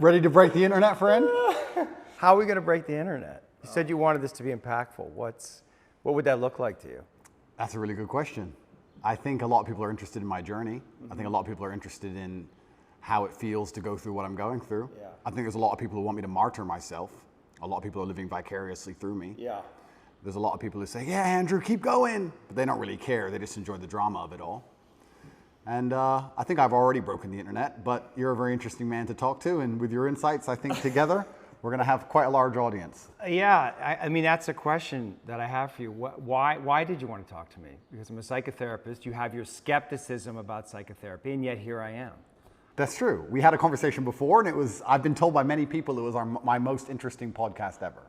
Ready to break the internet, friend? How are we going to break the internet? You said you wanted this to be impactful. What would that look like to you? That's a really good question. I think a lot of people are interested in my journey. I think a lot of people are interested in how it feels to go through what I'm going through. Yeah. I think there's a lot of people who want me to martyr myself. A lot of people are living vicariously through me. Yeah. There's a lot of people who say, yeah, Andrew, keep going. But they don't really care. They just enjoy the drama of it all. And I think I've already broken the internet, but you're a very interesting man to talk to. And with your insights, I think together, we're going to have quite a large audience. Yeah, I mean, that's a question that I have for you. Why did you want to talk to me? Because I'm a psychotherapist. You have your skepticism about psychotherapy, and yet here I am. That's true. We had a conversation before, and I've been told by many people it was my most interesting podcast ever.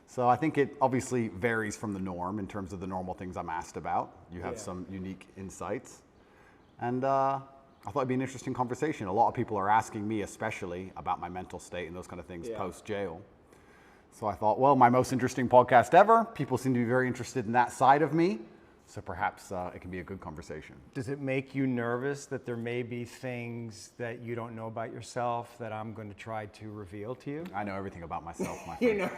So I think it obviously varies from the norm in terms of the normal things I'm asked about. You have some unique insights. And I thought it'd be an interesting conversation. A lot of people are asking me especially about my mental state and those kind of things post-jail. So I thought, well, my most interesting podcast ever. People seem to be very interested in that side of me. So perhaps it can be a good conversation. Does it make you nervous that there may be things that you don't know about yourself that I'm going to try to reveal to you? I know everything about myself, my friend.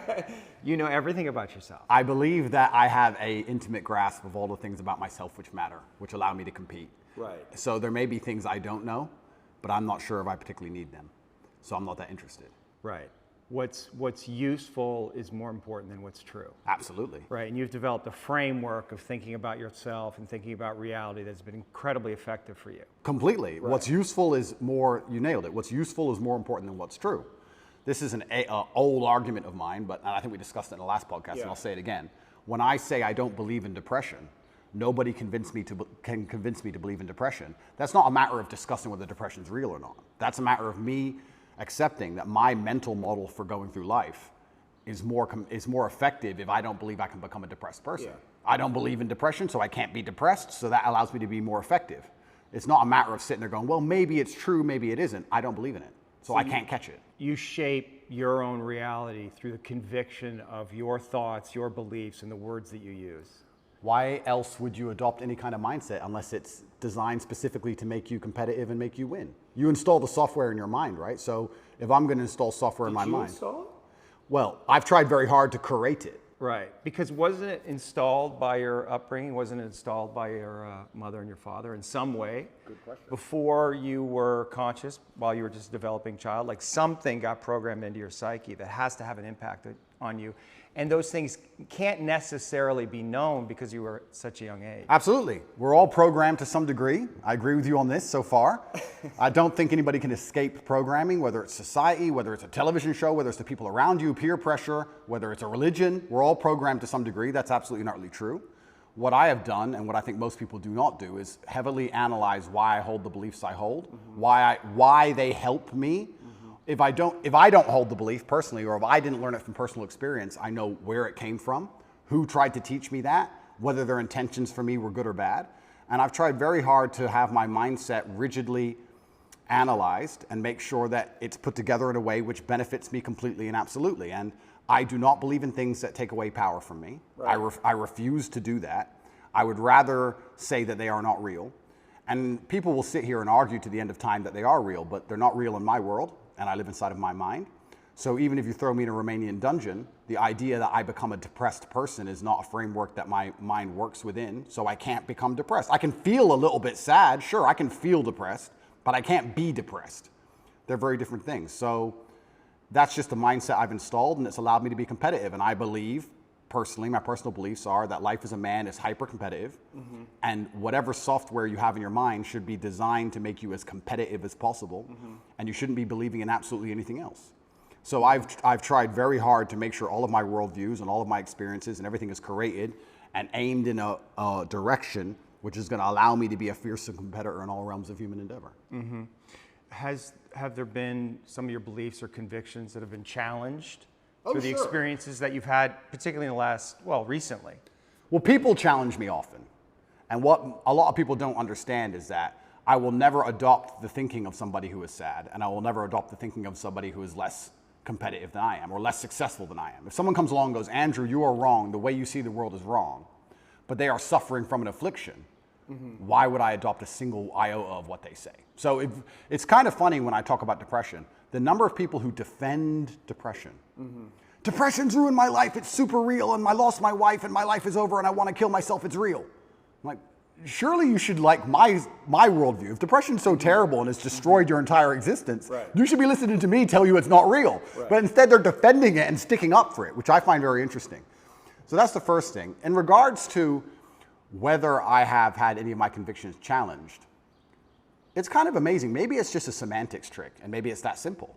You know everything about yourself. I believe that I have an intimate grasp of all the things about myself which matter, which allow me to compete. Right. So there may be things I don't know, but I'm not sure if I particularly need them. So I'm not that interested. Right. What's useful is more important than what's true. Absolutely. Right, and you've developed a framework of thinking about yourself and thinking about reality that's been incredibly effective for you. Completely. Right. What's useful is more, you nailed it, what's useful is more important than what's true. This is an old argument of mine, but I think we discussed it in the last podcast, and I'll say it again. When I say I don't believe in depression, nobody can convince me to believe in depression. That's not a matter of discussing whether depression is real or not. That's a matter of me accepting that my mental model for going through life is more effective if I don't believe I can become a depressed person. Yeah. I don't believe in depression, so I can't be depressed, so that allows me to be more effective. It's not a matter of sitting there going, well, maybe it's true, maybe it isn't. I don't believe in it, so I can't catch it. You shape your own reality through the conviction of your thoughts, your beliefs, and the words that you use. Why else would you adopt any kind of mindset unless it's designed specifically to make you competitive and make you win? You install the software in your mind, right? So if I'm going to install software in my mind. Did you install it? Well, I've tried very hard to curate it. Right, because wasn't it installed by your upbringing? Wasn't it installed by your mother and your father in some way? Good question. Before you were conscious, while you were just a developing child, like something got programmed into your psyche that has to have an impact on you. And those things can't necessarily be known because you were at such a young age. Absolutely. We're all programmed to some degree. I agree with you on this so far. I don't think anybody can escape programming, whether it's society, whether it's a television show, whether it's the people around you, peer pressure, whether it's a religion. We're all programmed to some degree. That's absolutely not really true. What I have done, and what I think most people do not do, is heavily analyze why I hold the beliefs I hold, why they help me. If I don't hold the belief personally, or if I didn't learn it from personal experience, I know where it came from, who tried to teach me that, whether their intentions for me were good or bad. And I've tried very hard to have my mindset rigidly analyzed and make sure that it's put together in a way which benefits me completely and absolutely. And I do not believe in things that take away power from me. Right. I refuse to do that. I would rather say that they are not real. And people will sit here and argue to the end of time that they are real, but they're not real in my world. And I live inside of my mind. So even if you throw me in a Romanian dungeon, the idea that I become a depressed person is not a framework that my mind works within, so I can't become depressed. I can feel a little bit sad, sure, I can feel depressed, but I can't be depressed. They're very different things. So that's just the mindset I've installed, and it's allowed me to be competitive. And I believe, personally, my personal beliefs are that life as a man is hyper-competitive, and whatever software you have in your mind should be designed to make you as competitive as possible, and you shouldn't be believing in absolutely anything else. So I've tried very hard to make sure all of my worldviews and all of my experiences and everything is curated and aimed in a direction which is going to allow me to be a fearsome competitor in all realms of human endeavor. Have there been some of your beliefs or convictions that have been challenged through the experiences that you've had, particularly in the last, recently? Well, people challenge me often. And what a lot of people don't understand is that I will never adopt the thinking of somebody who is sad, and I will never adopt the thinking of somebody who is less competitive than I am, or less successful than I am. If someone comes along and goes, Andrew, you are wrong, the way you see the world is wrong, but they are suffering from an affliction, why would I adopt a single iota of what they say? So it's kind of funny when I talk about depression. the number of people who defend depression. Depression's ruined my life, it's super real, and I lost my wife, and my life is over, and I want to kill myself, it's real. I'm like, surely you should like my worldview. If depression's so terrible and it's destroyed your entire existence, you should be listening to me tell you it's not real. But instead they're defending it and sticking up for it, which I find very interesting. So that's the first thing. In regards to whether I have had any of my convictions challenged, it's kind of amazing. Maybe it's just a semantics trick, and maybe it's that simple.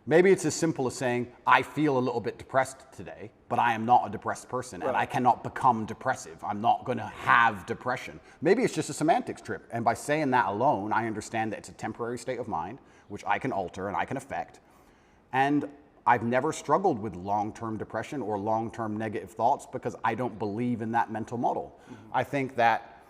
Maybe it's as simple as saying, I feel a little bit depressed today, but I am not a depressed person, and I cannot become depressive. I'm not going to have depression. Maybe it's just a semantics trip, and by saying that alone, I understand that it's a temporary state of mind, which I can alter and I can affect. And I've never struggled with long-term depression or long-term negative thoughts because I don't believe in that mental model. I think that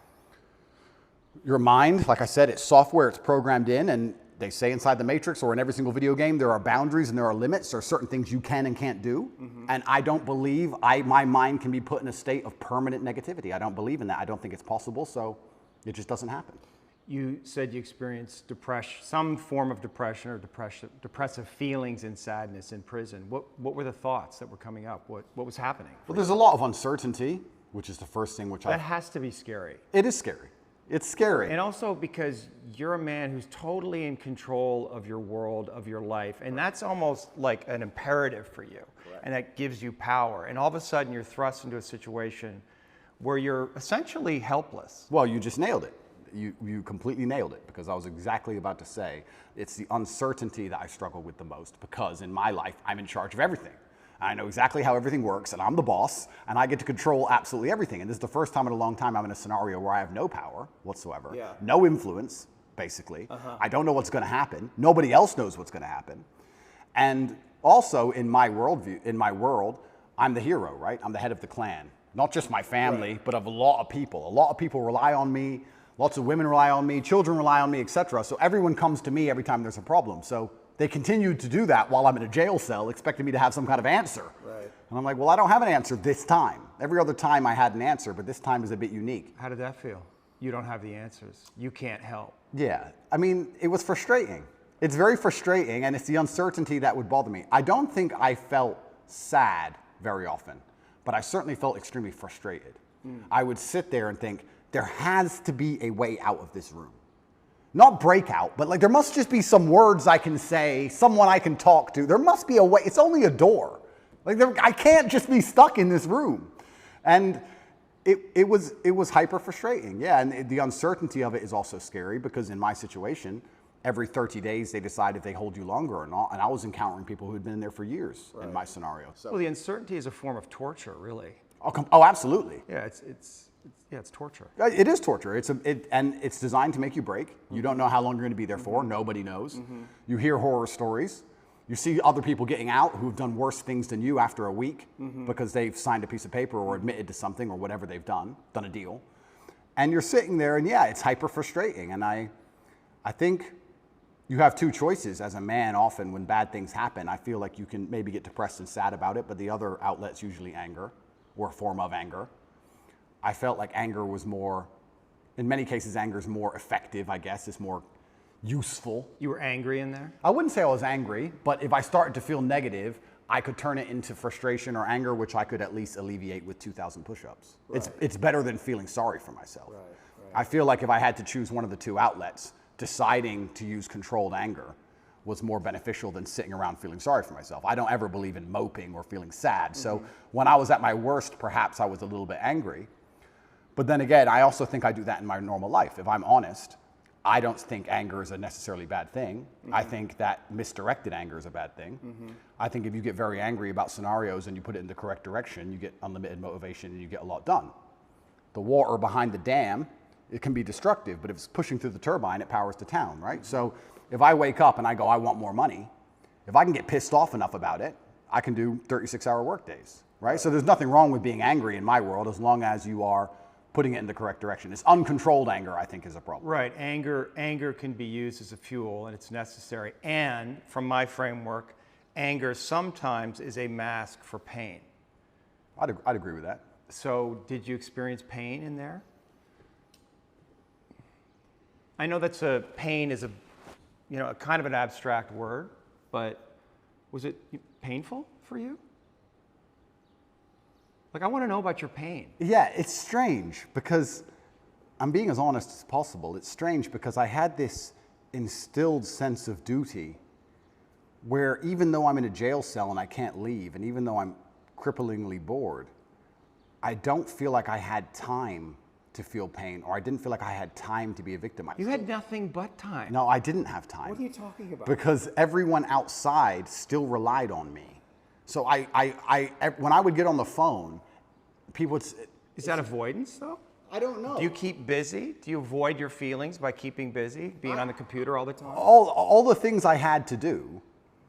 your mind, like I said, it's software, it's programmed in, and they say inside the Matrix or in every single video game, there are boundaries and there are limits. There are certain things you can and can't do. And I don't believe my mind can be put in a state of permanent negativity. I don't believe in that. I don't think it's possible, so it just doesn't happen. You said you experienced depression, some form of depression or depressive feelings and sadness in prison. What were the thoughts that were coming up? What was happening? Well, there's a lot of uncertainty, which is the first thing That has to be scary. It is scary. It's scary. And also because you're a man who's totally in control of your world, of your life, and that's almost like an imperative for you. And that gives you power. And all of a sudden you're thrust into a situation where you're essentially helpless. Well, you just nailed it. You completely nailed it, because I was exactly about to say it's the uncertainty that I struggle with the most, because in my life I'm in charge of everything. I know exactly how everything works, and I'm the boss, and I get to control absolutely everything. And this is the first time in a long time I'm in a scenario where I have no power whatsoever, no influence, basically. I don't know what's going to happen. Nobody else knows what's going to happen. And also in my worldview, in my world, I'm the hero, right? I'm the head of the clan. Not just my family, but of a lot of people. A lot of people rely on me. Lots of women rely on me. Children rely on me, etc. So everyone comes to me every time there's a problem. So they continued to do that while I'm in a jail cell, expecting me to have some kind of answer. And I'm like, well, I don't have an answer this time. Every other time I had an answer, but this time is a bit unique. How did that feel? You don't have the answers. You can't help. Yeah, I mean, it was frustrating. It's very frustrating, and it's the uncertainty that would bother me. I don't think I felt sad very often, but I certainly felt extremely frustrated. I would sit there and think, there has to be a way out of this room. Not breakout, but like there must just be some words I can say, someone I can talk to. There must be a way. It's only a door. Like I can't just be stuck in this room. And it was hyper frustrating. Yeah, and the uncertainty of it is also scary, because in my situation, every 30 days they decide if they hold you longer or not. And I was encountering people who had been in there for years in my scenario. So. Well, the uncertainty is a form of torture, really. Oh, absolutely. Yeah, it's torture. It is torture. And it's designed to make you break. You don't know how long you're going to be there for. Nobody knows. You hear horror stories. You see other people getting out who've done worse things than you after a week because they've signed a piece of paper or admitted to something or whatever they've done a deal. And you're sitting there, and yeah, it's hyper frustrating. And I think you have two choices as a man. Often when bad things happen, I feel like you can maybe get depressed and sad about it, but the other outlet's usually anger, or a form of anger. I felt like anger was more, in many cases, anger is more effective, I guess. It's more useful. You were angry in there? I wouldn't say I was angry, but if I started to feel negative, I could turn it into frustration or anger, which I could at least alleviate with 2,000 push-ups. It's better than feeling sorry for myself. I feel like if I had to choose one of the two outlets, deciding to use controlled anger was more beneficial than sitting around feeling sorry for myself. I don't ever believe in moping or feeling sad. So when I was at my worst, perhaps I was a little bit angry. But then again, I also think I do that in my normal life. If I'm honest, I don't think anger is a necessarily bad thing. I think that misdirected anger is a bad thing. I think if you get very angry about scenarios and you put it in the correct direction, you get unlimited motivation and you get a lot done. The water behind the dam, it can be destructive, but if it's pushing through the turbine, it powers the town, right? So if I wake up and I go, I want more money, if I can get pissed off enough about it, I can do 36-hour work days, right? So there's nothing wrong with being angry in my world, as long as you are putting it in the correct direction. It's uncontrolled anger, I think, is a problem. Right, anger can be used as a fuel, and it's necessary. And from my framework, anger sometimes is a mask for pain. I'd agree with that. So did you experience pain in there? I know pain is a kind of an abstract word, but was it painful for you? Like, I want to know about your pain. Yeah, it's strange because I'm being as honest as possible. It's strange because I had this instilled sense of duty where even though I'm in a jail cell and I can't leave, and even though I'm cripplingly bored, I don't feel like I had time to feel pain, or I didn't feel like I had time to be a victim. You had nothing but time. No, I didn't have time. What are you talking about? Because everyone outside still relied on me. So when I would get on the phone, people would... Is that avoidance, though? I don't know. Do you keep busy? Do you avoid your feelings by keeping busy, being on the computer all the time? All the things I had to do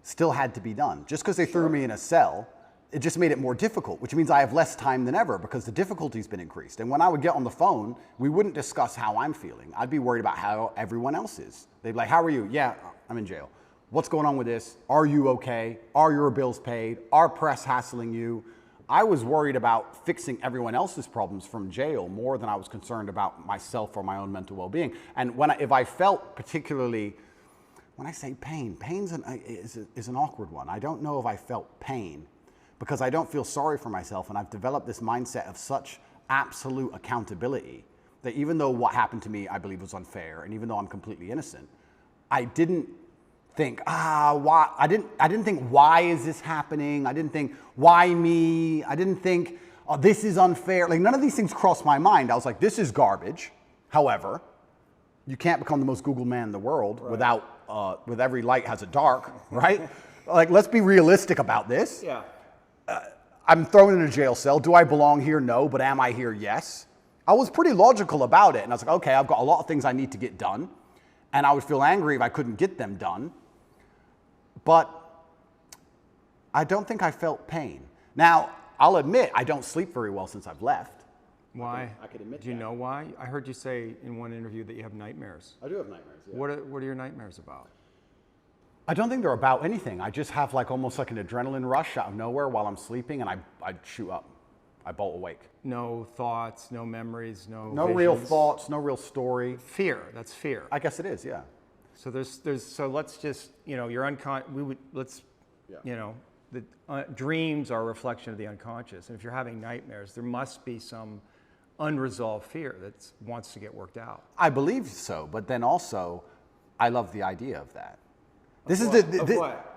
still had to be done. Just because they threw me in a cell, it just made it more difficult, which means I have less time than ever because the difficulty's been increased. And when I would get on the phone, we wouldn't discuss how I'm feeling. I'd be worried about how everyone else is. They'd be like, how are you? Yeah, I'm in jail. What's going on with this? Are you okay? Are your bills paid? Are press hassling you? I was worried about fixing everyone else's problems from jail more than I was concerned about myself or my own mental well-being. And if I felt particularly, when I say pain, is an awkward one. I don't know if I felt pain because I don't feel sorry for myself, and I've developed this mindset of such absolute accountability that even though what happened to me I believe was unfair, and even though I'm completely innocent, I didn't think, why? I didn't think, why is this happening? I didn't think, why me? I didn't think, oh, this is unfair. Like, none of these things crossed my mind. I was like, this is garbage. However, you can't become the most Googled man in the world without, with every light has a dark, right? Like, let's be realistic about this. Yeah. I'm thrown in a jail cell. Do I belong here? No. But am I here? Yes. I was pretty logical about it. And I was like, okay, I've got a lot of things I need to get done. And I would feel angry if I couldn't get them done. But I don't think I felt pain. Now, I'll admit I don't sleep very well since I've left. Why? I could admit Do you know why? I heard you say in one interview that you have nightmares. I do have nightmares, yeah. What are your nightmares about? I don't think they're about anything. I just have like almost like an adrenaline rush out of nowhere while I'm sleeping, and I shoot up. I bolt awake. No thoughts, no memories, no real visions? thoughts, no real story. Fear. That's fear. I guess it is, yeah. So so let's just, you're dreams are a reflection of the unconscious. And if you're having nightmares, there must be some unresolved fear that wants to get worked out. I believe so, but then also, I love the idea of that.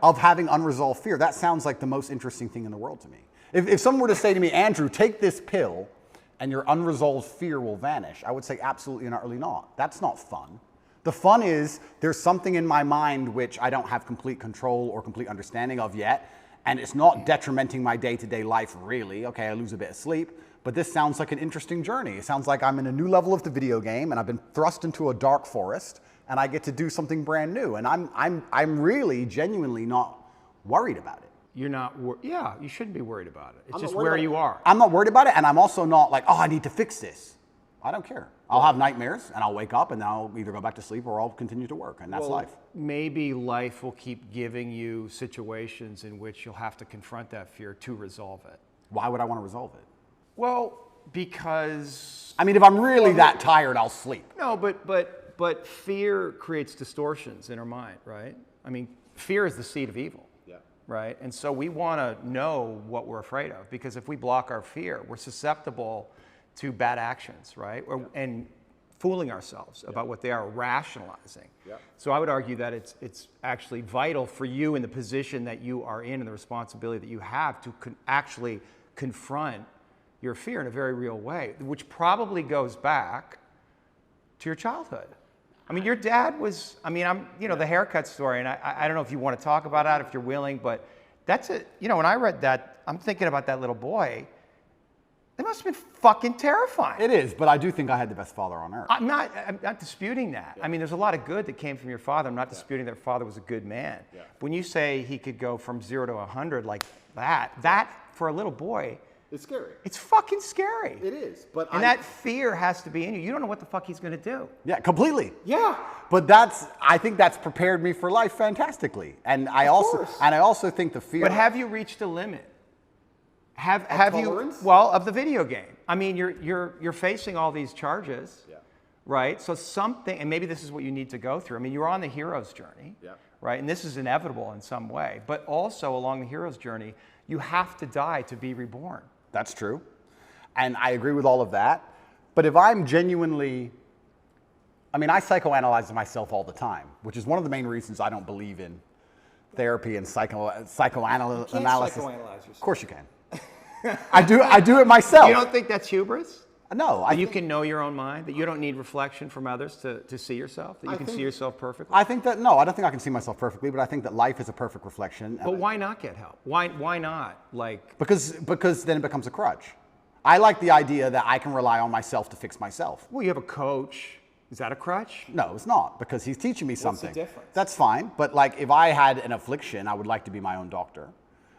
Of having unresolved fear. That sounds like the most interesting thing in the world to me. If someone were to say to me, Andrew, take this pill and your unresolved fear will vanish, I would say absolutely and utterly not. That's not fun. The fun is there's something in my mind which I don't have complete control or complete understanding of yet, and it's not detrimenting my day-to-day life really. Okay, I lose a bit of sleep, but this sounds like an interesting journey. It sounds like I'm in a new level of the video game and I've been thrust into a dark forest and I get to do something brand new, and I'm really genuinely not worried about it. You're not, yeah, you shouldn't be worried about it. It's just where you are. I'm not worried about it, and I'm also not like, oh, I need to fix this. I don't care. I'll have nightmares, and I'll wake up, and then I'll either go back to sleep or I'll continue to work, and that's life. Maybe life will keep giving you situations in which you'll have to confront that fear to resolve it. Why would I want to resolve it? Well, because... I mean, if I'm really that tired, I'll sleep. No, but fear creates distortions in our mind, right? I mean, fear is the seed of evil. Right? And so we want to know what we're afraid of, because if we block our fear, we're susceptible to bad actions, right? And fooling ourselves about what they are, rationalizing. So I would argue that it's actually vital for you in the position that you are in and the responsibility that you have to actually confront your fear in a very real way, which probably goes back to your childhood. I mean, your dad was, the haircut story, and I don't know if you want to talk about that, if you're willing, but that's it. When I read that, I'm thinking about that little boy. It must have been fucking terrifying. It is, but I do think I had the best father on earth. I'm not disputing that. I mean, there's a lot of good that came from your father. I'm not disputing that your father was a good man. When you say he could go from 0 to 100 like that for a little boy, it's scary. It's fucking scary. It is, but that fear has to be in you. You don't know what the fuck he's going to do. Yeah, completely. Yeah. But I think that's prepared me for life fantastically. And I also think the fear. But have you reached a limit? Have tolerance? you? Well, of the video game. I mean, you're facing all these charges, right? So something, and maybe this is what you need to go through. I mean, you're on the hero's journey, right? And this is inevitable in some way. But also along the hero's journey, you have to die to be reborn. That's true. And I agree with all of that. But if I'm genuinely, I mean, I psychoanalyze myself all the time, which is one of the main reasons I don't believe in therapy and psychoanalysis. You can't psychoanalyze yourself. Of course you can. I do it myself. You don't think that's hubris? No. You can know your own mind, that you don't need reflection from others to see yourself, that you can see yourself perfectly? I think that, no, I don't think I can see myself perfectly, but I think that life is a perfect reflection. But why not get help? Why not? Like, because then it becomes a crutch. I like the idea that I can rely on myself to fix myself. well, you have a coach. Is that a crutch? No, it's not, because he's teaching me something. What's the difference? That's fine, but like if I had an affliction, I would like to be my own doctor.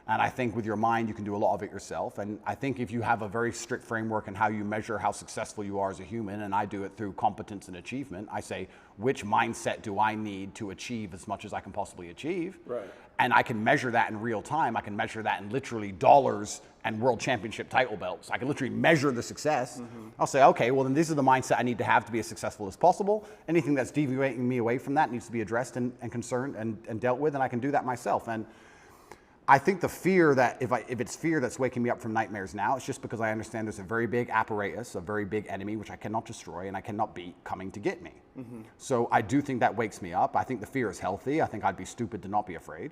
And I think with your mind, you can do a lot of it yourself. And I think if you have a very strict framework in how you measure how successful you are as a human, and I do it through competence and achievement, I say, which mindset do I need to achieve as much as I can possibly achieve? Right. And I can measure that in real time. I can measure that in literally dollars and world championship title belts. I can literally measure the success. I'll say, okay, well then this is the mindset I need to have to be as successul as possible. Anything that's deviating me away from that needs to be addressed and concerned and dealt with, and I can do that myself. And I think the fear that, if it's fear that's waking me up from nightmares now, it's just because I understand there's a very big apparatus, a very big enemy, which I cannot destroy and I cannot beat, coming to get me. So I do think that wakes me up. I think the fear is healthy. I think I'd be stupid to not be afraid.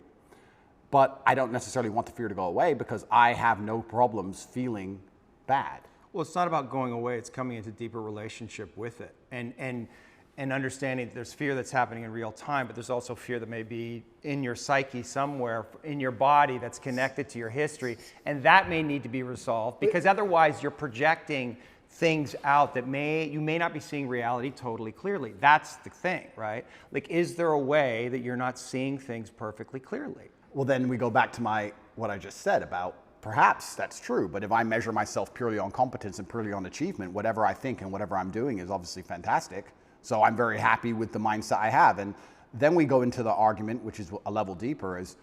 But I don't necessarily want the fear to go away because I have no problems feeling bad. Well, it's not about going away. It's coming into deeper relationship with it. And understanding that there's fear that's happening in real time, but there's also fear that may be in your psyche somewhere, in your body, that's connected to your history. And that may need to be resolved, because otherwise you're projecting things out that you may not be seeing reality totally clearly. That's the thing, right? Like, is there a way that you're not seeing things perfectly clearly? Well, then we go back to what I just said about perhaps that's true, but if I measure myself purely on competence and purely on achievement, whatever I think and whatever I'm doing is obviously fantastic. So I'm very happy with the mindset I have. And then we go into the argument, which is a level deeper, is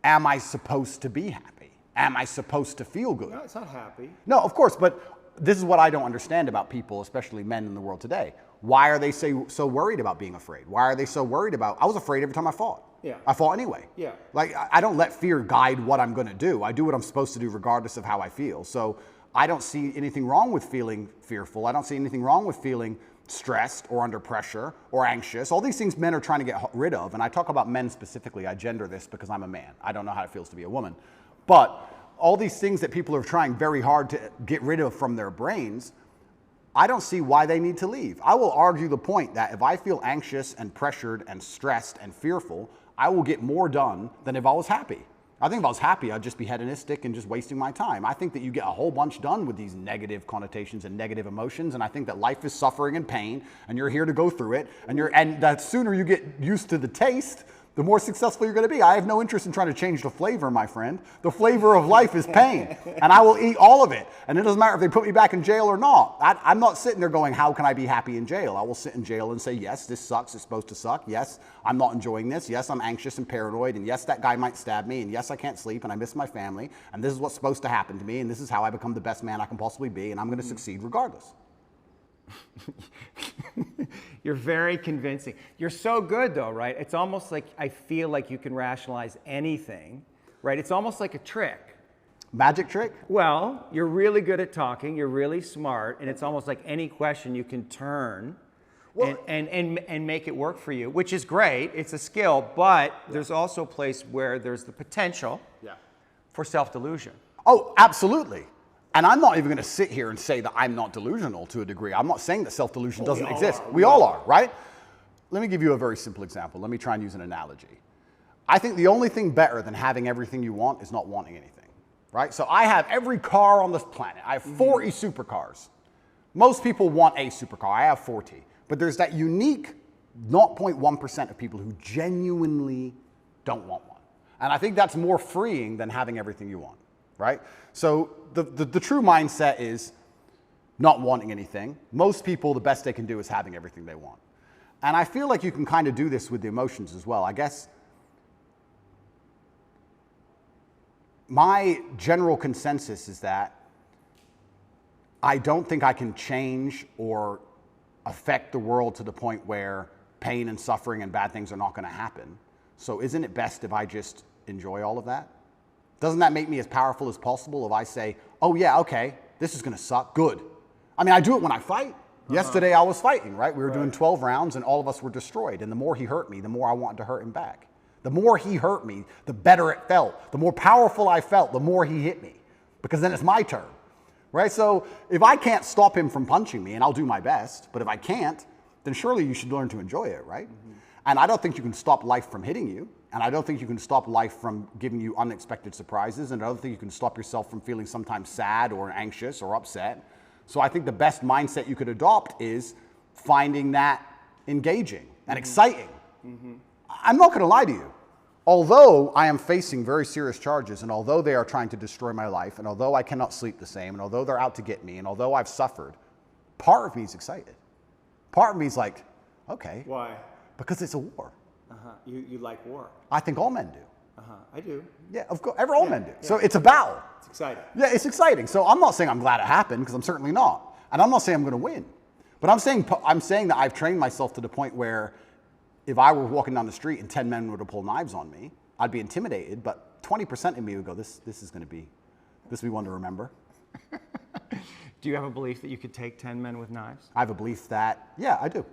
am I supposed to be happy? Am I supposed to feel good? No, it's not happy. No, of course, but this is what I don't understand about people, especially men in the world today. Why are they so worried about being afraid? Why are they so worried about, I was afraid every time I fought. Yeah. I fought anyway. Yeah. Like, I don't let fear guide what I'm gonna do. I do what I'm supposed to do regardless of how I feel. So I don't see anything wrong with feeling fearful. I don't see anything wrong with feeling stressed or under pressure or anxious. All these things men are trying to get rid of. And I talk about men specifically. I gender this because I'm a man. I don't know how it feels to be a woman. But all these things that people are trying very hard to get rid of from their brains, I don't see why they need to leave. I will argue the point that if I feel anxious and pressured and stressed and fearful, I will get more done than if I was happy. I think if I was happy, I'd just be hedonistic and just wasting my time. I think that you get a whole bunch done with these negative connotations and negative emotions, and I think that life is suffering and pain, and you're here to go through it, and the sooner you get used to the taste, the more successful you're going to be. I have no interest in trying to change the flavor, my friend. The flavor of life is pain, and I will eat all of it. And it doesn't matter if they put me back in jail or not. I'm not sitting there going, how can I be happy in jail? I will sit in jail and say, yes, this sucks. It's supposed to suck. Yes, I'm not enjoying this. Yes, I'm anxious and paranoid. And yes, that guy might stab me. And yes, I can't sleep. And I miss my family. And this is what's supposed to happen to me. And this is how I become the best man I can possibly be. And I'm going to succeed regardless. You're very convincing. You're so good though, right? It's almost like I feel like you can rationalize anything, right? It's almost like a trick. Magic trick? Well, you're really good at talking, you're really smart, and it's almost like any question you can turn and make it work for you, which is great. It's a skill, but there's also a place where there's the potential for self-delusion. Oh, absolutely. And I'm not even going to sit here and say that I'm not delusional to a degree. I'm not saying that self-delusion doesn't exist. We all are, right? Let me give you a very simple example. Let me try and use an analogy. I think the only thing better than having everything you want is not wanting anything, right? So I have every car on this planet. I have 40 supercars. Most people want a supercar. I have 40. But there's that unique 0.1% of people who genuinely don't want one. And I think that's more freeing than having everything you want. Right? So the true mindset is not wanting anything. Most people, the best they can do is having everything they want. And I feel like you can kind of do this with the emotions as well. I guess my general consensus is that I don't think I can change or affect the world to the point where pain and suffering and bad things are not going to happen. So isn't it best if I just enjoy all of that? Doesn't that make me as powerful as possible if I say, oh yeah, okay, this is going to suck, good. I mean, I do it when I fight. Yesterday I was fighting, right? We were doing 12 rounds and all of us were destroyed. And the more he hurt me, the more I wanted to hurt him back. The more he hurt me, the better it felt. The more powerful I felt, the more he hit me. Because then it's my turn, right? So if I can't stop him from punching me, and I'll do my best, but if I can't, then surely you should learn to enjoy it, right? And I don't think you can stop life from hitting you. And I don't think you can stop life from giving you unexpected surprises. And I don't think you can stop yourself from feeling sometimes sad or anxious or upset. So I think the best mindset you could adopt is finding that engaging and exciting. I'm not going to lie to you. Although I am facing very serious charges, and although they are trying to destroy my life, and although I cannot sleep the same, and although they're out to get me, and although I've suffered, part of me is excited. Part of me is like, okay. Why? Because it's a war. You like war? I think all men do. I do. Yeah, of course, all men do. Yeah. So it's a battle. It's exciting. Yeah, it's exciting. So I'm not saying I'm glad it happened, because I'm certainly not. And I'm not saying I'm going to win. But I'm saying that I've trained myself to the point where if I were walking down the street and 10 men were to pull knives on me, I'd be intimidated, but 20% of me would go, this is going to be one to remember. Do you have a belief that you could take 10 men with knives? I have a belief that, yeah, I do.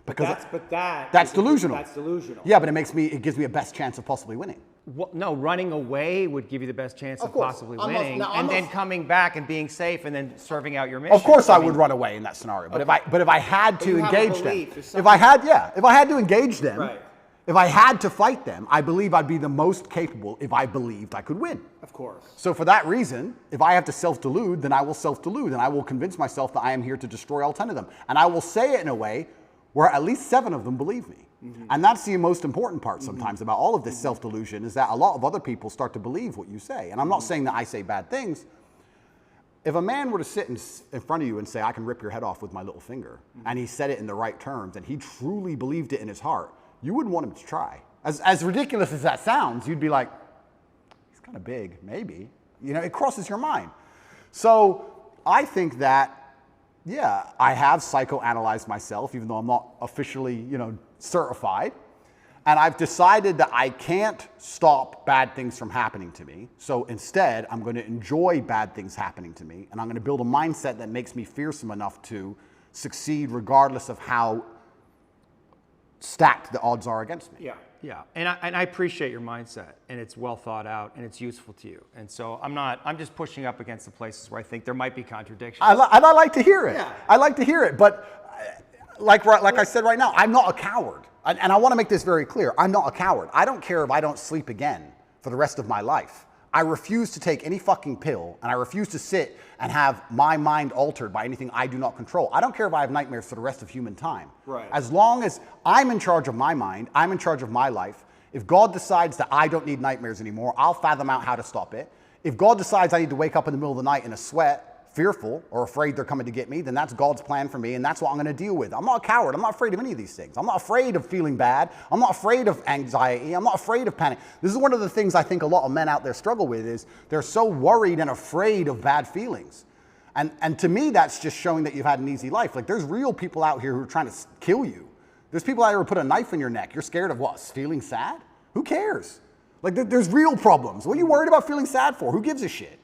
Because that's delusional. That's delusional. Yeah, but it gives me a best chance of possibly winning. Well, no, running away would give you the best chance of course. possibly I'm not- winning, no, I'm and not- then coming back and being safe, and then serving out your mission. Of course, I would run away in that scenario. But if I had to you have a engage them, belief, there's if I had to engage them, Right. if I had to fight them, I believe I'd be the most capable if I believed I could win. Of course. So for that reason, if I have to self-delude, then I will self-delude, and I will convince myself that I am here to destroy all 10 of them. And I will say it in a way where at least 7 of them believe me. And that's the most important part sometimes about all of this self-delusion, is that a lot of other people start to believe what you say. And I'm not saying that I say bad things. If a man were to sit in front of you and say, I can rip your head off with my little finger, and he said it in the right terms, and he truly believed it in his heart, you wouldn't want him to try. As ridiculous as that sounds, you'd be like, he's kind of big, maybe. You know, it crosses your mind. So I think that, yeah, I have psychoanalyzed myself, even though I'm not officially, certified. And I've decided that I can't stop bad things from happening to me. So instead, I'm going to enjoy bad things happening to me. And I'm going to build a mindset that makes me fearsome enough to succeed regardless of how stacked the odds are against me. Yeah. Yeah, and I appreciate your mindset, and it's well thought out, and it's useful to you. And so I'm just pushing up against the places where I think there might be contradictions. And I like to hear it. Yeah. I like to hear it, but like I said right now, I'm not a coward. And I want to make this very clear. I'm not a coward. I don't care if I don't sleep again for the rest of my life. I refuse to take any fucking pill, and I refuse to sit and have my mind altered by anything I do not control. I don't care if I have nightmares for the rest of human time. Right. As long as I'm in charge of my mind, I'm in charge of my life. If God decides that I don't need nightmares anymore, I'll fathom out how to stop it. If God decides I need to wake up in the middle of the night in a sweat, fearful or afraid they're coming to get me, then that's God's plan for me, and that's what I'm going to deal with. I'm not a coward. I'm not afraid of any of these things. I'm not afraid of feeling bad. I'm not afraid of anxiety. I'm not afraid of panic. This is one of the things I think a lot of men out there struggle with, is they're so worried and afraid of bad feelings. And to me, that's just showing that you've had an easy life. Like, there's real people out here who are trying to kill you. There's people out here who put a knife in your neck. You're scared of what? Feeling sad? Who cares? Like, there's real problems. What are you worried about feeling sad for? Who gives a shit?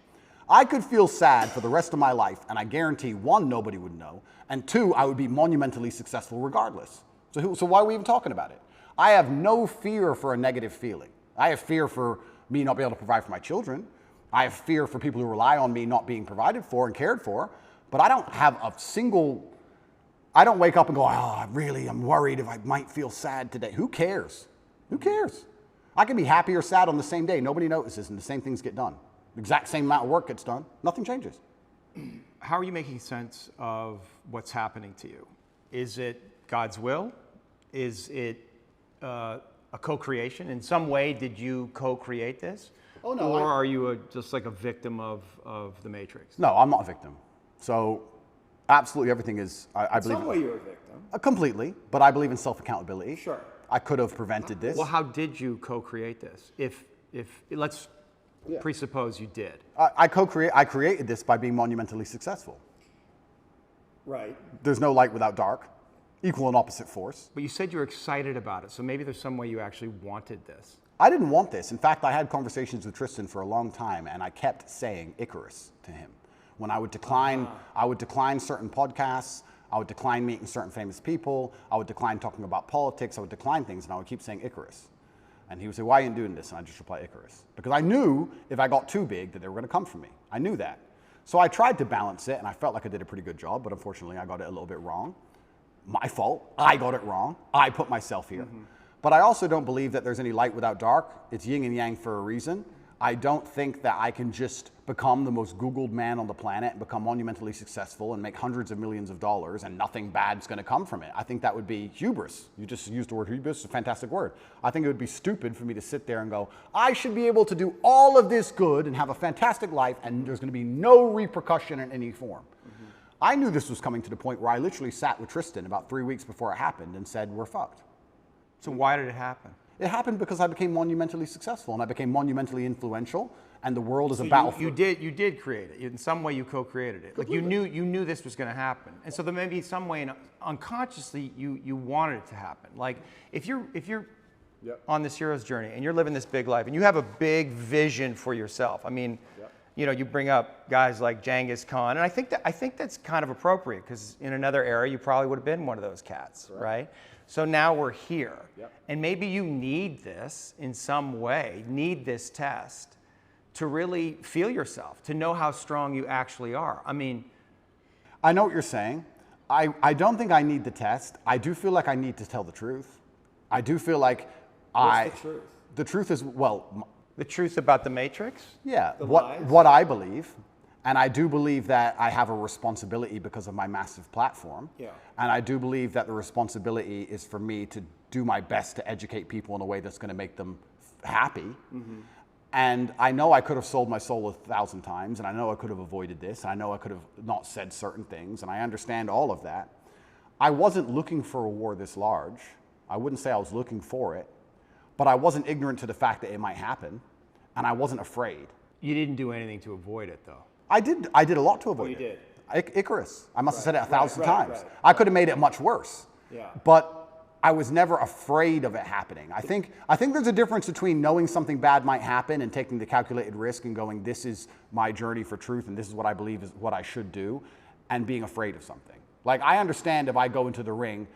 I could feel sad for the rest of my life, and I guarantee, 1, nobody would know, and 2, I would be monumentally successful regardless. So why are we even talking about it? I have no fear for a negative feeling. I have fear for me not being able to provide for my children. I have fear for people who rely on me not being provided for and cared for, but I don't wake up and go, I'm worried if I might feel sad today. Who cares? Who cares? I can be happy or sad on the same day. Nobody notices, and the same things get done. The exact same amount of work gets done. Nothing changes. How are you making sense of what's happening to you? Is it God's will? Is it a co-creation? In some way, did you co-create this? Oh, no, Or are you just like a victim of the Matrix? No, I'm not a victim. So absolutely everything is, I believe. Some way you're a victim. Completely, but I believe in self-accountability. Sure. I could have prevented this. Well, how did you co-create this? If let's presuppose you did. I created this by being monumentally successful. Right. There's no light without dark. equal and opposite force. But you said you were excited about it, so maybe there's some way you actually wanted this. I didn't want this. In fact, I had conversations with Tristan for a long time, and I kept saying Icarus to him. When I would decline certain podcasts, I would decline meeting certain famous people, I would decline talking about politics, I would decline things, and I would keep saying Icarus. And he would say, why are you doing this? And I just reply Icarus. Because I knew if I got too big that they were going to come for me. I knew that. So I tried to balance it, and I felt like I did a pretty good job, but unfortunately I got it a little bit wrong. My fault. I got it wrong. I put myself here. But I also don't believe that there's any light without dark. It's yin and yang for a reason. I don't think that I can just become the most Googled man on the planet and become monumentally successful and make hundreds of millions of dollars and nothing bad's going to come from it. I think that would be hubris. You just used the word hubris. It's a fantastic word. I think it would be stupid for me to sit there and go, I should be able to do all of this good and have a fantastic life and there's going to be no repercussion in any form. I knew this was coming to the point where I literally sat with Tristan about 3 weeks before it happened and said, we're fucked. So why did it happen? It happened because I became monumentally successful and I became monumentally influential, and the world is a battlefield. You did create it. In some way, you co-created it. Like you knew this was going to happen, and so there may be some way, unconsciously, you wanted it to happen. Like if you're on this hero's journey and you're living this big life and you have a big vision for yourself. I mean, you know, you bring up guys like Genghis Khan, and I think that's kind of appropriate because in another era, you probably would have been one of those cats, right? So now we're here, and maybe you need this in some way, need this test to really feel yourself, to know how strong you actually are. I mean, I know what you're saying. I don't think I need the test. I do feel like I need to tell the truth. I do feel like What's the truth? The truth is, well, the truth about the Matrix? yeah, lies? what I believe. And I do believe that I have a responsibility because of my massive platform. Yeah. And I do believe that the responsibility is for me to do my best to educate people in a way that's going to make them happy. And I know I could have sold my soul 1,000 times, and I know I could have avoided this, and I know I could have not said certain things, and I understand all of that. I wasn't looking for a war this large. I wouldn't say I was looking for it, but I wasn't ignorant to the fact that it might happen, and I wasn't afraid. You didn't do anything to avoid it, though. I did a lot to avoid you it. did. Icarus. I must have said it 1,000 times. right. I could have made it much worse. Yeah. But I was never afraid of it happening. I think there's a difference between knowing something bad might happen and taking the calculated risk and going, this is my journey for truth and this is what I believe is what I should do, and being afraid of something. Like, I understand if I go into the ring,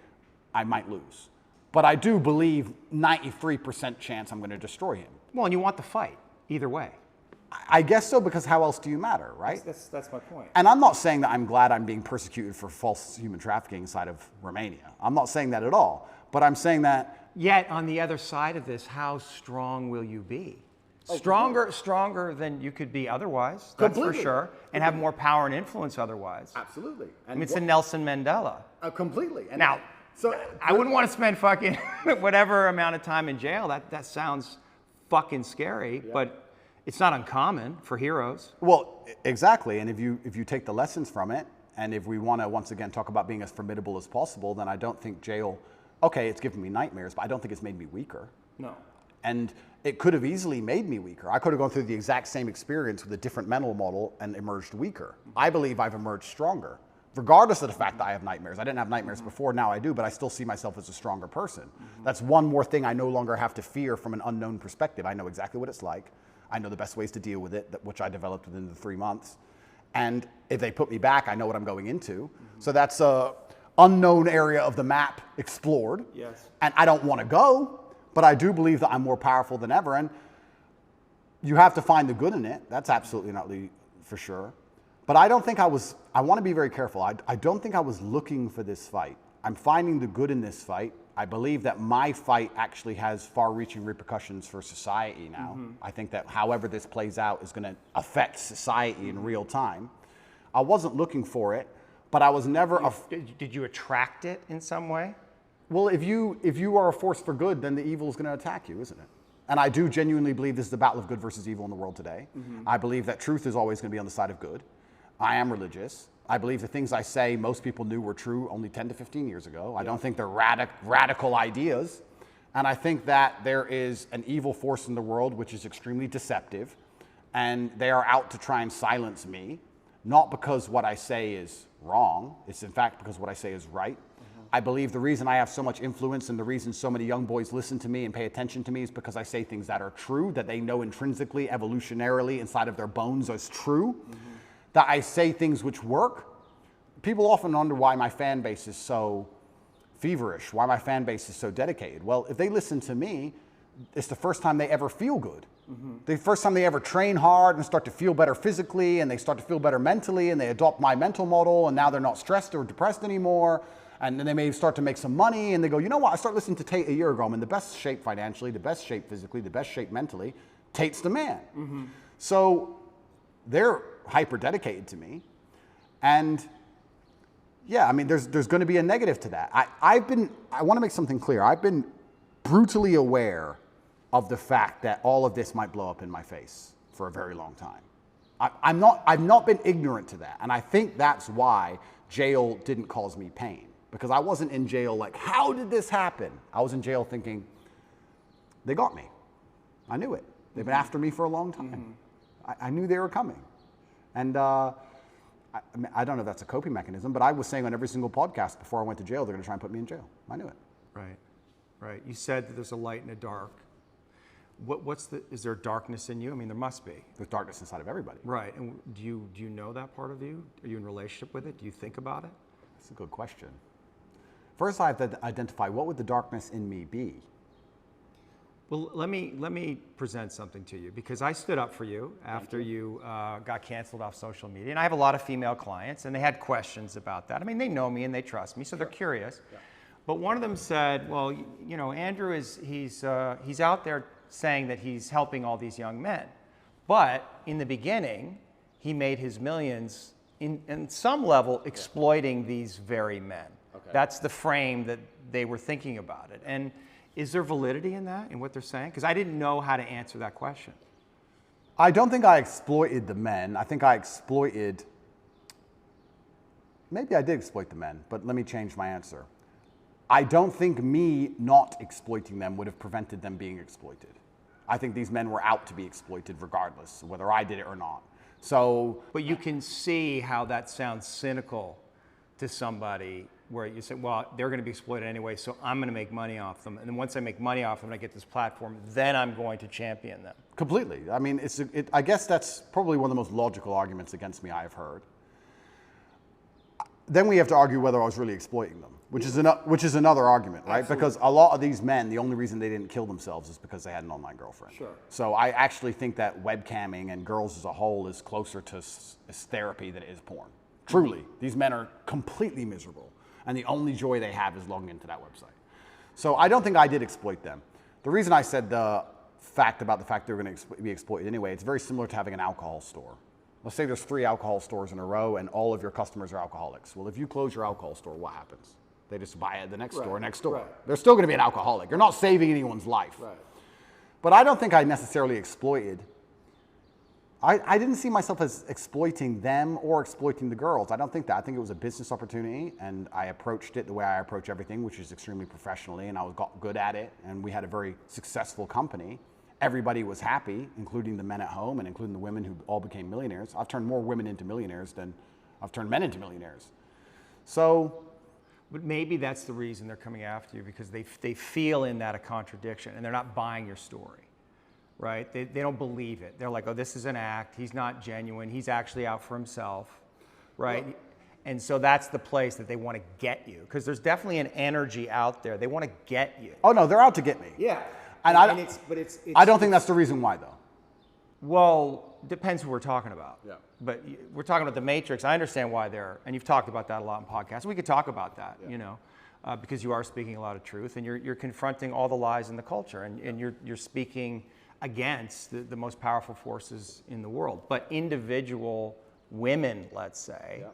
I might lose. But I do believe 93% chance I'm going to destroy him. Well, and you want the fight, either way. I guess so, because how else do you matter, right? That's my point. And I'm not saying that I'm glad I'm being persecuted for false human trafficking inside of Romania. I'm not saying that at all. But I'm saying that... Yet, on the other side of this, how strong will you be? Stronger than you could be otherwise, that's for sure. And have more power and influence otherwise. Absolutely. I mean, it's a Nelson Mandela. Completely. And Now, so I wouldn't want to spend fucking whatever amount of time in jail. That sounds fucking scary, but it's not uncommon for heroes. Well, exactly. And if you take the lessons from it, and if we want to once again talk about being as formidable as possible, then I don't think jail, okay, it's given me nightmares, but I don't think it's made me weaker. No. And it could have easily made me weaker. I could have gone through the exact same experience with a different mental model and emerged weaker. I believe I've emerged stronger, regardless of the fact that I have nightmares. I didn't have nightmares before, now I do, but I still see myself as a stronger person. That's one more thing I no longer have to fear from an unknown perspective. I know exactly what it's like. I know the best ways to deal with it, which I developed within the 3 months. And if they put me back, I know what I'm going into. So that's a unknown area of the map explored. Yes. And I don't want to go, but I do believe that I'm more powerful than ever. And you have to find the good in it. That's absolutely not for sure. But I don't think I want to be very careful. I don't think I was looking for this fight. I'm finding the good in this fight. I believe that my fight actually has far-reaching repercussions for society now. I think that however this plays out is going to affect society in real time. I wasn't looking for it, but I was never... Did you attract it in some way? Well, if you are a force for good, then the evil is going to attack you, isn't it? And I do genuinely believe this is the battle of good versus evil in the world today. I believe that truth is always going to be on the side of good. I am religious. I believe the things I say most people knew were true only 10 to 15 years ago. I don't think they're radical ideas. And I think that there is an evil force in the world which is extremely deceptive. And they are out to try and silence me. Not because what I say is wrong. It's in fact because what I say is right. I believe the reason I have so much influence and the reason so many young boys listen to me and pay attention to me is because I say things that are true, that they know intrinsically, evolutionarily, inside of their bones as true, that I say things which work. People often wonder why my fan base is so feverish, why my fan base is so dedicated. Well, if they listen to me, it's the first time they ever feel good. The first time they ever train hard and start to feel better physically, and they start to feel better mentally, and they adopt my mental model, and now they're not stressed or depressed anymore. And then they may start to make some money, and they go, you know what, I started listening to Tate a year ago. I'm in the best shape financially, the best shape physically, the best shape mentally. Tate's the man. So they're hyper dedicated to me. And yeah, I mean, there's going to be a negative to that. I want to make something clear. I've been brutally aware of the fact that all of this might blow up in my face for a very long time. I've not been ignorant to that. And I think that's why jail didn't cause me pain. Because I wasn't in jail like, how did this happen? I was in jail thinking, they got me. I knew it. They've been after me for a long time. I knew they were coming. And I don't know if that's a coping mechanism, but I was saying on every single podcast before I went to jail, they're going to try and put me in jail. I knew it. Right. You said that there's a light and a dark. Is there darkness in you? I mean, there must be. There's darkness inside of everybody. Right. And do you know that part of you? Are you in relationship with it? Do you think about it? That's a good question. First, I have to identify what would the darkness in me be. Well, let me present something to you, because I stood up for you after you got canceled off social media, and I have a lot of female clients, and they had questions about that. I mean, they know me and they trust me, so they're curious. Yeah. But one of them said, "Well, you know, Andrew he's out there saying that he's helping all these young men, but in the beginning, he made his millions in some level exploiting these very men." Okay. That's the frame that they were thinking about it. And is there validity in that, in what they're saying? Because I didn't know how to answer that question. I don't think I exploited the men. I think I exploited, maybe I did exploit the men, but let me change my answer. I don't think me not exploiting them would have prevented them being exploited. I think these men were out to be exploited regardless, whether I did it or not. So, but you can see how that sounds cynical to somebody, where you say, well, they're going to be exploited anyway, so I'm going to make money off them. And then once I make money off them and I get this platform, then I'm going to champion them. Completely. I mean, I guess that's probably one of the most logical arguments against me I've heard. Then we have to argue whether I was really exploiting them, which is another argument, right? Absolutely. Because a lot of these men, the only reason they didn't kill themselves is because they had an online girlfriend. Sure. So I actually think that webcamming and girls as a whole is closer to therapy than it is porn. Truly, these men are completely miserable, and the only joy they have is logging into that website. So I don't think I did exploit them. The reason I said the fact they were going to be exploited anyway, it's very similar to having an alcohol store. Let's say there's 3 alcohol stores in a row, and all of your customers are alcoholics. Well, if you close your alcohol store, what happens? They just buy at the next store next door. Right. They're still going to be an alcoholic. You're not saving anyone's life. Right. But I don't think I necessarily exploited. I didn't see myself as exploiting them or exploiting the girls. I don't think that. I think it was a business opportunity, and I approached it the way I approach everything, which is extremely professionally, and I got good at it, and we had a very successful company. Everybody was happy, including the men at home and including the women who all became millionaires. I've turned more women into millionaires than I've turned men into millionaires. So, but maybe that's the reason they're coming after you, because they feel in that a contradiction, and they're not buying your story. Right? They don't believe it. They're like, oh, this is an act. He's not genuine. He's actually out for himself. Right? Well, and so that's the place that they want to get you, because there's definitely an energy out there. They want to get you. Oh, no, they're out to get me. Yeah. And I don't think that's the reason why, though. Well, depends who we're talking about. Yeah. But we're talking about the Matrix. I understand why and you've talked about that a lot in podcasts. We could talk about that, you know, because you are speaking a lot of truth, and you're confronting all the lies in the culture, and you're speaking against the most powerful forces in the world. But individual women, let's say,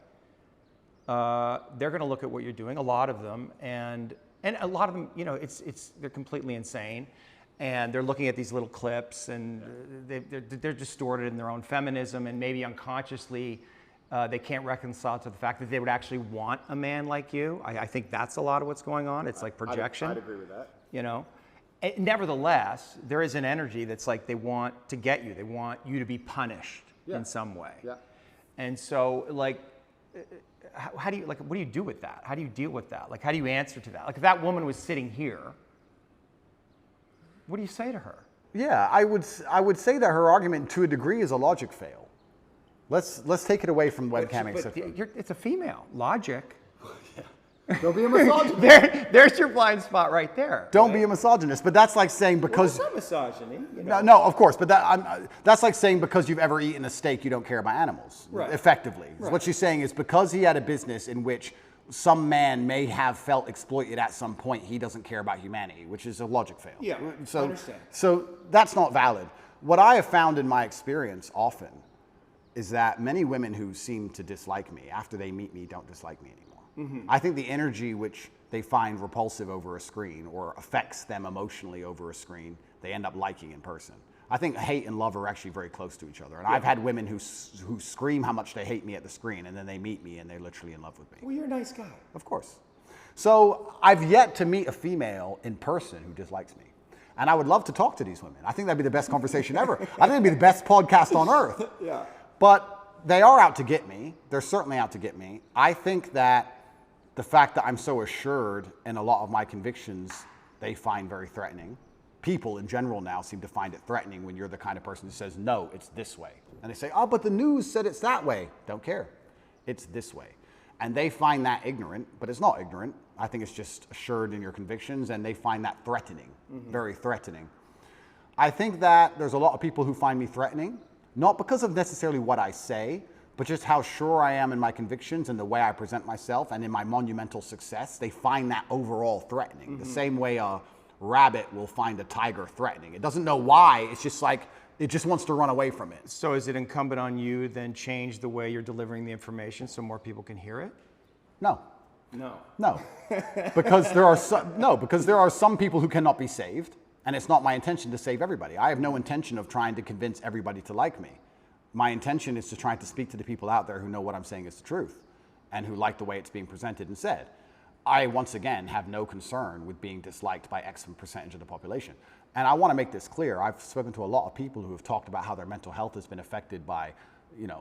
they're going to look at what you're doing, a lot of them, and a lot of them, you know, they're completely insane, and they're looking at these little clips, and they're distorted in their own feminism, and maybe unconsciously they can't reconcile to the fact that they would actually want a man like you. I think that's a lot of what's going on. It's like projection. I'd agree with that. You know? Nevertheless, there is an energy that's like they want to get you. They want you to be punished in some way. Yeah. And so, like, how do you, like, what do you do with that? How do you deal with that? Like, how do you answer to that? Like, if that woman was sitting here, what do you say to her? Yeah, I would say that her argument to a degree is a logic fail. Let's take it away from webcamming. It's a female. Logic. Don't be a misogynist. There's your blind spot right there. Don't be a misogynist, but that's like saying because Well, it's not misogyny. You know? no, of course, but that's like saying because you've ever eaten a steak, you don't care about animals. Right. Effectively, Right. what she's saying is because he had a business in which some man may have felt exploited at some point, he doesn't care about humanity, which is a logic fail. Yeah, so, I understand. So that's not valid. What I have found in my experience often is that many women who seem to dislike me after they meet me don't dislike me anymore. I think the energy which they find repulsive over a screen or affects them emotionally over a screen, they end up liking in person. I think hate and love are actually very close to each other. And I've had women who scream how much they hate me at the screen, and then they meet me and they're literally in love with me. Well, you're a nice guy. Of course. So I've yet to meet a female in person who dislikes me. And I would love to talk to these women. I think that'd be the best conversation ever. I think it'd be the best podcast on earth. Yeah. But they are out to get me. They're certainly out to get me. I think that the fact that I'm so assured in a lot of my convictions, they find very threatening. People in general now seem to find it threatening when you're the kind of person who says, no, it's this way. And they say, oh, but the news said it's that way. Don't care. It's this way. And they find that ignorant, but it's not ignorant. I think it's just assured in your convictions, and they find that threatening, very threatening. I think that there's a lot of people who find me threatening, not because of necessarily what I say, but just how sure I am in my convictions and the way I present myself and in my monumental success. They find that overall threatening. The same way a rabbit will find a tiger threatening. It doesn't know why, it's just like, it just wants to run away from it. So is it incumbent on you then change the way you're delivering the information so more people can hear it? No. No. Because there are some people who cannot be saved, and it's not my intention to save everybody. I have no intention of trying to convince everybody to like me. My intention is to try to speak to the people out there who know what I'm saying is the truth and who like the way it's being presented and said. I, once again, have no concern with being disliked by X percentage of the population. And I want to make this clear. I've spoken to a lot of people who have talked about how their mental health has been affected by,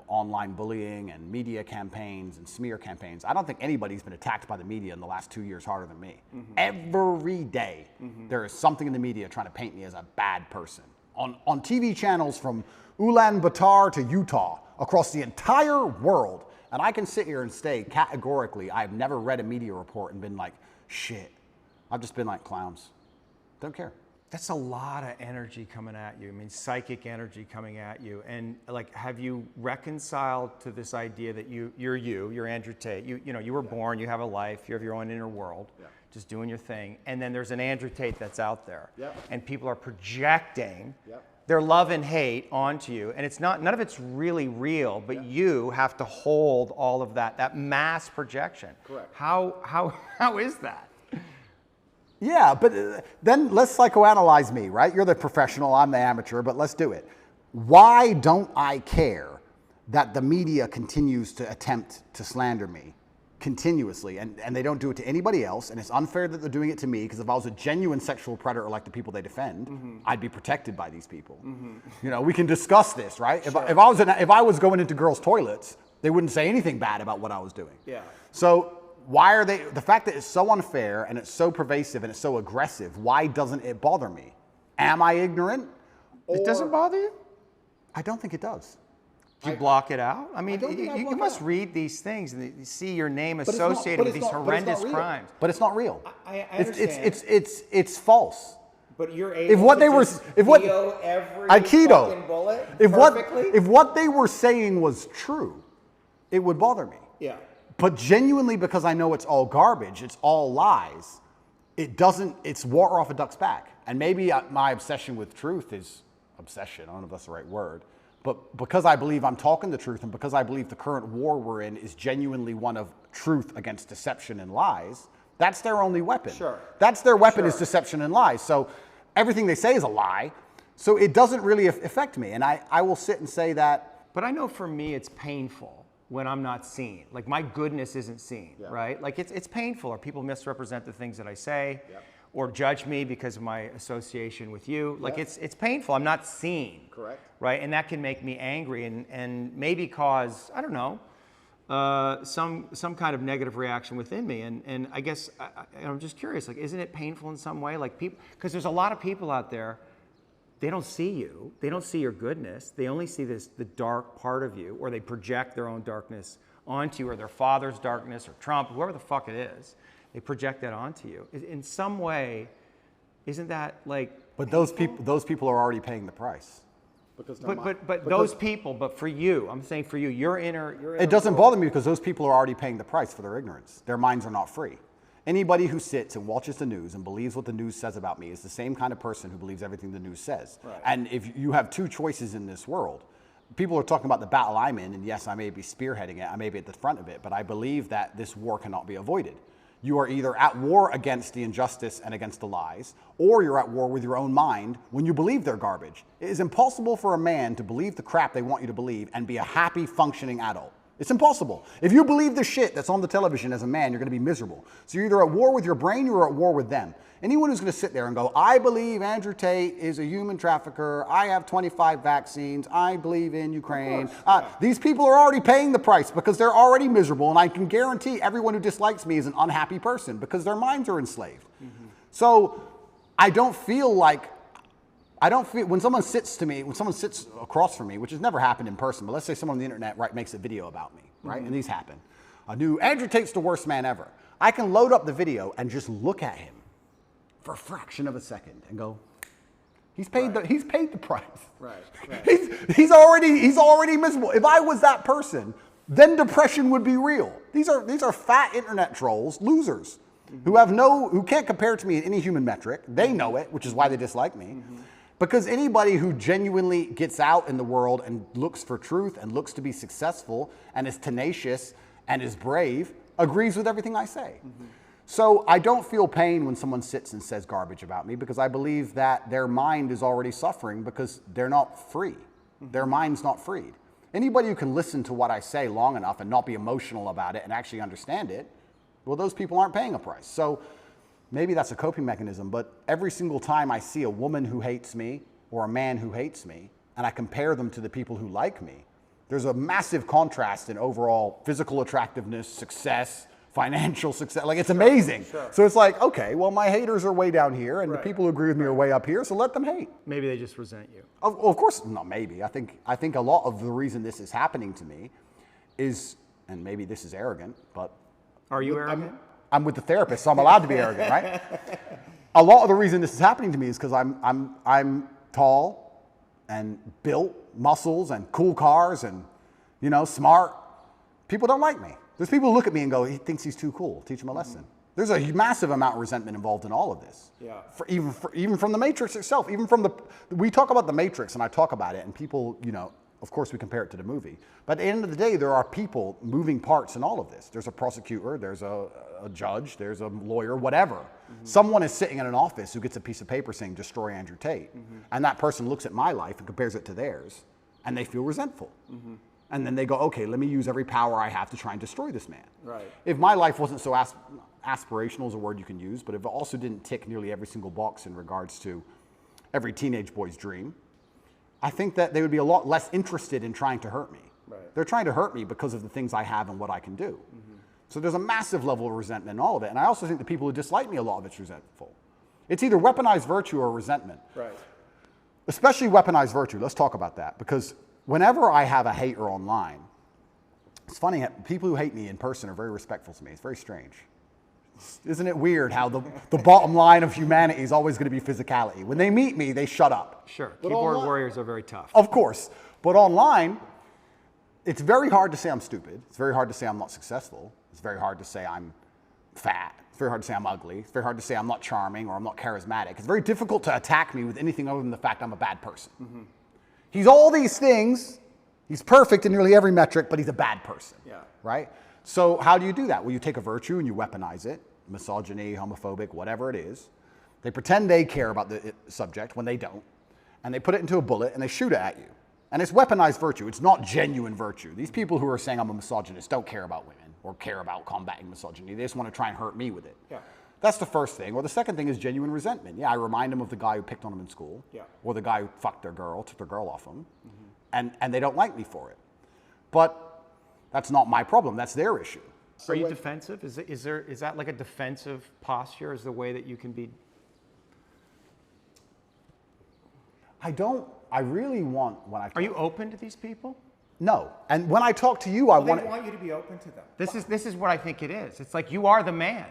online bullying and media campaigns and smear campaigns. I don't think anybody's been attacked by the media in the last 2 years harder than me. Every day, there is something in the media trying to paint me as a bad person. On TV channels from Ulaanbaatar to Utah, across the entire world. And I can sit here and say categorically, I've never read a media report and been like, shit. I've just been like, clowns. Don't care. That's a lot of energy coming at you. I mean, psychic energy coming at you. And like, have you reconciled to this idea that you're Andrew Tate. You were born, you have a life, you have your own inner world, just doing your thing. And then there's an Andrew Tate that's out there. And people are projecting their love and hate onto you. And it's not, none of it's really real, but you have to hold all of that mass projection. Correct. How is that? Yeah, but then let's psychoanalyze me, right? You're the professional, I'm the amateur, but let's do it. Why don't I care that the media continues to attempt to slander me continuously, and they don't do it to anybody else, and it's unfair that they're doing it to me, because if I was a genuine sexual predator like the people they defend, I'd be protected by these people. We can discuss this, right? Sure. If I was going into girls' toilets, they wouldn't say anything bad about what I was doing. Yeah. So why are they, the fact that it's so unfair and it's so pervasive and it's so aggressive, why doesn't it bother me? Am I ignorant? It doesn't bother you? I don't think it does. Do you block it out? I mean, don't think I you block it must out. read these things and you see your name it's associated with not- these but it's horrendous not real. crimes. But it's not real. I understand. It's false. But you're able If what to they were, just if what feel every Aikido, fucking bullet if perfectly? what they were saying was true, it would bother me. Yeah. But genuinely, because I know it's all garbage, it's all lies, it doesn't, it's water off a duck's back. And maybe my obsession with truth is obsession, I don't know if that's the right word, but because I believe I'm talking the truth and because I believe the current war we're in is genuinely one of truth against deception and lies, that's their only weapon. Sure. That's their weapon, Sure. is deception and lies. So everything they say is a lie. So it doesn't really affect me. And I will sit and say that. But I know for me it's painful when I'm not seen. Like my goodness isn't seen, right? Like it's painful, or people misrepresent the things that I say, or judge me because of my association with you. Like it's painful. I'm not seen. Correct. Right? And that can make me angry and maybe cause, I don't know, some kind of negative reaction within me. And I guess I'm just curious, like, isn't it painful in some way? Like people, because there's a lot of people out there, they don't see you. They don't see your goodness. They only see the dark part of you, or they project their own darkness onto you, or their father's darkness, or Trump, whoever the fuck it is. They project that onto you. In some way, isn't that like? But those people are already paying the price. But those people, but for you, I'm saying for you, your inner it doesn't bother me because those people are already paying the price for their ignorance. Their minds are not free. Anybody who sits and watches the news and believes what the news says about me is the same kind of person who believes everything the news says. Right. And if you have two choices in this world, people are talking about the battle I'm in, and yes, I may be spearheading it, I may be at the front of it, but I believe that this war cannot be avoided. You are either at war against the injustice and against the lies, or you're at war with your own mind when you believe they're garbage. It is impossible for a man to believe the crap they want you to believe and be a happy, functioning adult. It's impossible. If you believe the shit that's on the television as a man, you're going to be miserable. So you're either at war with your brain or you're at war with them. Anyone who's going to sit there and go, I believe Andrew Tate is a human trafficker, I have 25 vaccines, I believe in Ukraine. These people are already paying the price because they're already miserable, and I can guarantee everyone who dislikes me is an unhappy person because their minds are enslaved. Mm-hmm. So I don't feel, when someone sits across from me, which has never happened in person, but let's say someone on the internet makes a video about me, right? Mm-hmm. And these happen. A new Andrew Tate's the worst man ever. I can load up the video and just look at him for a fraction of a second and go, he's paid the price. Right. He's already miserable. If I was that person, then depression would be real. These are fat internet trolls, losers, mm-hmm. who can't compare to me in any human metric. They know it, which is why they dislike me. Mm-hmm. Because anybody who genuinely gets out in the world and looks for truth and looks to be successful and is tenacious and is brave agrees with everything I say. Mm-hmm. So I don't feel pain when someone sits and says garbage about me because I believe that their mind is already suffering because they're not free. Mm-hmm. Their mind's not freed. Anybody who can listen to what I say long enough and not be emotional about it and actually understand it, well, those people aren't paying a price. So maybe that's a coping mechanism, but every single time I see a woman who hates me or a man who hates me, and I compare them to the people who like me, there's a massive contrast in overall physical attractiveness, success, financial success. Like, it's amazing. Sure. So it's like, okay, well, my haters are way down here, and the people who agree with me are way up here, so let them hate. Maybe they just resent you. Of course, not maybe. I think a lot of the reason this is happening to me is, and maybe this is arrogant, but... Are you arrogant? I'm with the therapist, so I'm allowed to be arrogant, right? A lot of the reason this is happening to me is because I'm tall and built, muscles and cool cars and, smart. People don't like me. There's people who look at me and go, he thinks he's too cool. Teach him a lesson. Mm-hmm. There's a massive amount of resentment involved in all of this. Yeah. Even from the Matrix itself, we talk about the Matrix and I talk about it and people, of course we compare it to the movie. But at the end of the day, there are people moving parts in all of this. There's a prosecutor, there's a judge, there's a lawyer, whatever. Mm-hmm. Someone is sitting in an office who gets a piece of paper saying, destroy Andrew Tate. Mm-hmm. And that person looks at my life and compares it to theirs and they feel resentful. Mm-hmm. And then they go, okay, let me use every power I have to try and destroy this man. Right. If my life wasn't so aspirational is a word you can use, but if it also didn't tick nearly every single box in regards to every teenage boy's dream, I think that they would be a lot less interested in trying to hurt me. Right. They're trying to hurt me because of the things I have and what I can do. Mm-hmm. So there's a massive level of resentment in all of it. And I also think the people who dislike me, a lot of it's resentful. It's either weaponized virtue or resentment. Right. Especially weaponized virtue. Let's talk about that. Because whenever I have a hater online, it's funny, people who hate me in person are very respectful to me. It's very strange. Isn't it weird how the bottom line of humanity is always going to be physicality? When they meet me, they shut up. Sure. Keyboard warriors are very tough. Of course. But online, it's very hard to say I'm stupid. It's very hard to say I'm not successful. It's very hard to say I'm fat. It's very hard to say I'm ugly. It's very hard to say I'm not charming or I'm not charismatic. It's very difficult to attack me with anything other than the fact I'm a bad person. Mm-hmm. He's all these things. He's perfect in nearly every metric, but he's a bad person. Yeah. Right? So how do you do that? Well, you take a virtue and you weaponize it. Misogyny, homophobic, whatever it is. They pretend they care about the subject when they don't. And they put it into a bullet and they shoot it at you. And it's weaponized virtue. It's not genuine virtue. These people who are saying I'm a misogynist don't care about women or care about combating misogyny. They just want to try and hurt me with it. Yeah. That's the first thing. Or the second thing is genuine resentment. Yeah, I remind them of the guy who picked on them in school. Yeah. Or the guy who fucked their girl, took their girl off them. Mm-hmm. And they don't like me for it. But That's not my problem. That's their issue. Are you defensive? Is that like a defensive posture? Is the way that you can be? I really want when I. Are you open to these people? No. And when I talk to you, I They want you to be open to them. This is what I think it is. It's like you are the man.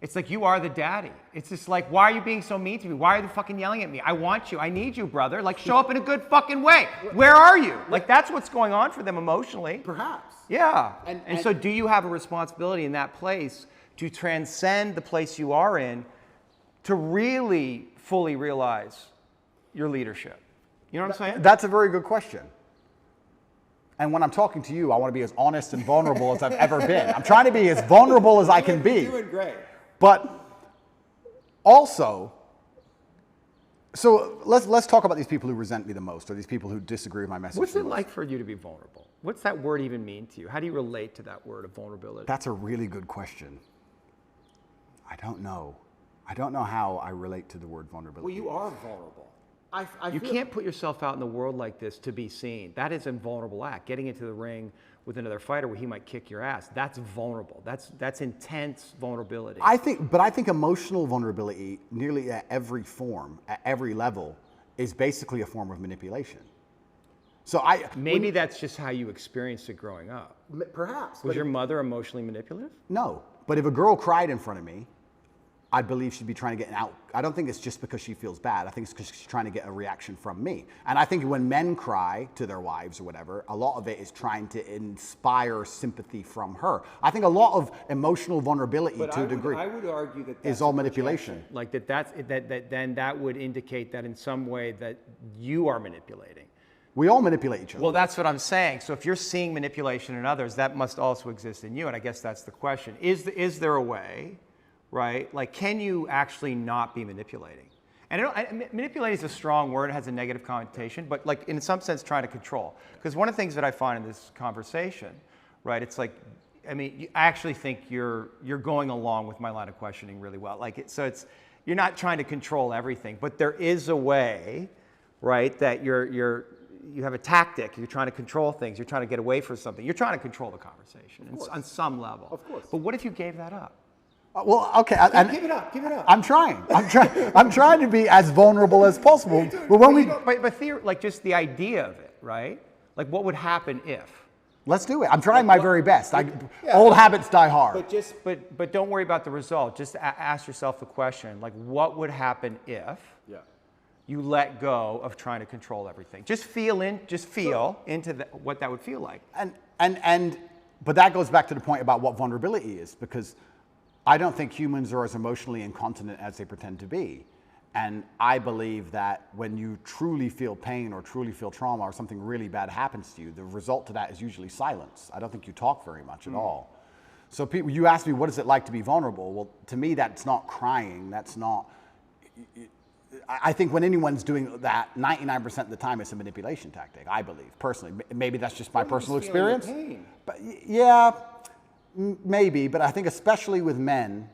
It's like you are the daddy. It's just like, why are you being so mean to me? Why are you fucking yelling at me? I want you. I need you, brother. Like, show up in a good fucking way. Where are you? Like, that's what's going on for them emotionally. Perhaps. Yeah. And so do you have a responsibility in that place to transcend the place you are in to really fully realize your leadership? You know what I'm saying? That's a very good question. And when I'm talking to you, I want to be as honest and vulnerable as I've ever been. I'm trying to be as vulnerable as I can be. You're doing great. But also, so let's talk about these people who resent me the most, or these people who disagree with my message. What's the it most. like for you to be vulnerable? What's that word even mean to you? How do you relate to that word of vulnerability? That's a really good question. I don't know. I don't know how I relate to the word vulnerability. Well, you are vulnerable. You can't put yourself out in the world like this to be seen. That is a vulnerable act. Getting into the ring with another fighter where he might kick your ass, that's vulnerable. That's intense vulnerability. I think emotional vulnerability, nearly at every form, at every level, is basically a form of manipulation. So Maybe that's just how you experienced it growing up. perhaps. Was your mother emotionally manipulative? No, but if a girl cried in front of me, I believe she'd be trying to get an out. I don't think it's just because she feels bad. I think it's because she's trying to get a reaction from me. And I think when men cry to their wives or whatever, a lot of it is trying to inspire sympathy from her. I think a lot of emotional vulnerability to a degree I would argue that is all manipulation. Like then that would indicate that in some way that you are manipulating. We all manipulate each other. Well, that's what I'm saying. So if you're seeing manipulation in others, that must also exist in you. And I guess that's the question. Is there a way, right? Like, can you actually not be manipulating? And manipulating is a strong word. It has a negative connotation, but like in some sense, trying to control. Because one of the things that I find in this conversation, right? It's like, I actually think you're going along with my line of questioning really well. Like, you're not trying to control everything, but there is a way, right? That you have a tactic. You're trying to control things. You're trying to get away from something. You're trying to control the conversation on some level. Of course. But what if you gave that up? Well, okay. Give it up. Give it up. I'm trying. I'm trying to be as vulnerable as possible. But when like just the idea of it, right? Like what would happen if? Let's do it. I'm trying my very best. Old habits die hard. But don't worry about the result. Just ask yourself the question, like what would happen if you let go of trying to control everything? Just feel into what that would feel like. But that goes back to the point about what vulnerability is, because I don't think humans are as emotionally incontinent as they pretend to be. And I believe that when you truly feel pain or truly feel trauma or something really bad happens to you, the result to that is usually silence. I don't think you talk very much at all. So people, you ask me, what is it like to be vulnerable? Well, to me, that's not crying. That's not... I think when anyone's doing that, 99% of the time, it's a manipulation tactic, I believe, personally. Maybe that's just my personal experience. But yeah, maybe. But I think especially with men,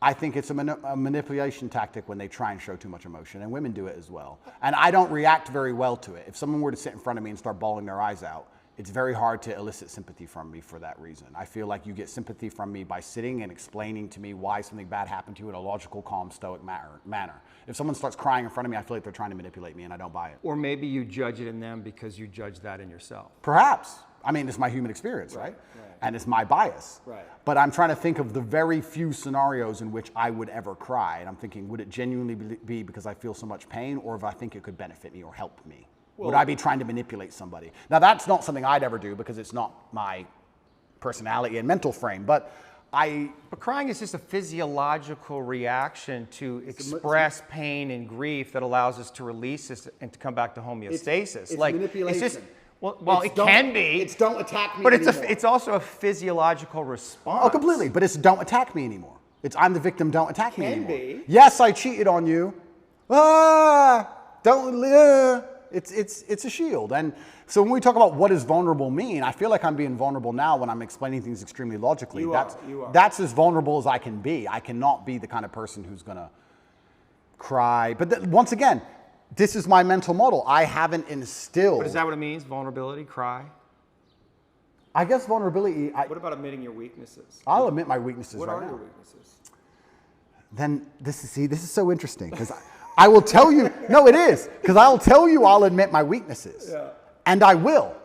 I think it's a manipulation tactic when they try and show too much emotion, and women do it as well. And I don't react very well to it. If someone were to sit in front of me and start bawling their eyes out, it's very hard to elicit sympathy from me for that reason. I feel like you get sympathy from me by sitting and explaining to me why something bad happened to you in a logical, calm, stoic manner. If someone starts crying in front of me, I feel like they're trying to manipulate me, and I don't buy it. Or maybe you judge it in them because you judge that in yourself. Perhaps. I mean, it's my human experience, right? And it's my bias. Right. But I'm trying to think of the very few scenarios in which I would ever cry. And I'm thinking, would it genuinely be because I feel so much pain, or if I think it could benefit me or help me? Well, would I be trying to manipulate somebody? Now, that's not something I'd ever do because it's not my personality and mental frame. But crying is just a physiological reaction to express pain and grief that allows us to release this and to come back to homeostasis. It's manipulation. It's just, well, it can be. It's don't attack me but anymore. It's also a physiological response. Oh, completely. But it's don't attack me anymore. It's I'm the victim, don't attack me anymore. Can be. Yes, I cheated on you. It's a shield. And so when we talk about what does vulnerable mean, I feel like I'm being vulnerable now when I'm explaining things extremely logically. You are. That's as vulnerable as I can be. I cannot be the kind of person who's going to cry. But once again, this is my mental model. I haven't instilled. But is that what it means? Vulnerability, cry? I guess vulnerability, What about admitting your weaknesses? I'll admit my weaknesses What right are now. your weaknesses? Then this is so interesting because I will tell you, no, it is, because I'll tell you I'll admit my weaknesses. Yeah. And I will.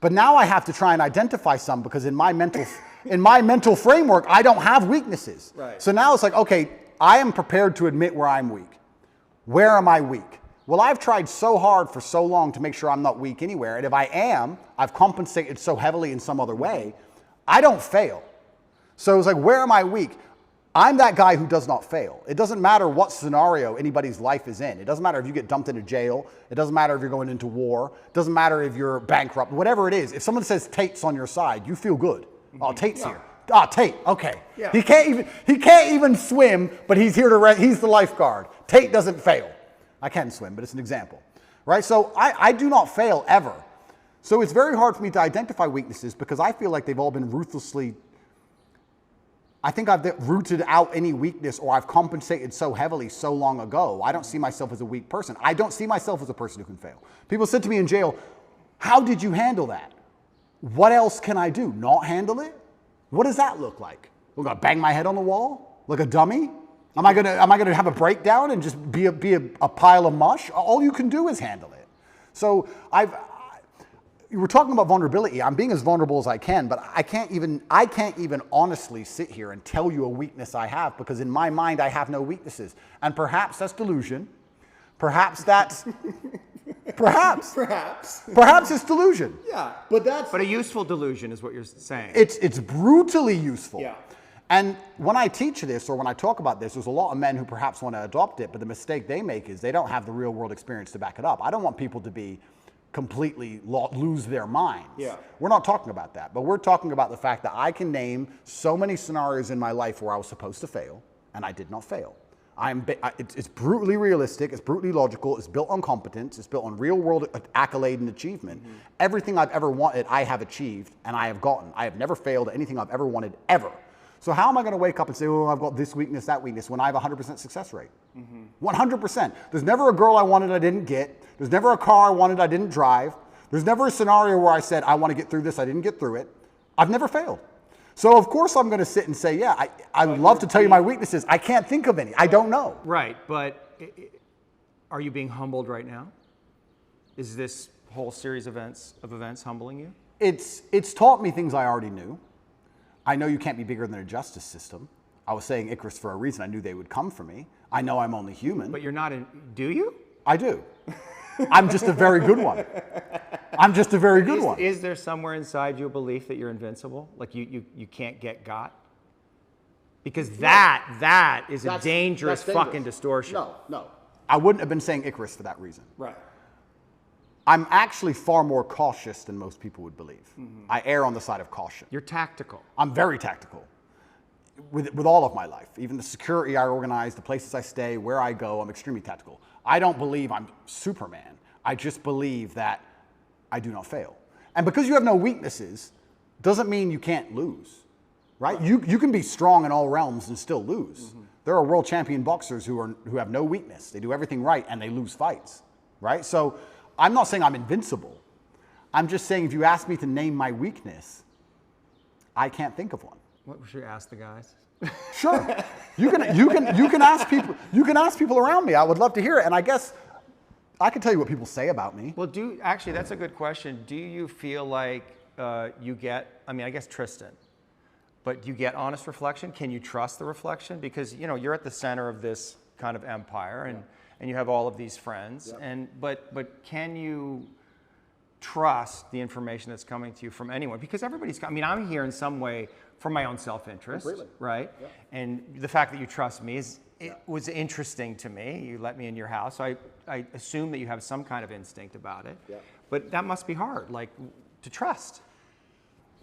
But now I have to try and identify some because in my mental framework, I don't have weaknesses. Right. So now it's like, okay, I am prepared to admit where I'm weak. Where am I weak? Well, I've tried so hard for so long to make sure I'm not weak anywhere. And if I am, I've compensated so heavily in some other way, I don't fail. So it's like, where am I weak? I'm that guy who does not fail. It doesn't matter what scenario anybody's life is in. It doesn't matter if you get dumped into jail. It doesn't matter if you're going into war. It doesn't matter if you're bankrupt. Whatever it is, if someone says Tate's on your side, you feel good. Oh, Tate's here. Ah, Tate, okay. Yeah. He can't even swim, but he's here to he's the lifeguard. Tate doesn't fail. I can swim, but it's an example, right? So I do not fail ever. So it's very hard for me to identify weaknesses because I feel like they've all been ruthlessly, I think I've rooted out any weakness or I've compensated so heavily so long ago. I don't see myself as a weak person. I don't see myself as a person who can fail. People said to me in jail, how did you handle that? What else can I do? Not handle it? What does that look like? We're gonna bang my head on the wall like a dummy? Am I gonna have a breakdown and just be a pile of mush? All you can do is handle it. So you were talking about vulnerability. I'm being as vulnerable as I can, but I can't even honestly sit here and tell you a weakness I have because in my mind I have no weaknesses. And perhaps that's delusion. Perhaps that's perhaps it's delusion. Yeah, but that's... But a useful delusion is what you're saying. It's brutally useful. Yeah. And when I teach this or when I talk about this, there's a lot of men who perhaps want to adopt it, but the mistake they make is they don't have the real world experience to back it up. I don't want people to be completely lose their minds. Yeah. We're not talking about that, but we're talking about the fact that I can name so many scenarios in my life where I was supposed to fail and I did not fail. It's brutally realistic, it's brutally logical, it's built on competence, it's built on real world accolade and achievement. Mm-hmm. Everything I've ever wanted, I have achieved and I have gotten. I have never failed at anything I've ever wanted, ever. So how am I going to wake up and say, oh, I've got this weakness, that weakness, when I have a 100% success rate? 100%. There's never a girl I wanted I didn't get. There's never a car I wanted I didn't drive. There's never a scenario where I said, I want to get through this, I didn't get through it. I've never failed. So of course I'm going to sit and say, yeah, I love to tell you my weaknesses. I can't think of any. I don't know. Right, but are you being humbled right now? Is this whole series of events humbling you? It's taught me things I already knew. I know you can't be bigger than a justice system. I was saying Icarus for a reason. I knew they would come for me. I know I'm only human. But you're not do you? I do. I'm just a very good one. I'm just a very good one. Is there somewhere inside you a belief that you're invincible? Like you can't get got? Because that is a dangerous fucking distortion. No. I wouldn't have been saying Icarus for that reason. Right. I'm actually far more cautious than most people would believe. Mm-hmm. I err on the side of caution. You're tactical. I'm very tactical with all of my life. Even the security I organize, the places I stay, where I go, I'm extremely tactical. I don't believe I'm Superman. I just believe that I do not fail. And because you have no weaknesses, doesn't mean you can't lose, right? You can be strong in all realms and still lose. Mm-hmm. There are world champion boxers who have no weakness. They do everything right and they lose fights, right? So I'm not saying I'm invincible. I'm just saying if you ask me to name my weakness, I can't think of one. What should we ask the guys? Sure. You can ask people. You can ask people around me. I would love to hear it. And I guess I can tell you what people say about me. Well, actually that's a good question. Do you feel like you get? I mean, I guess Tristan. But do you get honest reflection? Can you trust the reflection? Because you're at the center of this kind of empire, and you have all of these friends. Yeah. But can you trust the information that's coming to you from anyone? Because everybody's. I mean, I'm here in some way from my own self-interest, right? Yeah. And the fact that you trust me was interesting to me. You let me in your house, so I assume that you have some kind of instinct about it. Yeah. But that must be hard, like to trust.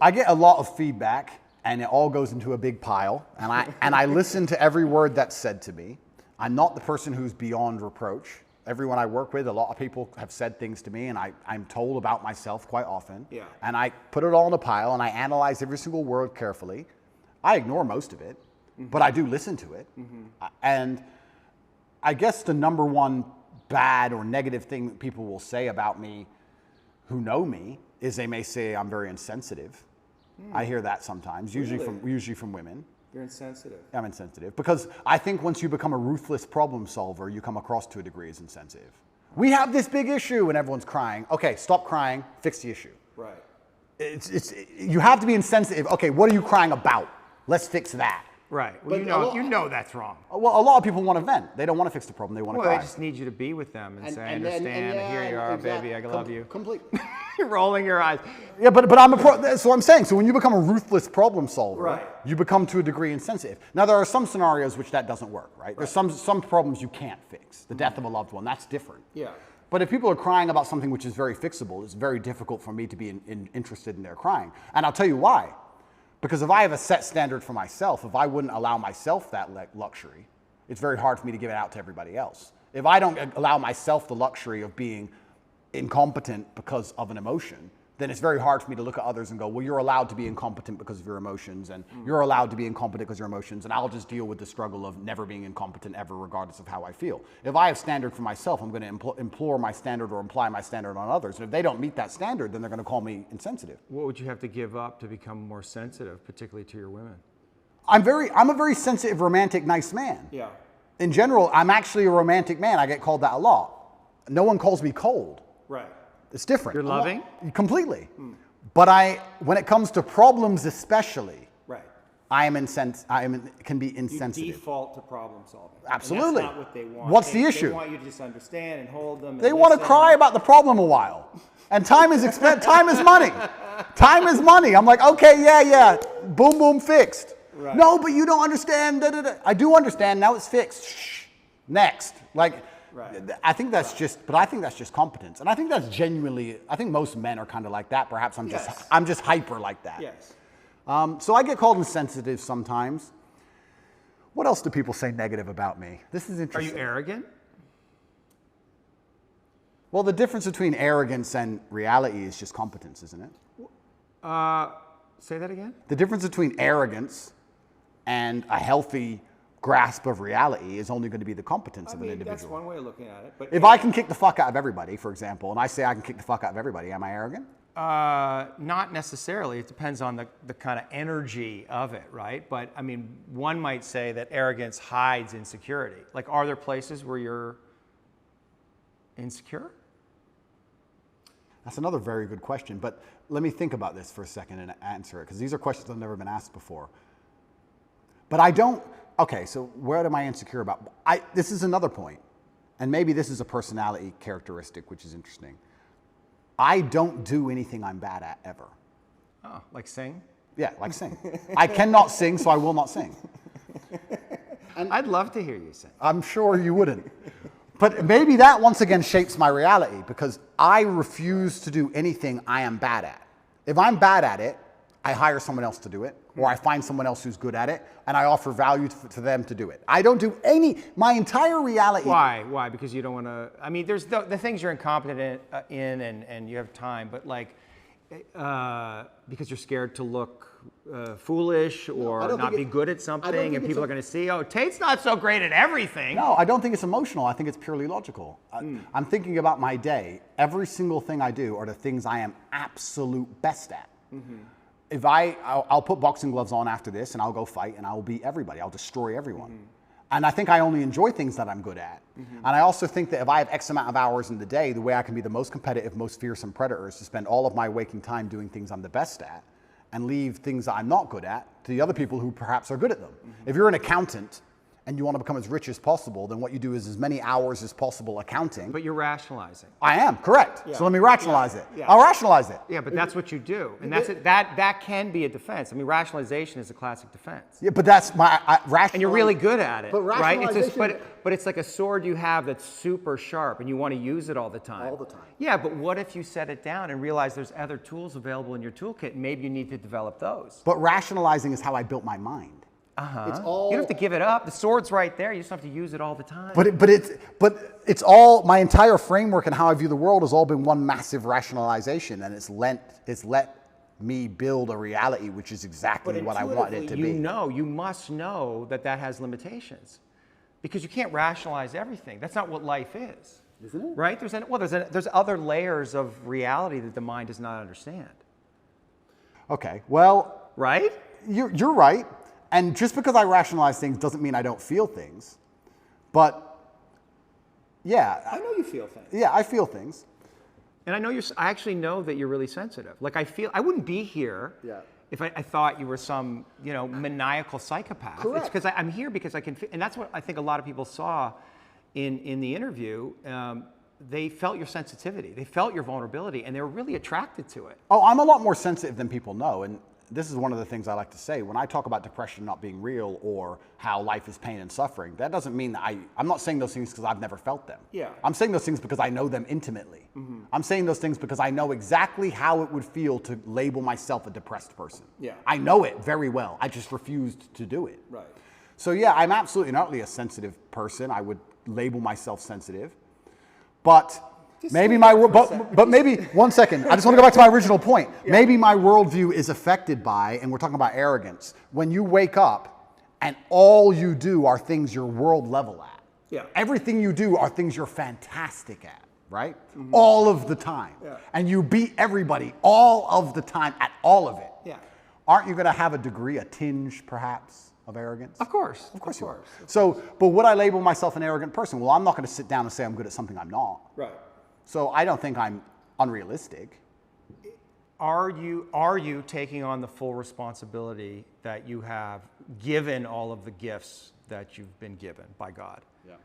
I get a lot of feedback, and it all goes into a big pile, and I listen to every word that's said to me. I'm not the person who's beyond reproach. Everyone I work with, a lot of people have said things to me, and I'm told about myself quite often. Yeah. And I put it all in a pile, and I analyze every single word carefully. I ignore most of it, but I do listen to it. Mm-hmm. And I guess the number one bad or negative thing that people will say about me, who know me is they may say I'm very insensitive. I hear that sometimes, usually from women. You're insensitive. I'm insensitive because I think once you become a ruthless problem solver, you come across to a degree as insensitive. We have this big issue and everyone's crying. Okay, stop crying, fix the issue. Right. You have to be insensitive. Okay, what are you crying about? Let's fix that. Right. Well, you know that's wrong. Well, a lot of people want to vent. They don't want to fix the problem. They want to cry. Well, they just need you to be with them and say, I understand, here you are, exactly. baby, I love you. Completely. You're rolling your eyes. Yeah, but that's what I'm saying. So when you become a ruthless problem solver, Right. you become to a degree insensitive. Now, there are some scenarios which that doesn't work, right? There's some problems you can't fix. The death of a loved one, that's different. Yeah. But if people are crying about something which is very fixable, it's very difficult for me to be interested in their crying. And I'll tell you why. Because if I have a set standard for myself, if I wouldn't allow myself that luxury, it's very hard for me to give it out to everybody else. If I don't allow myself the luxury of being incompetent because of an emotion, then it's very hard for me to look at others and go, well, you're allowed to be incompetent because of your emotions, and you're allowed to be incompetent because of your emotions, and I'll just deal with the struggle of never being incompetent ever, regardless of how I feel. If I have standard for myself, I'm going to implore my standard or imply my standard on others, and if they don't meet that standard, then they're going to call me insensitive. What would you have to give up to become more sensitive, particularly to your women? I'm a very sensitive, romantic, nice man. Yeah. In general, I'm actually a romantic man. I get called that a lot. No one calls me cold. Right. It's different. You're loving? Completely. But when it comes to problems especially, Right. can be insensitive. You default to problem solving. Absolutely. And that's not what they want. What's the issue? They want you to just understand and hold them. And They want to cry about the problem a while. And time is time is money. Time is money. I'm like, okay, yeah. Boom, boom, fixed. Right. No, but you don't understand. Da, da, da. I do understand. Now it's fixed. Shh. Next. Like, Right. I think that's just competence. And I think that's genuinely, I think most men are kind of like that. Perhaps I'm just hyper like that. Yes. So I get called insensitive sometimes. What else do people say negative about me? This is Are interesting. you arrogant? Well, the difference between arrogance and reality is just competence, isn't it? Say that again? The difference between arrogance and a healthy grasp of reality is only going to be the competence of an individual. That's one way of looking at it. But If I can kick the fuck out of everybody, for example, and I say I can kick the fuck out of everybody, am I arrogant? Not necessarily. It depends on the kind of energy of it, right? But I mean, one might say that arrogance hides insecurity. Like, are there places where you're insecure? That's another very good question, but let me think about this for a second and answer it, because these are questions that have never been asked before. But I don't, okay, so what am I insecure about? This is another point, and maybe this is a personality characteristic, which is interesting. I don't do anything I'm bad at ever. Oh, like sing? Yeah, like sing. I cannot sing, so I will not sing. I'd love to hear you sing. I'm sure you wouldn't. But maybe that once again shapes my reality, because I refuse to do anything I am bad at. If I'm bad at it, I hire someone else to do it, or I find someone else who's good at it, and I offer value to them to do it. I don't do my entire reality. Why? Why? Because you don't want to, I mean, there's the things you're incompetent in and you have time, but like, because you're scared to look foolish or not be good at something, and people are going to see, oh, Tate's not so great at everything. No, I don't think it's emotional. I think it's purely logical. I'm thinking about my day. Every single thing I do are the things I am absolute best at. If I'll put boxing gloves on after this and I'll go fight and I'll beat everybody. I'll destroy everyone. And I think I only enjoy things that I'm good at. And I also think that if I have X amount of hours in the day, the way I can be the most competitive, most fearsome predator is to spend all of my waking time doing things I'm the best at and leave things that I'm not good at to the other people who perhaps are good at them. If you're an accountant and you want to become as rich as possible, then what you do is as many hours as possible accounting. But you're rationalizing. I am, correct. Yeah. So let me rationalize it. Yeah. I'll rationalize it. Yeah, but that's what you do, and that's it. That can be a defense. I mean, rationalization is a classic defense. Yeah, but that's my rationalization. And you're really good at it, But right? rationalization- But it's like a sword you have that's super sharp, and you want to use it all the time. All the time. Yeah, but what if you set it down and realize there's other tools available in your toolkit, and maybe you need to develop those? But rationalizing is how I built my mind. It's all. You don't have to give it up. The sword's right there. You just have to use it all the time. But it's all, my entire framework and how I view the world has all been one massive rationalization, and it's let me build a reality which is exactly what I wanted it to be. You must know that has limitations, because you can't rationalize everything. That's not what life is. Isn't it? Right? There's other layers of reality that the mind does not understand. Okay, well, Right? you're right. And just because I rationalize things doesn't mean I don't feel things. But yeah, I know you feel things. yeah, I feel things. And I actually know that you're really sensitive. Like I wouldn't be here if I thought you were some, maniacal psychopath. Correct. It's because I'm here because I can, and that's what I think a lot of people saw in the interview. They felt your sensitivity, they felt your vulnerability, and they were really attracted to it. Oh, I'm a lot more sensitive than people know. And this is one of the things I like to say. When I talk about depression not being real or how life is pain and suffering, that doesn't mean that I'm not saying those things because I've never felt them. Yeah. I'm saying those things because I know them intimately. I'm saying those things because I know exactly how it would feel to label myself a depressed person. Yeah. I know it very well. I just refused to do it. Right. So yeah, I'm absolutely not really a sensitive person. I would label myself sensitive. But maybe maybe 1 second. I just want to go back to my original point. Yeah. Maybe my worldview is affected by, and we're talking about arrogance, when you wake up and all you do are things you're world level at. Yeah. Everything you do are things you're fantastic at, right? Mm-hmm. All of the time. Yeah. And you beat everybody all of the time at all of it. Yeah. Aren't you going to have a degree, a tinge perhaps, of arrogance? Of course. Of course you are. So, but would I label myself an arrogant person? Well, I'm not going to sit down and say I'm good at something I'm not. Right. So I don't think I'm unrealistic. Are you taking on the full responsibility that you have given all of the gifts that you've been given by God? Yeah.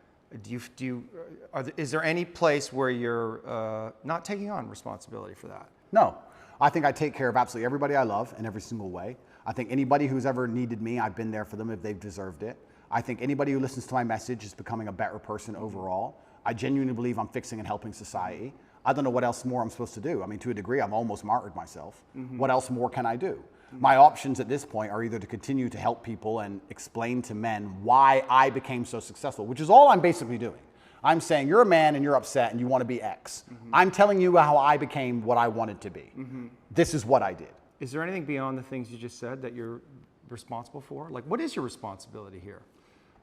Is there any place where you're not taking on responsibility for that? No. I think I take care of absolutely everybody I love in every single way. I think anybody who's ever needed me, I've been there for them if they've deserved it. I think anybody who listens to my message is becoming a better person overall. I genuinely believe I'm fixing and helping society. I don't know what else more I'm supposed to do. I mean, to a degree, I've almost martyred myself. Mm-hmm. What else more can I do? Mm-hmm. My options at this point are either to continue to help people and explain to men why I became so successful, which is all I'm basically doing. I'm saying you're a man and you're upset and you want to be X. Mm-hmm. I'm telling you how I became what I wanted to be. Mm-hmm. This is what I did. Is there anything beyond the things you just said that you're responsible for? Like, what is your responsibility here?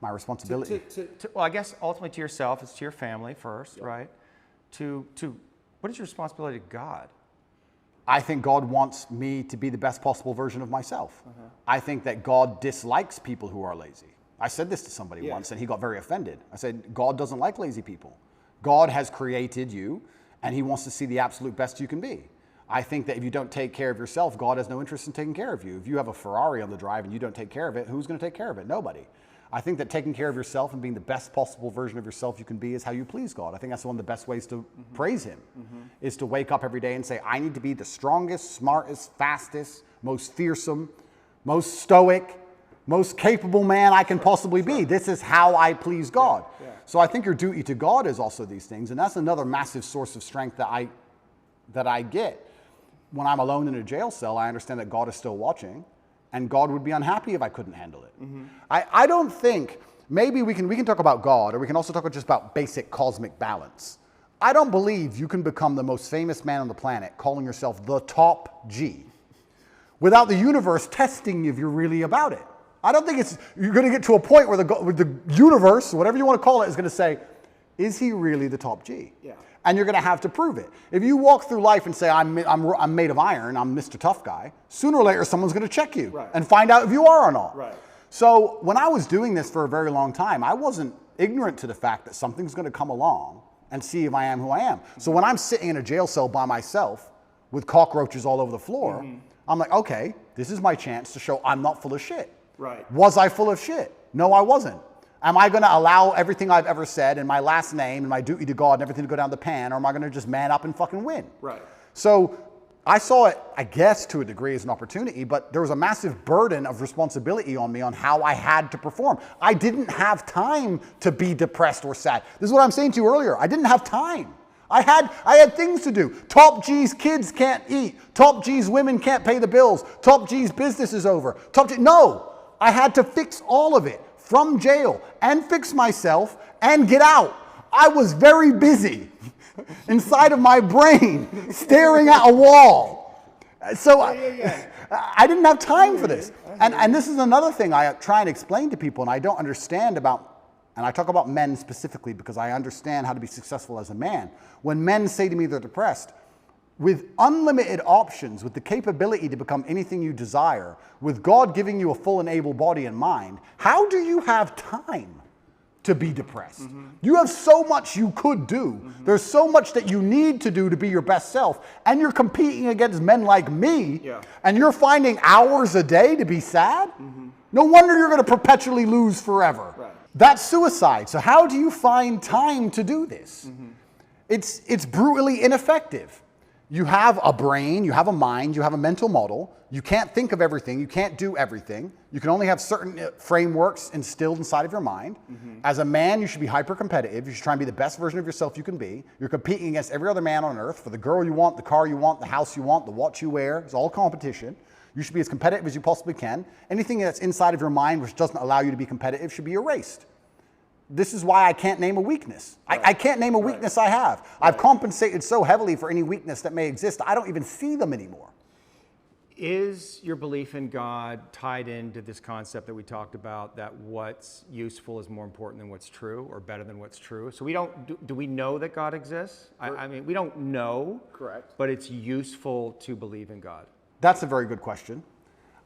My responsibility? Well, I guess ultimately to yourself, it's to your family first, yep. Right? What is your responsibility to God? I think God wants me to be the best possible version of myself. Uh-huh. I think that God dislikes people who are lazy. I said this to somebody once and he got very offended. I said, God doesn't like lazy people. God has created you and he wants to see the absolute best you can be. I think that if you don't take care of yourself, God has no interest in taking care of you. If you have a Ferrari on the drive and you don't take care of it, who's going to take care of it? Nobody. I think that taking care of yourself and being the best possible version of yourself you can be is how you please God. I think that's one of the best ways to praise him, is to wake up every day and say, I need to be the strongest, smartest, fastest, most fearsome, most stoic, most capable man I can possibly be. This is how I please God. Yeah. Yeah. So I think your duty to God is also these things. And that's another massive source of strength that I get. When I'm alone in a jail cell, I understand that God is still watching. And God would be unhappy if I couldn't handle it. Mm-hmm. I don't think, maybe we can talk about God, or we can also talk just about basic cosmic balance. I don't believe you can become the most famous man on the planet calling yourself the top G without the universe testing you if you're really about it. I don't think you're going to get to a point where the universe, whatever you want to call it, is going to say, is he really the top G? Yeah. And you're going to have to prove it. If you walk through life and say, I'm made of iron, I'm Mr. Tough Guy, sooner or later someone's going to check you and find out if you are or not. Right. So when I was doing this for a very long time, I wasn't ignorant to the fact that something's going to come along and see if I am who I am. So when I'm sitting in a jail cell by myself with cockroaches all over the floor, I'm like, okay, this is my chance to show I'm not full of shit. Right. Was I full of shit? No, I wasn't. Am I going to allow everything I've ever said and my last name and my duty to God and everything to go down the pan, or am I going to just man up and fucking win? Right. So I saw it, I guess, to a degree as an opportunity, but there was a massive burden of responsibility on me on how I had to perform. I didn't have time to be depressed or sad. This is what I'm saying to you earlier. I didn't have time. I had things to do. Top G's kids can't eat. Top G's women can't pay the bills. Top G's business is over. No, I had to fix all of it. From jail and fix myself and get out. I was very busy inside of my brain staring at a wall. So I didn't have time for this. And this is another thing I try and explain to people and I don't understand about and I talk about men specifically because I understand how to be successful as a man. When men say to me they're depressed, with unlimited options, with the capability to become anything you desire, with God giving you a full and able body and mind, how do you have time to be depressed? You have so much you could do. There's so much that you need to do to be your best self, and you're competing against men like me, and you're finding hours a day to be sad? No wonder you're going to perpetually lose forever. Right. That's suicide. So how do you find time to do this? It's brutally ineffective. You have a brain, you have a mind, you have a mental model. You can't think of everything, you can't do everything. You can only have certain frameworks instilled inside of your mind. As a man, you should be hyper-competitive. You should try and be the best version of yourself you can be. You're competing against every other man on earth for the girl you want, the car you want, the house you want, the watch you wear. It's all competition. You should be as competitive as you possibly can. Anything that's inside of your mind which doesn't allow you to be competitive should be erased. This is why I can't name a weakness. I can't name a weakness I have. I've compensated so heavily for any weakness that may exist, I don't even see them anymore. Is your belief in God tied into this concept that we talked about, that what's useful is more important than what's true, or better than what's true? So we don't, do we know that God exists? I mean, we don't know. Correct. But it's useful to believe in God. That's a very good question.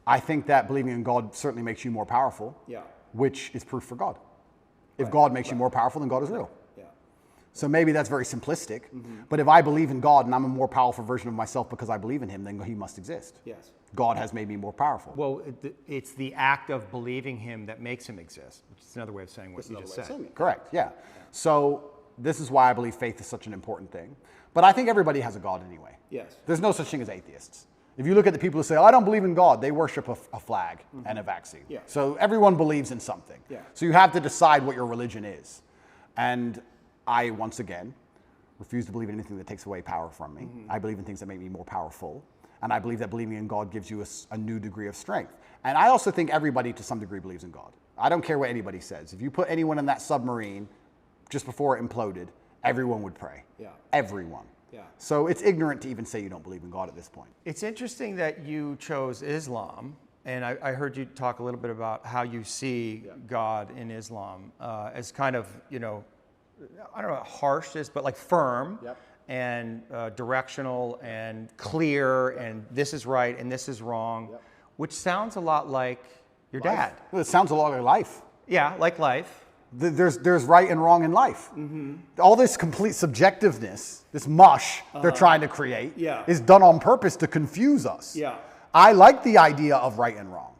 I think that believing in God certainly makes you more powerful, which is proof for God. If God makes you more powerful, then God is real. So maybe that's very simplistic, but if I believe in God and I'm a more powerful version of myself because I believe in him, then he must exist. Yes. God has made me more powerful. Well, it's the act of believing him that makes him exist, which is another way of saying what you just said. Correct, yeah. So this is why I believe faith is such an important thing. But I think everybody has a God anyway. Yes. There's no such thing as atheists. If you look at the people who say, oh, I don't believe in God, they worship a flag and a vaccine. So everyone believes in something. So you have to decide what your religion is. And I, once again, refuse to believe in anything that takes away power from me. I believe in things that make me more powerful. And I believe that believing in God gives you a new degree of strength. And I also think everybody to some degree believes in God. I don't care what anybody says. If you put anyone in that submarine just before it imploded, everyone would pray. Everyone. So it's ignorant to even say you don't believe in God at this point. It's interesting that you chose Islam, and I heard you talk a little bit about how you see God in Islam as kind of, you know, I don't know how harsh this, but like firm and directional and clear, and this is right and this is wrong, which sounds a lot like your dad. Well, it sounds a lot like life. Yeah, like life. There's right and wrong in life. All this complete subjectiveness, this mush they're trying to create, is done on purpose to confuse us. I like the idea of right and wrong.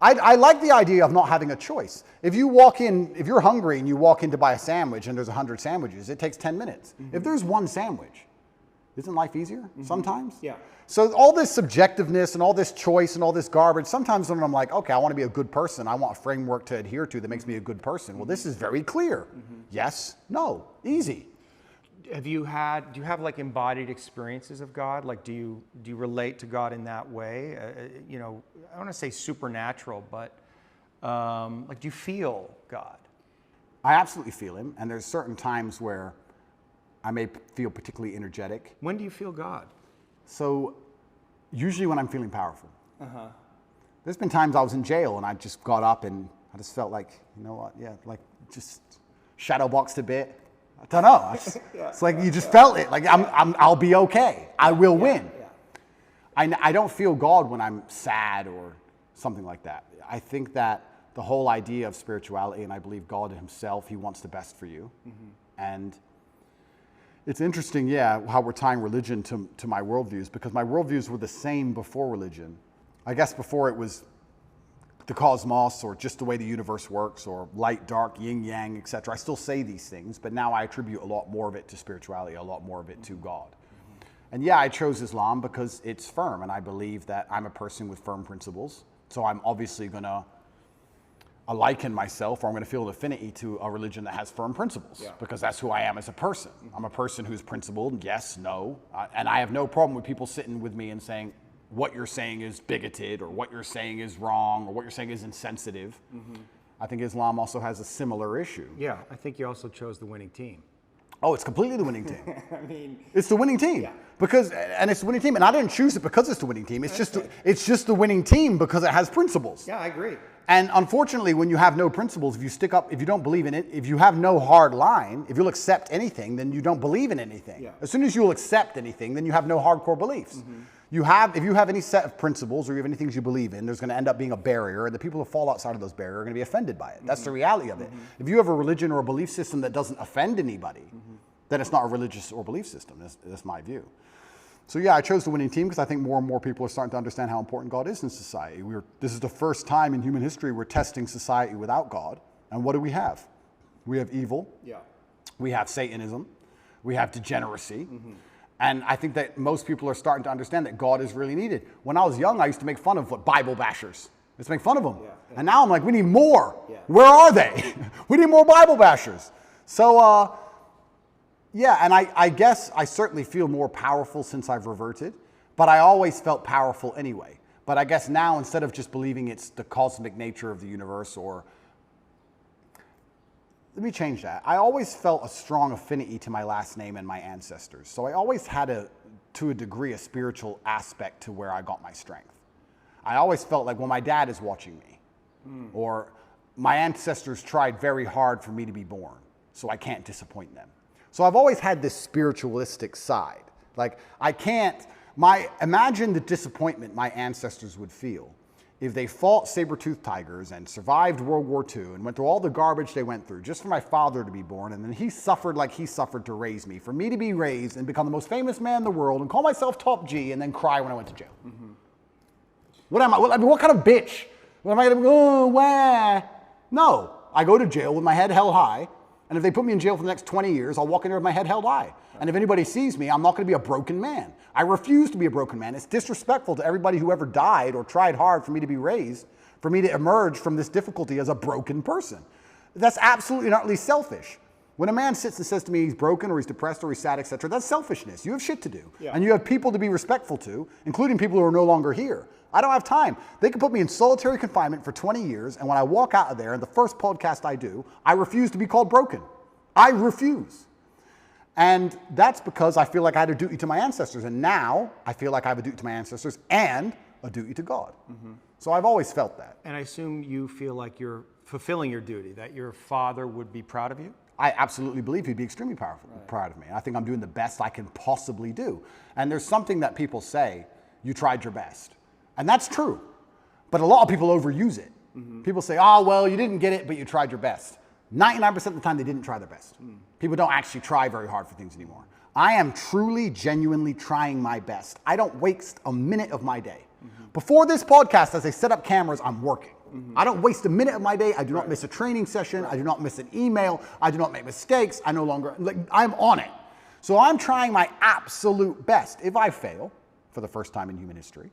I like the idea of not having a choice. If you walk in, if you're hungry and you walk in to buy a sandwich and there's 100 sandwiches, it takes 10 minutes. If there's one sandwich, isn't life easier sometimes? So all this subjectiveness and all this choice and all this garbage, sometimes when I'm like, okay, I want to be a good person, I want a framework to adhere to that makes me a good person. Well, this is very clear. Yes, no, easy. Do you have like embodied experiences of God? Like, do you relate to God in that way? You know, I don't want to say supernatural, but like, do you feel God? I absolutely feel him, and there's certain times where I may feel particularly energetic. When do you feel God? So usually when I'm feeling powerful. There's been times I was in jail and I just got up and I just felt like, you know what, like just shadow boxed a bit. I don't know. It's like you just felt it. Like I'll be okay. I will win. I don't feel God when I'm sad or something like that. I think that the whole idea of spirituality, and I believe God himself, he wants the best for you. And it's interesting, how we're tying religion to my worldviews, because my worldviews were the same before religion. I guess before it was the cosmos, or just the way the universe works, or light, dark, yin, yang, etc. I still say these things, but now I attribute a lot more of it to spirituality, a lot more of it to God. And I chose Islam because it's firm, and I believe that I'm a person with firm principles. So I'm obviously going to liken myself, or I'm going to feel an affinity to a religion that has firm principles, because that's who I am as a person. I'm a person who's principled, yes, no, and I have no problem with people sitting with me and saying, what you're saying is bigoted, or what you're saying is wrong, or what you're saying is insensitive. I think Islam also has a similar issue. Yeah, I think you also chose the winning team. Oh, it's completely the winning team. I mean, it's the winning team because it's the winning team, and I didn't choose it because it's the winning team. It's just the winning team because it has principles. I agree. And unfortunately, when you have no principles, if you don't believe in it, if you have no hard line, if you'll accept anything, then you don't believe in anything. Yeah. As soon as you'll accept anything, then you have no hardcore beliefs. If you have any set of principles or you have any things you believe in, there's going to end up being a barrier, and the people who fall outside of those barriers are going to be offended by it. That's the reality of it. If you have a religion or a belief system that doesn't offend anybody, then it's not a religious or belief system. That's my view. So yeah, I chose the winning team because I think more and more people are starting to understand how important God is in society. This is the first time in human history we're testing society without God. And what do we have? We have evil. Yeah. We have Satanism. We have degeneracy. And I think that most people are starting to understand that God is really needed. When I was young, I used to make fun of Bible bashers. I used to make fun of them. Yeah. And now I'm like, we need more. Yeah. Where are they? We need more Bible bashers. So, yeah, and I guess I certainly feel more powerful since I've reverted, but I always felt powerful anyway. But I guess now, instead of just believing it's the cosmic nature of the universe, or let me change that. I always felt a strong affinity to my last name and my ancestors. So I always had to a degree, a spiritual aspect to where I got my strength. I always felt like, well, my dad is watching me, or my ancestors tried very hard for me to be born, so I can't disappoint them. So I've always had this spiritualistic side. Like, imagine the disappointment my ancestors would feel if they fought saber-toothed tigers and survived World War II and went through all the garbage they went through just for my father to be born, and then he suffered like he suffered to raise me, for me to be raised and become the most famous man in the world and call myself top G and then cry when I went to jail. What am I? I mean, what kind of bitch? What am I going to go, wah? No, I go to jail with my head held high. And if they put me in jail for the next 20 years, I'll walk in there with my head held high. And if anybody sees me, I'm not going to be a broken man. I refuse to be a broken man. It's disrespectful to everybody who ever died or tried hard for me to be raised, for me to emerge from this difficulty as a broken person. That's absolutely and utterly selfish. When a man sits and says to me he's broken or he's depressed or he's sad, etc., that's selfishness. You have shit to do. Yeah. And you have people to be respectful to, including people who are no longer here. I don't have time. They can put me in solitary confinement for 20 years, and when I walk out of there, and the first podcast I do, I refuse to be called broken. I refuse. And that's because I feel like I had a duty to my ancestors, and now I feel like I have a duty to my ancestors and a duty to God. So I've always felt that. And I assume you feel like you're fulfilling your duty, that your father would be proud of you? I absolutely believe he'd be extremely proud of me. I think I'm doing the best I can possibly do. And there's something that people say, you tried your best. And that's true. But a lot of people overuse it. People say, oh, well, you didn't get it, but you tried your best. 99% of the time, they didn't try their best. People don't actually try very hard for things anymore. I am truly, genuinely trying my best. I don't waste a minute of my day. Before this podcast, as I set up cameras, I'm working. I don't waste a minute of my day. I do not miss a training session. I do not miss an email. I do not make mistakes. I'm on it. So I'm trying my absolute best. If I fail, for the first time in human history,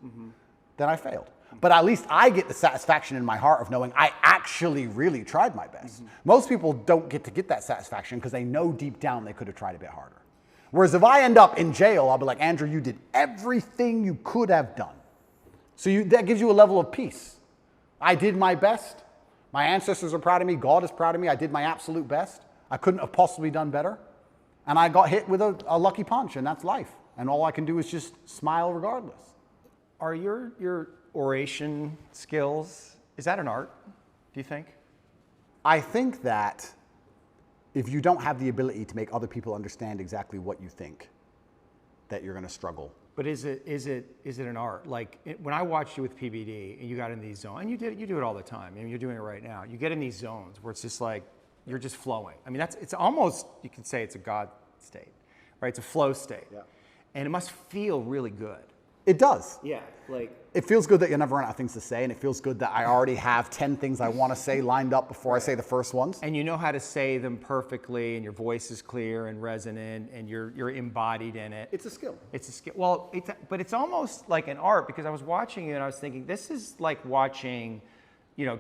then I failed. But at least I get the satisfaction in my heart of knowing I actually really tried my best. Most people don't get to get that satisfaction because they know deep down they could have tried a bit harder. Whereas if I end up in jail, I'll be like, Andrew, you did everything you could have done. So that gives you a level of peace. I did my best. My ancestors are proud of me. God is proud of me. I did my absolute best. I couldn't have possibly done better. And I got hit with a lucky punch, and that's life. And all I can do is just smile regardless. Are your oration skills, is that an art, do you think? I think that if you don't have the ability to make other people understand exactly what you think, that you're going to struggle. But is it an art? Like when I watched you with PBD and you got in these zones, and you do it all the time. I mean, you're doing it right now. You get in these zones where it's just like you're just flowing. I mean, it's almost, you can say it's a God state, right? It's a flow state, and it must feel really good. It does. Yeah, like it feels good that you never run out of things to say, and it feels good that I already have 10 things I want to say lined up before I say the first ones. And you know how to say them perfectly, and your voice is clear and resonant, and you're embodied in it. It's a skill. It's a skill. Well, but it's almost like an art, because I was watching you and I was thinking, this is like watching,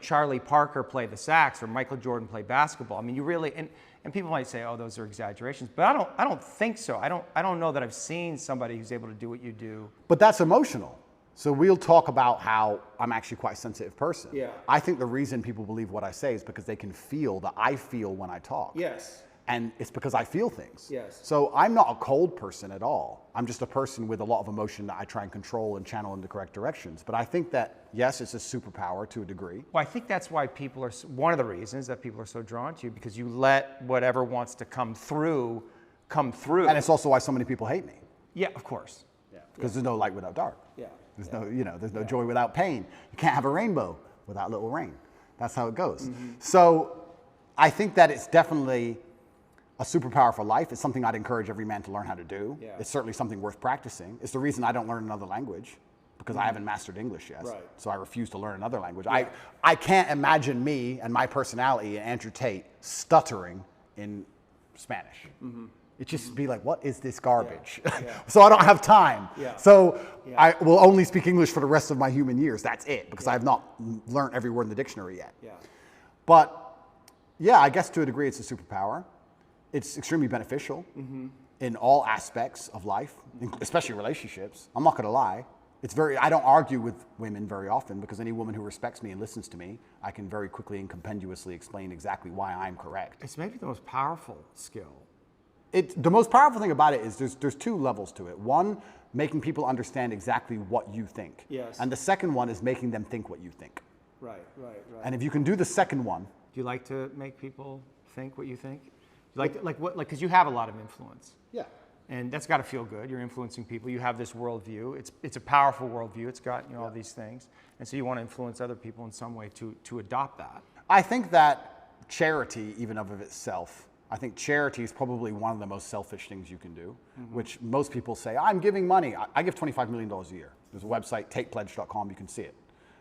Charlie Parker play the sax or Michael Jordan play basketball. I mean, you really, and people might say, oh, those are exaggerations, but I don't think so. I don't know that I've seen somebody who's able to do what you do. But that's emotional. So we'll talk about how I'm actually quite a sensitive person. Yeah. I think the reason people believe what I say is because they can feel that I feel when I talk. Yes. And it's because I feel things. Yes. So I'm not a cold person at all. I'm just a person with a lot of emotion that I try and control and channel in the correct directions. But I think that, yes, it's a superpower to a degree. Well, I think that's why people are, one of the reasons that people are so drawn to you, because you let whatever wants to come through. And it's also why so many people hate me. Yeah, of course. Yeah. Because there's no light without dark. Yeah. There's no joy without pain. You can't have a rainbow without little rain. That's how it goes. So I think that it's definitely a superpower for life. It's something I'd encourage every man to learn how to do. Yeah. It's certainly something worth practicing. It's the reason I don't learn another language, because I haven't mastered English yet. Right. So I refuse to learn another language. I can't imagine me and my personality and Andrew Tate stuttering in Spanish. It just be like, what is this garbage? So I don't have time. So I will only speak English for the rest of my human years. That's it, because I have not learned every word in the dictionary yet. But yeah, I guess to a degree it's a superpower. It's extremely beneficial in all aspects of life, especially relationships. I'm not going to lie. I don't argue with women very often, because any woman who respects me and listens to me, I can very quickly and compendiously explain exactly why I'm correct. It's maybe the most powerful skill. The most powerful thing about it is there's two levels to it. One, making people understand exactly what you think. Yes. And the second one is making them think what you think. Right. And if you can do the second one, Do you like to make people think what you think? Because you have a lot of influence. yeah. And that's got to feel good. You're influencing people. You have this worldview. It's a powerful worldview. It's got all these things. And so you want to influence other people in some way to adopt that. I think that charity, even of itself, I think charity is probably one of the most selfish things you can do, which most people say, I'm giving money. I give $25 million a year. There's a website, tatepledge.com, you can see it.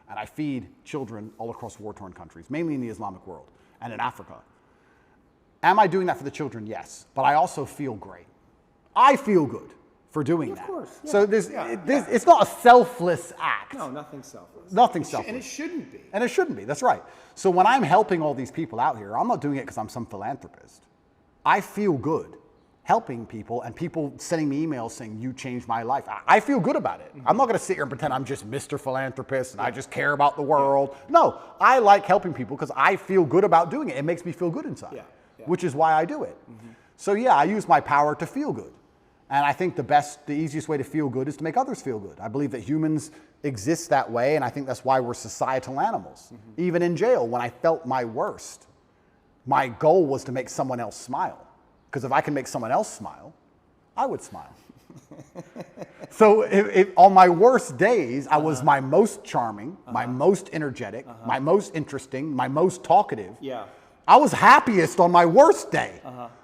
And I feed children all across war-torn countries, mainly in the Islamic world and in Africa. Am I doing that for the children? Yes. But I also feel great. I feel good for doing that. Of course. Yeah. So it's not a selfless act. No, nothing selfless. Nothing selfless. And it shouldn't be. And it shouldn't be, that's right. So when I'm helping all these people out here, I'm not doing it because I'm some philanthropist. I feel good helping people and people sending me emails saying, you changed my life. I feel good about it. I'm not going to sit here and pretend I'm just Mr. Philanthropist and I just care about the world. No, I like helping people because I feel good about doing it. It makes me feel good inside, which is why I do it. So yeah, I use my power to feel good. And I think the easiest way to feel good is to make others feel good. I believe that humans exist that way, and I think that's why we're societal animals. Even in jail, when I felt my worst, my goal was to make someone else smile. Because if I can make someone else smile, I would smile. So on my worst days, I was my most charming, my most energetic, my most interesting, my most talkative. I was happiest on my worst day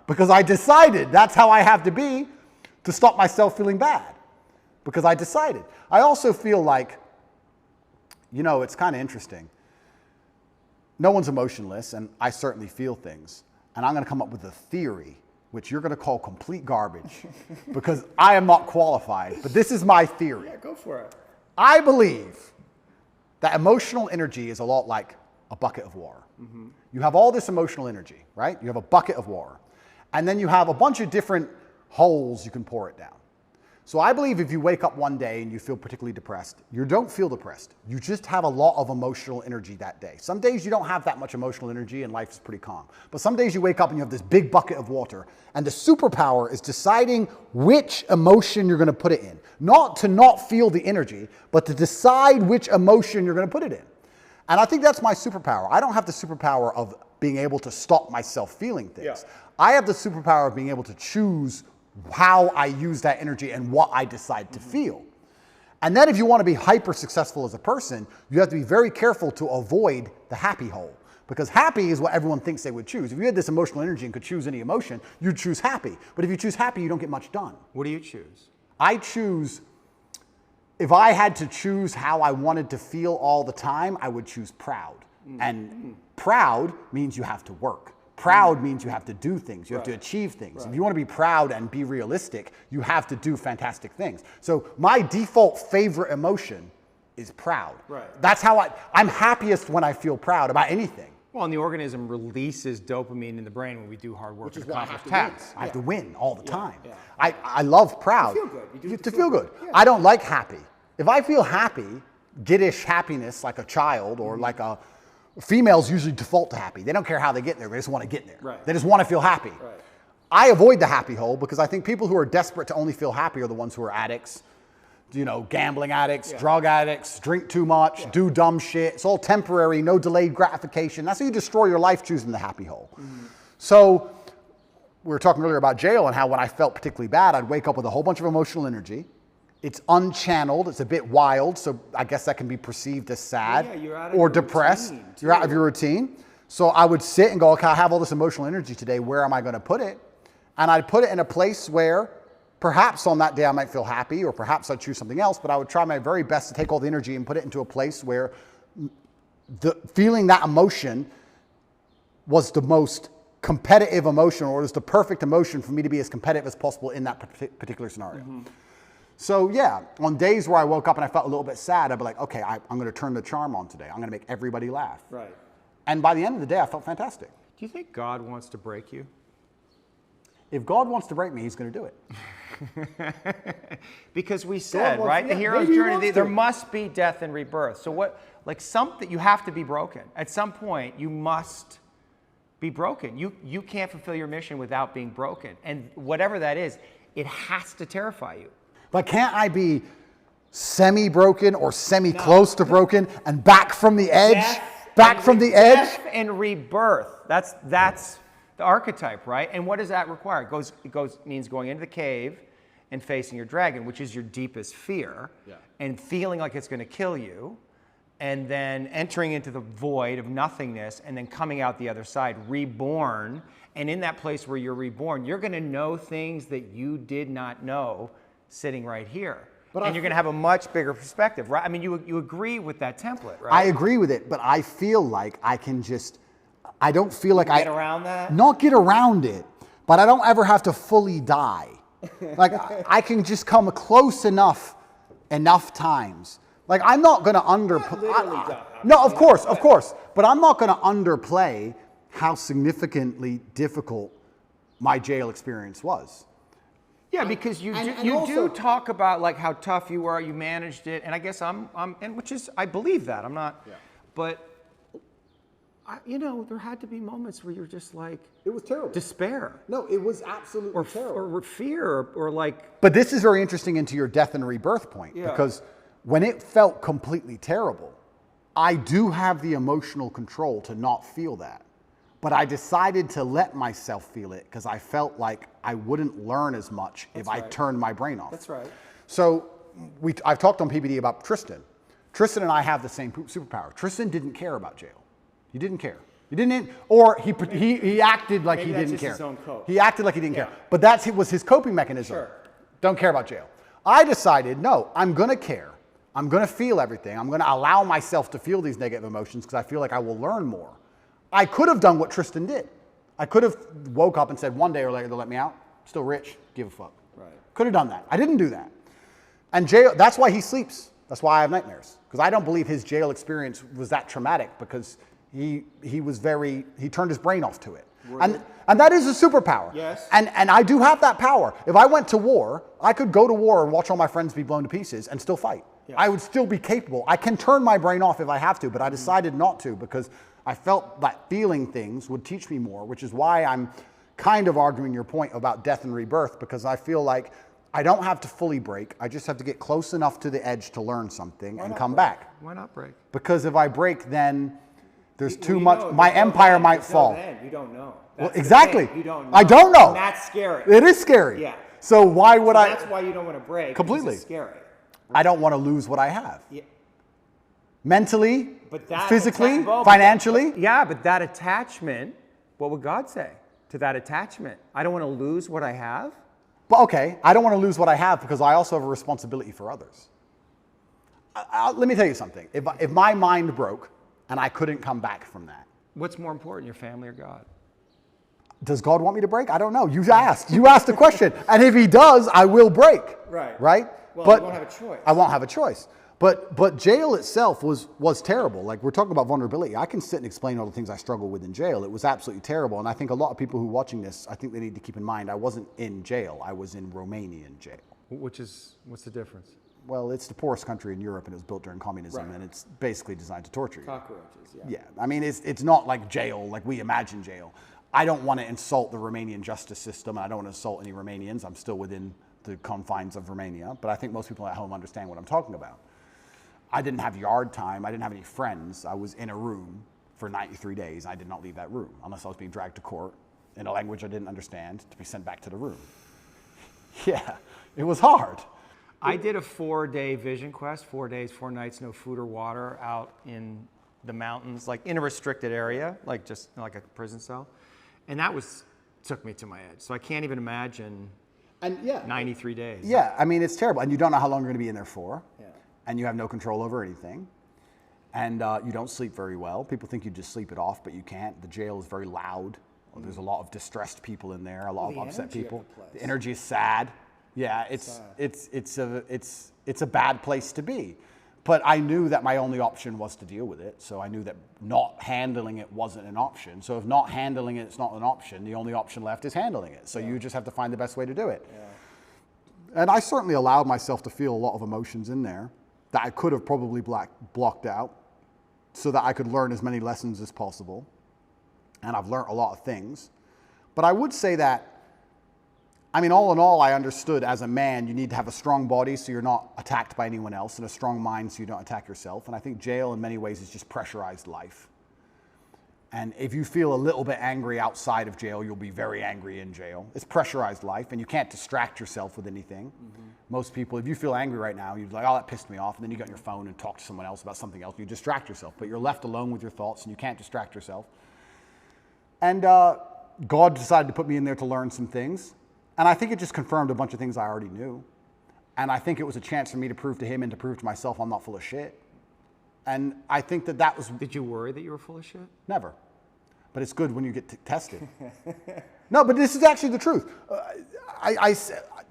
because I decided that's how I have to be to stop myself feeling bad, because I decided. I also feel like, it's kind of interesting. No one's emotionless, and I certainly feel things. And I'm going to come up with a theory, which you're going to call complete garbage, because I am not qualified. But this is my theory. Yeah, go for it. I believe that emotional energy is a lot like a bucket of water. You have all this emotional energy, right? You have a bucket of water. And then you have a bunch of different holes you can pour it down. So I believe if you wake up one day and you feel particularly depressed, you don't feel depressed. You just have a lot of emotional energy that day. Some days you don't have that much emotional energy and life is pretty calm. But some days you wake up and you have this big bucket of water. And the superpower is deciding which emotion you're going to put it in. Not to not feel the energy, but to decide which emotion you're going to put it in. And I think that's my superpower. I don't have the superpower of being able to stop myself feeling things. I have the superpower of being able to choose how I use that energy and what I decide to feel. And then if you want to be hyper successful as a person, you have to be very careful to avoid the happy hole. Because happy is what everyone thinks they would choose. If you had this emotional energy and could choose any emotion, you'd choose happy. But if you choose happy, you don't get much done. What do you choose? I choose, if I had to choose how I wanted to feel all the time, I would choose proud. And proud means you have to work. Proud means you have to do things. You have to achieve things. If you want to be proud and be realistic, you have to do fantastic things. So my default favorite emotion is proud. That's how I'm happiest when I feel proud about anything. Well, and the organism releases dopamine in the brain when we do hard work. Which is and why I have accomplish to tasks. win. I have to win all the time. I love proud. You feel good. You do to feel good. I don't like happy. If I feel happy, giddish happiness like a child or like females usually default to happy. They don't care how they get there. They just want to get there. They just want to feel happy. I avoid the happy hole because I think people who are desperate to only feel happy are the ones who are addicts, gambling addicts, drug addicts, drink too much, do dumb shit. It's all temporary, no delayed gratification. That's how you destroy your life, choosing the happy hole. So we were talking earlier about jail and how when I felt particularly bad, I'd wake up with a whole bunch of emotional energy. It's unchanneled, it's a bit wild, so I guess that can be perceived as sad or depressed. You're out of your routine. So I would sit and go, okay, I have all this emotional energy today, where am I going to put it? And I'd put it in a place where perhaps on that day I might feel happy, or perhaps I'd choose something else, but I would try my very best to take all the energy and put it into a place where feeling that emotion was the most competitive emotion, or was the perfect emotion for me to be as competitive as possible in that particular scenario. So yeah, on days where I woke up and I felt a little bit sad, I'd be like, okay, I'm going to turn the charm on today. I'm going to make everybody laugh. Right. And by the end of the day, I felt fantastic. Do you think God wants to break you? If God wants to break me, he's going to do it. Because we said, right, the hero's maybe journey, there must be death and rebirth. So what, like something, you have to be broken. At some point, you must be broken. You can't fulfill your mission without being broken. And whatever that is, it has to terrify you. But can't I be semi-broken or semi-close to broken and back from the edge? Back from the edge? Death and rebirth. That's the archetype, right? And what does that require? It means going into the cave and facing your dragon, which is your deepest fear, and feeling like it's going to kill you, and then entering into the void of nothingness, and then coming out the other side, reborn. And in that place where you're reborn, you're going to know things that you did not know sitting right here. And you're going to have a much bigger perspective, right? I mean, you agree with that template, right? I agree with it, but I feel like I can just, I don't feel like get around that? Not get around it, but I don't ever have to fully die. Like, I can just come close enough times. Like, I'm not going to underplay. No, of course. But I'm not going to underplay how significantly difficult my jail experience was. Yeah, because you do talk about like how tough you were, you managed it, and I guess and which is, I believe that, I'm not, but there had to be moments where you're just like, it was terrible. Despair. No, it was absolutely terrible. Or fear, or like. But this is very interesting into your death and rebirth point, because when it felt completely terrible, I do have the emotional control to not feel that. But I decided to let myself feel it because I felt like I wouldn't learn as much if I turned my brain off. That's right. So I've talked on PBD about Tristan. Tristan and I have the same superpower. Tristan didn't care about jail. He didn't care. He didn't, or he acted like he didn't care. His own code. He acted like he didn't care. But that was his coping mechanism. Sure. Don't care about jail. I decided, no, I'm going to care. I'm going to feel everything. I'm going to allow myself to feel these negative emotions because I feel like I will learn more. I could have done what Tristan did. I could have woke up and said one day or later they'll let me out. Still rich, give a fuck. Right. Could have done that. I didn't do that. And jail, that's why he sleeps. That's why I have nightmares. Because I don't believe his jail experience was that traumatic because he turned his brain off to it. And that is a superpower. Yes. And I do have that power. If I went to war, I could go to war and watch all my friends be blown to pieces and still fight. Yeah. I would still be capable. I can turn my brain off if I have to, but I decided not to because I felt that feeling things would teach me more, which is why I'm kind of arguing your point about death and rebirth, because I feel like I don't have to fully break. I just have to get close enough to the edge to learn something and come back. Why not break? Because if I break, then there's too much. My empire might fall. You don't know. Well, exactly. You don't know. I don't know. And that's scary. It is scary. Yeah. So why would I? That's why you don't want to break. Completely. It's scary. I don't want to lose what I have. Yeah. Mentally, But physically, financially. Yeah, but that attachment, what would God say to that attachment? I don't want to lose what I have? But okay, I don't want to lose what I have because I also have a responsibility for others. Let me tell you something. If my mind broke and I couldn't come back from that. What's more important, your family or God? Does God want me to break? I don't know. You asked. You asked the question. And if he does, I will break. Right. Right? Well, but you won't have a choice. I won't have a choice. But jail itself was terrible. Like, we're talking about vulnerability. I can sit and explain all the things I struggle with in jail. It was absolutely terrible. And I think a lot of people who are watching this, I think they need to keep in mind, I wasn't in jail. I was in Romanian jail. What's the difference? Well, it's the poorest country in Europe, and it was built during communism, and it's basically designed to torture you. Cockroaches, Yeah, I mean, it's not like jail, like we imagine jail. I don't want to insult the Romanian justice system, and I don't want to insult any Romanians. I'm still within the confines of Romania, but I think most people at home understand what I'm talking about. I didn't have yard time. I didn't have any friends. I was in a room for 93 days. I did not leave that room unless I was being dragged to court in a language I didn't understand to be sent back to the room. Yeah, it was hard. I did a 4-day vision quest, 4 days, 4 nights, no food or water, out in the mountains, like in a restricted area, like just like a prison cell. And that took me to my edge. So I can't even imagine 93 days. Yeah, I mean, it's terrible. And you don't know how long you're going to be in there for. Yeah. And you have no control over anything. And you don't sleep very well. People think you just sleep it off, but you can't. The jail is very loud. There's a lot of distressed people in there, a lot of upset people. The energy is sad. Yeah, it's a bad place to be. But I knew that my only option was to deal with it. So I knew that not handling it wasn't an option. So if not handling it's not an option, the only option left is handling it. So you just have to find the best way to do it. Yeah. And I certainly allowed myself to feel a lot of emotions in there that I could have probably blocked out so that I could learn as many lessons as possible. And I've learned a lot of things. But I would say that, I mean, all in all, I understood as a man, you need to have a strong body so you're not attacked by anyone else, and a strong mind so you don't attack yourself. And I think jail in many ways is just pressurized life. And if you feel a little bit angry outside of jail, you'll be very angry in jail. It's pressurized life, and you can't distract yourself with anything. Mm-hmm. Most people, if you feel angry right now, you're like, oh, that pissed me off. And then you get on your phone and talk to someone else about something else. You distract yourself, but you're left alone with your thoughts, and you can't distract yourself. And God decided to put me in there to learn some things. And I think it just confirmed a bunch of things I already knew. And I think it was a chance for me to prove to him and to prove to myself I'm not full of shit. And I think that was... Did you worry that you were full of shit? Never. But it's good when you get tested. No, but this is actually the truth.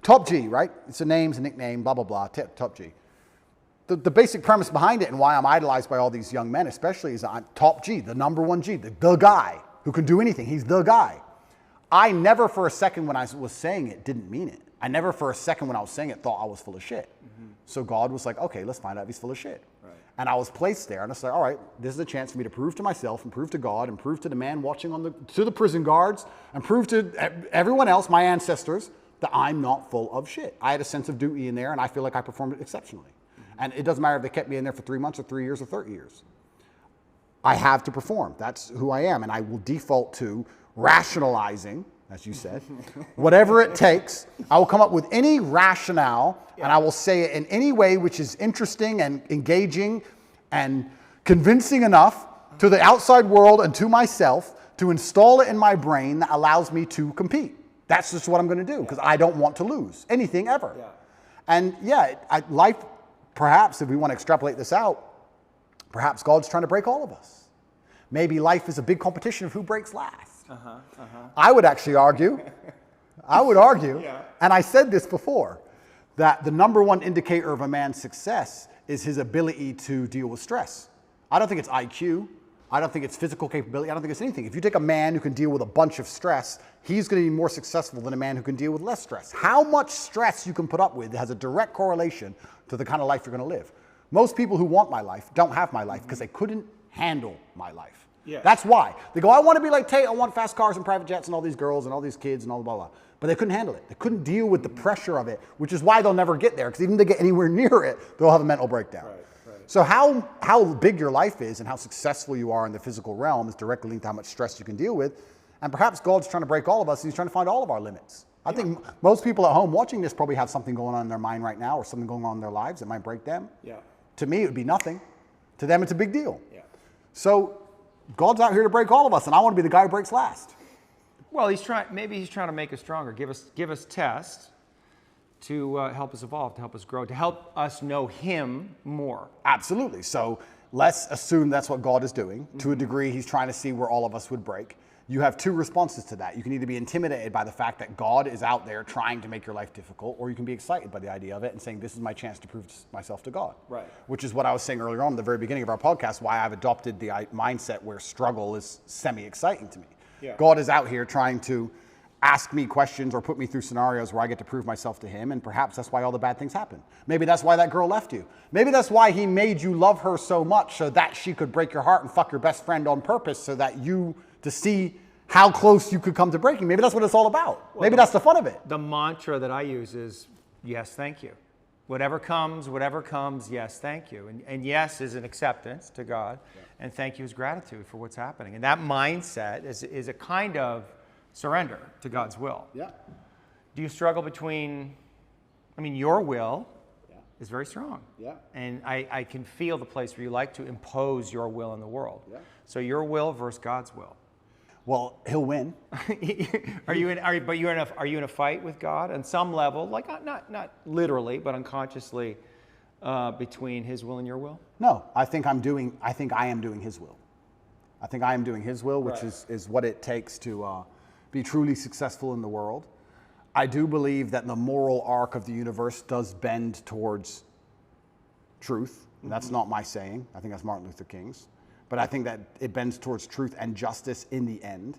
Top G, right? It's a name, it's a nickname, blah, blah, blah, Top G. The basic premise behind it and why I'm idolized by all these young men especially is I'm Top G, the number one G, the guy who can do anything. He's the guy. I never for a second when I was saying it didn't mean it. I never for a second when I was saying it thought I was full of shit. Mm-hmm. So God was like, okay, let's find out if he's full of shit. Right. And I was placed there and I said, all right, this is a chance for me to prove to myself and prove to God and prove to the man watching to the prison guards and prove to everyone else, my ancestors, that I'm not full of shit. I had a sense of duty in there and I feel like I performed it exceptionally. Mm-hmm. And it doesn't matter if they kept me in there for 3 months or 3 years or 30 years. I have to perform. That's who I am. And I will default to rationalizing, as you said, whatever it takes. I will come up with any rationale and I will say it in any way which is interesting and engaging and convincing enough to the outside world and to myself to install it in my brain that allows me to compete. That's just what I'm going to do because I don't want to lose anything ever. Yeah. And life, perhaps if we want to extrapolate this out, perhaps God's trying to break all of us. Maybe life is a big competition of who breaks last. I would actually argue, and I said this before, that the number one indicator of a man's success is his ability to deal with stress. I don't think it's IQ. I don't think it's physical capability. I don't think it's anything. If you take a man who can deal with a bunch of stress, he's going to be more successful than a man who can deal with less stress. How much stress you can put up with has a direct correlation to the kind of life you're going to live. Most people who want my life don't have my life because they couldn't handle my life. Yes. That's why. They go, I want to be like Tate. I want fast cars and private jets and all these girls and all these kids and all blah, blah, blah. But they couldn't handle it. They couldn't deal with the pressure of it, which is why they'll never get there. Because even if they get anywhere near it, they'll have a mental breakdown. Right. So how big your life is and how successful you are in the physical realm is directly linked to how much stress you can deal with. And perhaps God's trying to break all of us. He's trying to find all of our limits. I think most people at home watching this probably have something going on in their mind right now or something going on in their lives that might break them. Yeah. To me, it would be nothing. To them, it's a big deal. Yeah. So God's out here to break all of us, and I want to be the guy who breaks last. Well, maybe he's trying to make us stronger, give us tests to help us evolve, to help us grow, to help us know him more. Absolutely. So let's assume that's what God is doing. Mm-hmm. To a degree, he's trying to see where all of us would break. You have two responses to that. You can either be intimidated by the fact that God is out there trying to make your life difficult, or you can be excited by the idea of it and saying, this is my chance to prove myself to God. Right. Which is what I was saying earlier on at the very beginning of our podcast, why I've adopted the mindset where struggle is semi-exciting to me. Yeah. God is out here trying to ask me questions or put me through scenarios where I get to prove myself to him, and perhaps that's why all the bad things happen. Maybe that's why that girl left you. Maybe that's why he made you love her so much so that she could break your heart and fuck your best friend on purpose so that you to see how close you could come to breaking. Maybe that's what it's all about. Maybe that's the fun of it. The mantra that I use is, yes, thank you. Whatever comes, yes, thank you. And yes is an acceptance to God, and thank you is gratitude for what's happening. And that mindset is a kind of surrender to God's will. Yeah. Do you struggle between, your will is very strong. Yeah. And I can feel the place where you like to impose your will in the world. Yeah. So your will versus God's will. Well, he'll win. Are you in a fight with God on some level, like not literally, but unconsciously, between His will and your will? No, I think I am doing His will. I think I am doing His will, which Right. is what it takes to be truly successful in the world. I do believe that the moral arc of the universe does bend towards truth. That's not my saying. I think that's Martin Luther King's. But I think that it bends towards truth and justice in the end.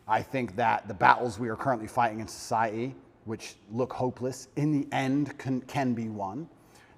I think that the battles we are currently fighting in society, which look hopeless, in the end can be won.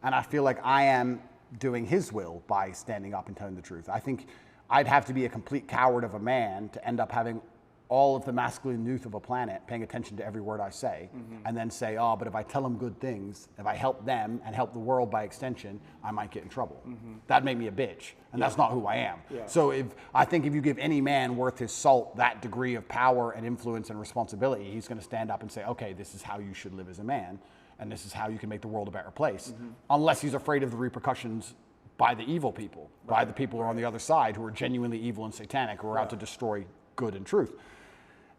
And I feel like I am doing His will by standing up and telling the truth. I think I'd have to be a complete coward of a man to end up having all of the masculine youth of a planet paying attention to every word I say, and then say, oh, but if I tell them good things, if I help them and help the world by extension, I might get in trouble. That'd make me a bitch, and that's not who I am. Yeah. So I think if you give any man worth his salt that degree of power and influence and responsibility, he's going to stand up and say, okay, this is how you should live as a man, and this is how you can make the world a better place, unless he's afraid of the repercussions by the evil people, by the people who are on the other side, who are genuinely evil and satanic, who are out to destroy good and truth.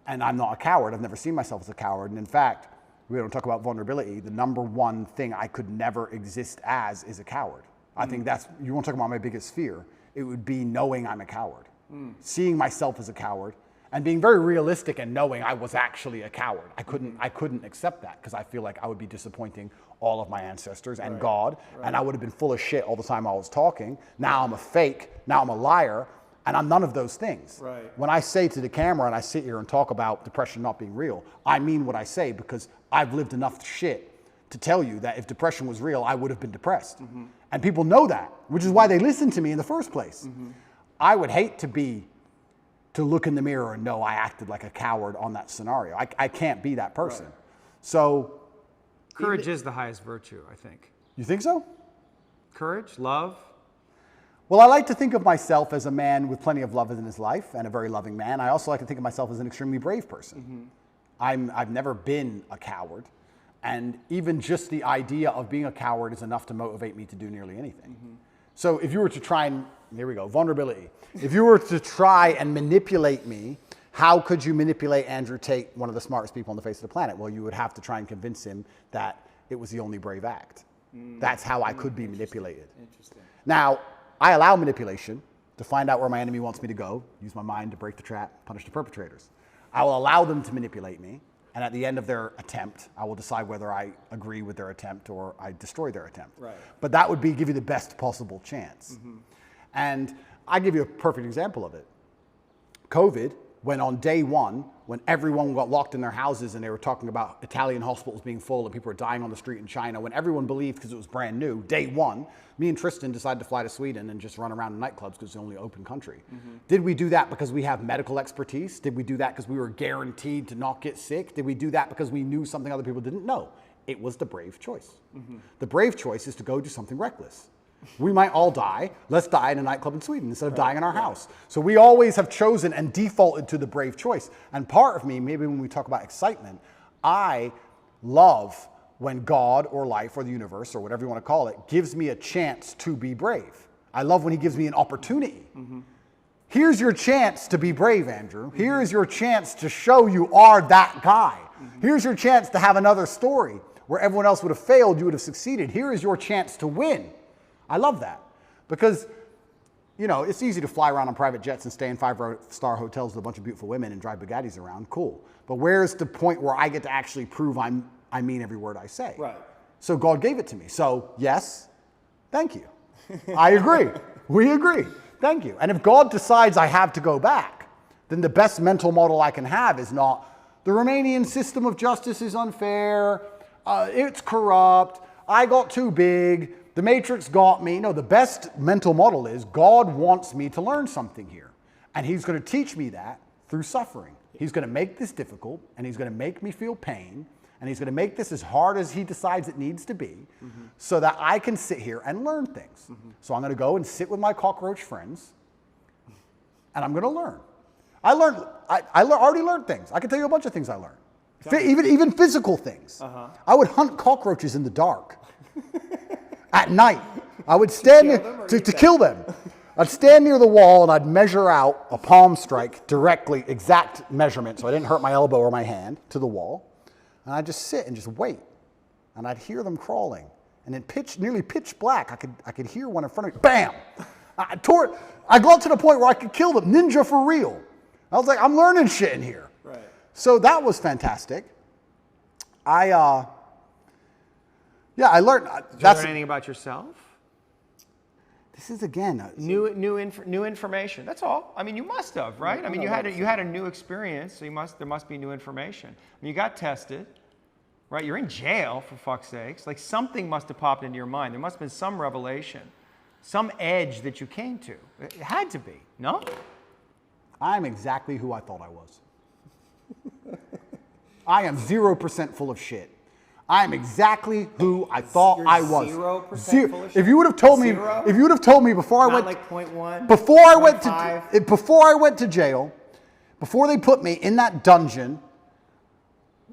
And I'm not a coward. I've never seen myself as a coward. And in fact, we don't talk about vulnerability. The number one thing I could never exist as is a coward. I think that's, you want to talk about my biggest fear, it would be knowing I'm a coward. Seeing myself as a coward and being very realistic and knowing I was actually a coward. I couldn't accept that because I feel like I would be disappointing all of my ancestors and God, and I would have been full of shit all the time I was talking. Now I'm a fake, now I'm a liar, and I'm none of those things. Right. When I say to the camera and I sit here and talk about depression not being real, I mean what I say because I've lived enough shit to tell you that if depression was real, I would have been depressed. And people know that, which is why they listen to me in the first place. I would hate to look in the mirror and know I acted like a coward on that scenario. I can't be that person. Right. So. Courage is the highest virtue, I think. You think so? Courage, love. Well, I like to think of myself as a man with plenty of love in his life and a very loving man. I also like to think of myself as an extremely brave person. I've never been a coward. And even just the idea of being a coward is enough to motivate me to do nearly anything. So if you were to try and, here we go, vulnerability. If you were to try and manipulate me, how could you manipulate Andrew Tate, one of the smartest people on the face of the planet? Well, you would have to try and convince him that it was the only brave act. That's how I could be manipulated. Interesting. Now, I allow manipulation to find out where my enemy wants me to go, use my mind to break the trap, punish the perpetrators. I will allow them to manipulate me, and at the end of their attempt, I will decide whether I agree with their attempt or I destroy their attempt. Right. But that would give you the best possible chance. And I give you a perfect example of it. COVID, when on day one, when everyone got locked in their houses and they were talking about Italian hospitals being full and people were dying on the street in China, when everyone believed because it was brand new, day one, me and Tristan decided to fly to Sweden and just run around in nightclubs because it's the only open country. Did we do that because we have medical expertise? Did we do that because we were guaranteed to not get sick? Did we do that because we knew something other people didn't? No, it was the brave choice. The brave choice is to go do something reckless. We might all die. Let's die in a nightclub in Sweden instead of dying in our house. So we always have chosen and defaulted to the brave choice. And part of me, maybe when we talk about excitement, I love when God or life or the universe or whatever you want to call it gives me a chance to be brave. I love when he gives me an opportunity. Here's your chance to be brave, Andrew. Here is your chance to show you are that guy. Here's your chance to have another story where everyone else would have failed, you would have succeeded. Here is your chance to win. I love that because, it's easy to fly around on private jets and stay in 5-star hotels with a bunch of beautiful women and drive Bugattis around. Cool. But where's the point where I get to actually prove I mean every word I say? Right. So God gave it to me. So yes, thank you. I agree. We agree. Thank you. And if God decides I have to go back, then the best mental model I can have is not the Romanian system of justice is unfair. It's corrupt. I got too big. The Matrix got me. No, the best mental model is God wants me to learn something here. And he's going to teach me that through suffering. He's going to make this difficult, and he's going to make me feel pain, and he's going to make this as hard as he decides it needs to be, so that I can sit here and learn things. So I'm going to go and sit with my cockroach friends, and I'm going to learn. I already learned things. I can tell you a bunch of things I learned. Even physical things. I would hunt cockroaches in the dark at night. I would stand to kill them. I'd stand near the wall and I'd measure out a palm strike directly, exact measurement, so I didn't hurt my elbow or my hand, to the wall. And I'd just sit and just wait. And I'd hear them crawling. And in nearly pitch black, I could hear one in front of me. Bam! I got to the point where I could kill them. Ninja for real. I was like, I'm learning shit in here. Right. So that was fantastic. I learned. Did you learn anything about yourself? This is again New information. That's all. I mean, you must have, right? I mean, you had a new experience, so there must be new information. I mean, you got tested, right? You're in jail, for fuck's sakes. Like, something must have popped into your mind. There must have been some revelation, some edge that you came to. It had to be, no? I'm exactly who I thought I was. I am 0% full of shit. I am exactly who I thought I was. 0% full of shit? If you would have told me, before I Not went, like 0.1, before I went 0.5. to, before I went to jail, before they put me in that dungeon,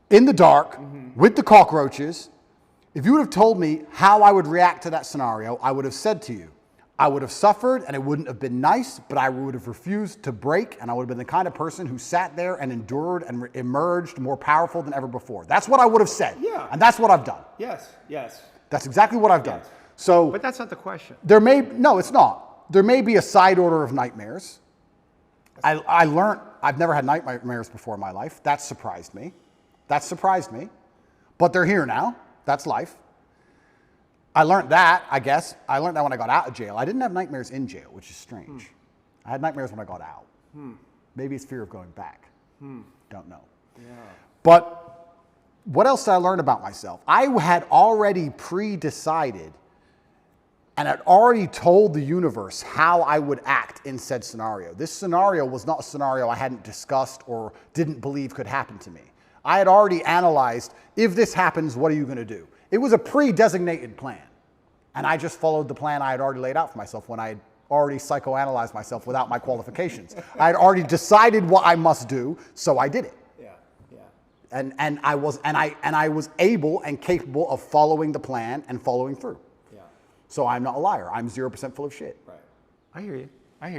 in the dark, with the cockroaches, if you would have told me how I would react to that scenario, I would have said to you, I would have suffered and it wouldn't have been nice, but I would have refused to break, and I would have been the kind of person who sat there and endured and emerged more powerful than ever before. That's what I would have said. Yeah. And that's what I've done. Yes, yes. That's exactly what I've done. Yes. So But that's not the question. no, it's not. There may be a side order of nightmares. I learned, I've never had nightmares before in my life. That surprised me. But they're here now. That's life. I learned that, I guess. I learned that when I got out of jail. I didn't have nightmares in jail, which is strange. I had nightmares when I got out. Maybe it's fear of going back. Don't know. Yeah. But what else did I learn about myself? I had already pre-decided and had already told the universe how I would act in said scenario. This scenario was not a scenario I hadn't discussed or didn't believe could happen to me. I had already analyzed, if this happens, what are you going to do? It was a pre-designated plan. And I just followed the plan I had already laid out for myself when I had already psychoanalyzed myself without my qualifications. I had already decided what I must do, so I did it. Yeah, yeah. And I was able and capable of following the plan and following through. Yeah. So I'm not a liar. I'm 0% full of shit. Right. I hear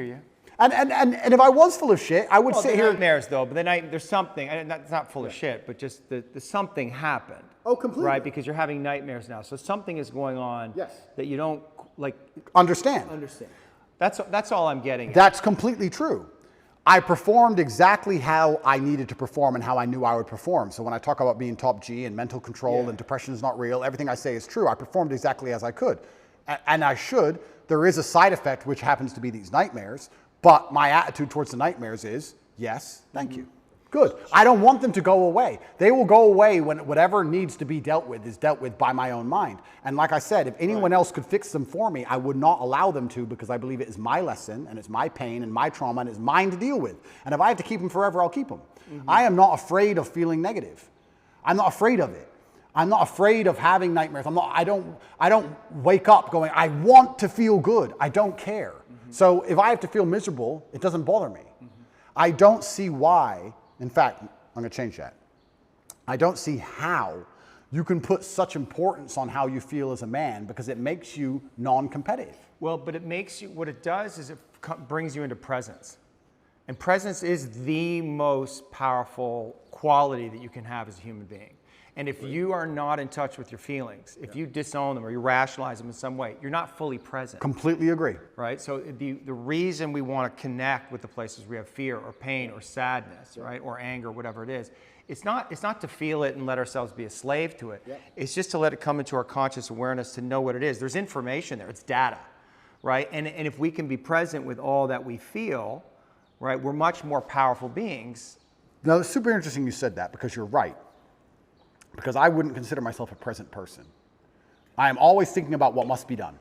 you. And if I was full of shit, I would sit here. Nightmares, though, but there's something. It's not full of shit, but just the something happened. Oh, completely. Right, because you're having nightmares now, so something is going on. Yes. That you don't like. Understand. That's all I'm getting. That's completely true. I performed exactly how I needed to perform and how I knew I would perform. So when I talk about being top G and mental control and depression is not real, everything I say is true. I performed exactly as I could. And I should. There is a side effect, which happens to be these nightmares. But my attitude towards the nightmares is, yes, thank you. Good. I don't want them to go away. They will go away when whatever needs to be dealt with is dealt with by my own mind. And like I said, if anyone else could fix them for me, I would not allow them to, because I believe it is my lesson and it's my pain and my trauma and it's mine to deal with. And if I have to keep them forever, I'll keep them. I am not afraid of feeling negative. I'm not afraid of it. I'm not afraid of having nightmares. I don't wake up going, I want to feel good. I don't care. So if I have to feel miserable, it doesn't bother me. I don't see why. In fact, I'm going to change that. I don't see how you can put such importance on how you feel as a man, because it makes you non-competitive. Well, but it makes you, what it does is it brings you into presence. And presence is the most powerful quality that you can have as a human being. And if you are not in touch with your feelings, if you disown them or you rationalize them in some way, you're not fully present. Completely agree. Right? So the reason we want to connect with the places we have fear or pain or sadness, right, or anger, whatever it is, it's not to feel it and let ourselves be a slave to it. It's just to let it come into our conscious awareness to know what it is. There's information there. It's data, right? And if we can be present with all that we feel, right, we're much more powerful beings. Now, it's super interesting you said that, because you're right. Because I wouldn't consider myself a present person. I am always thinking about what must be done.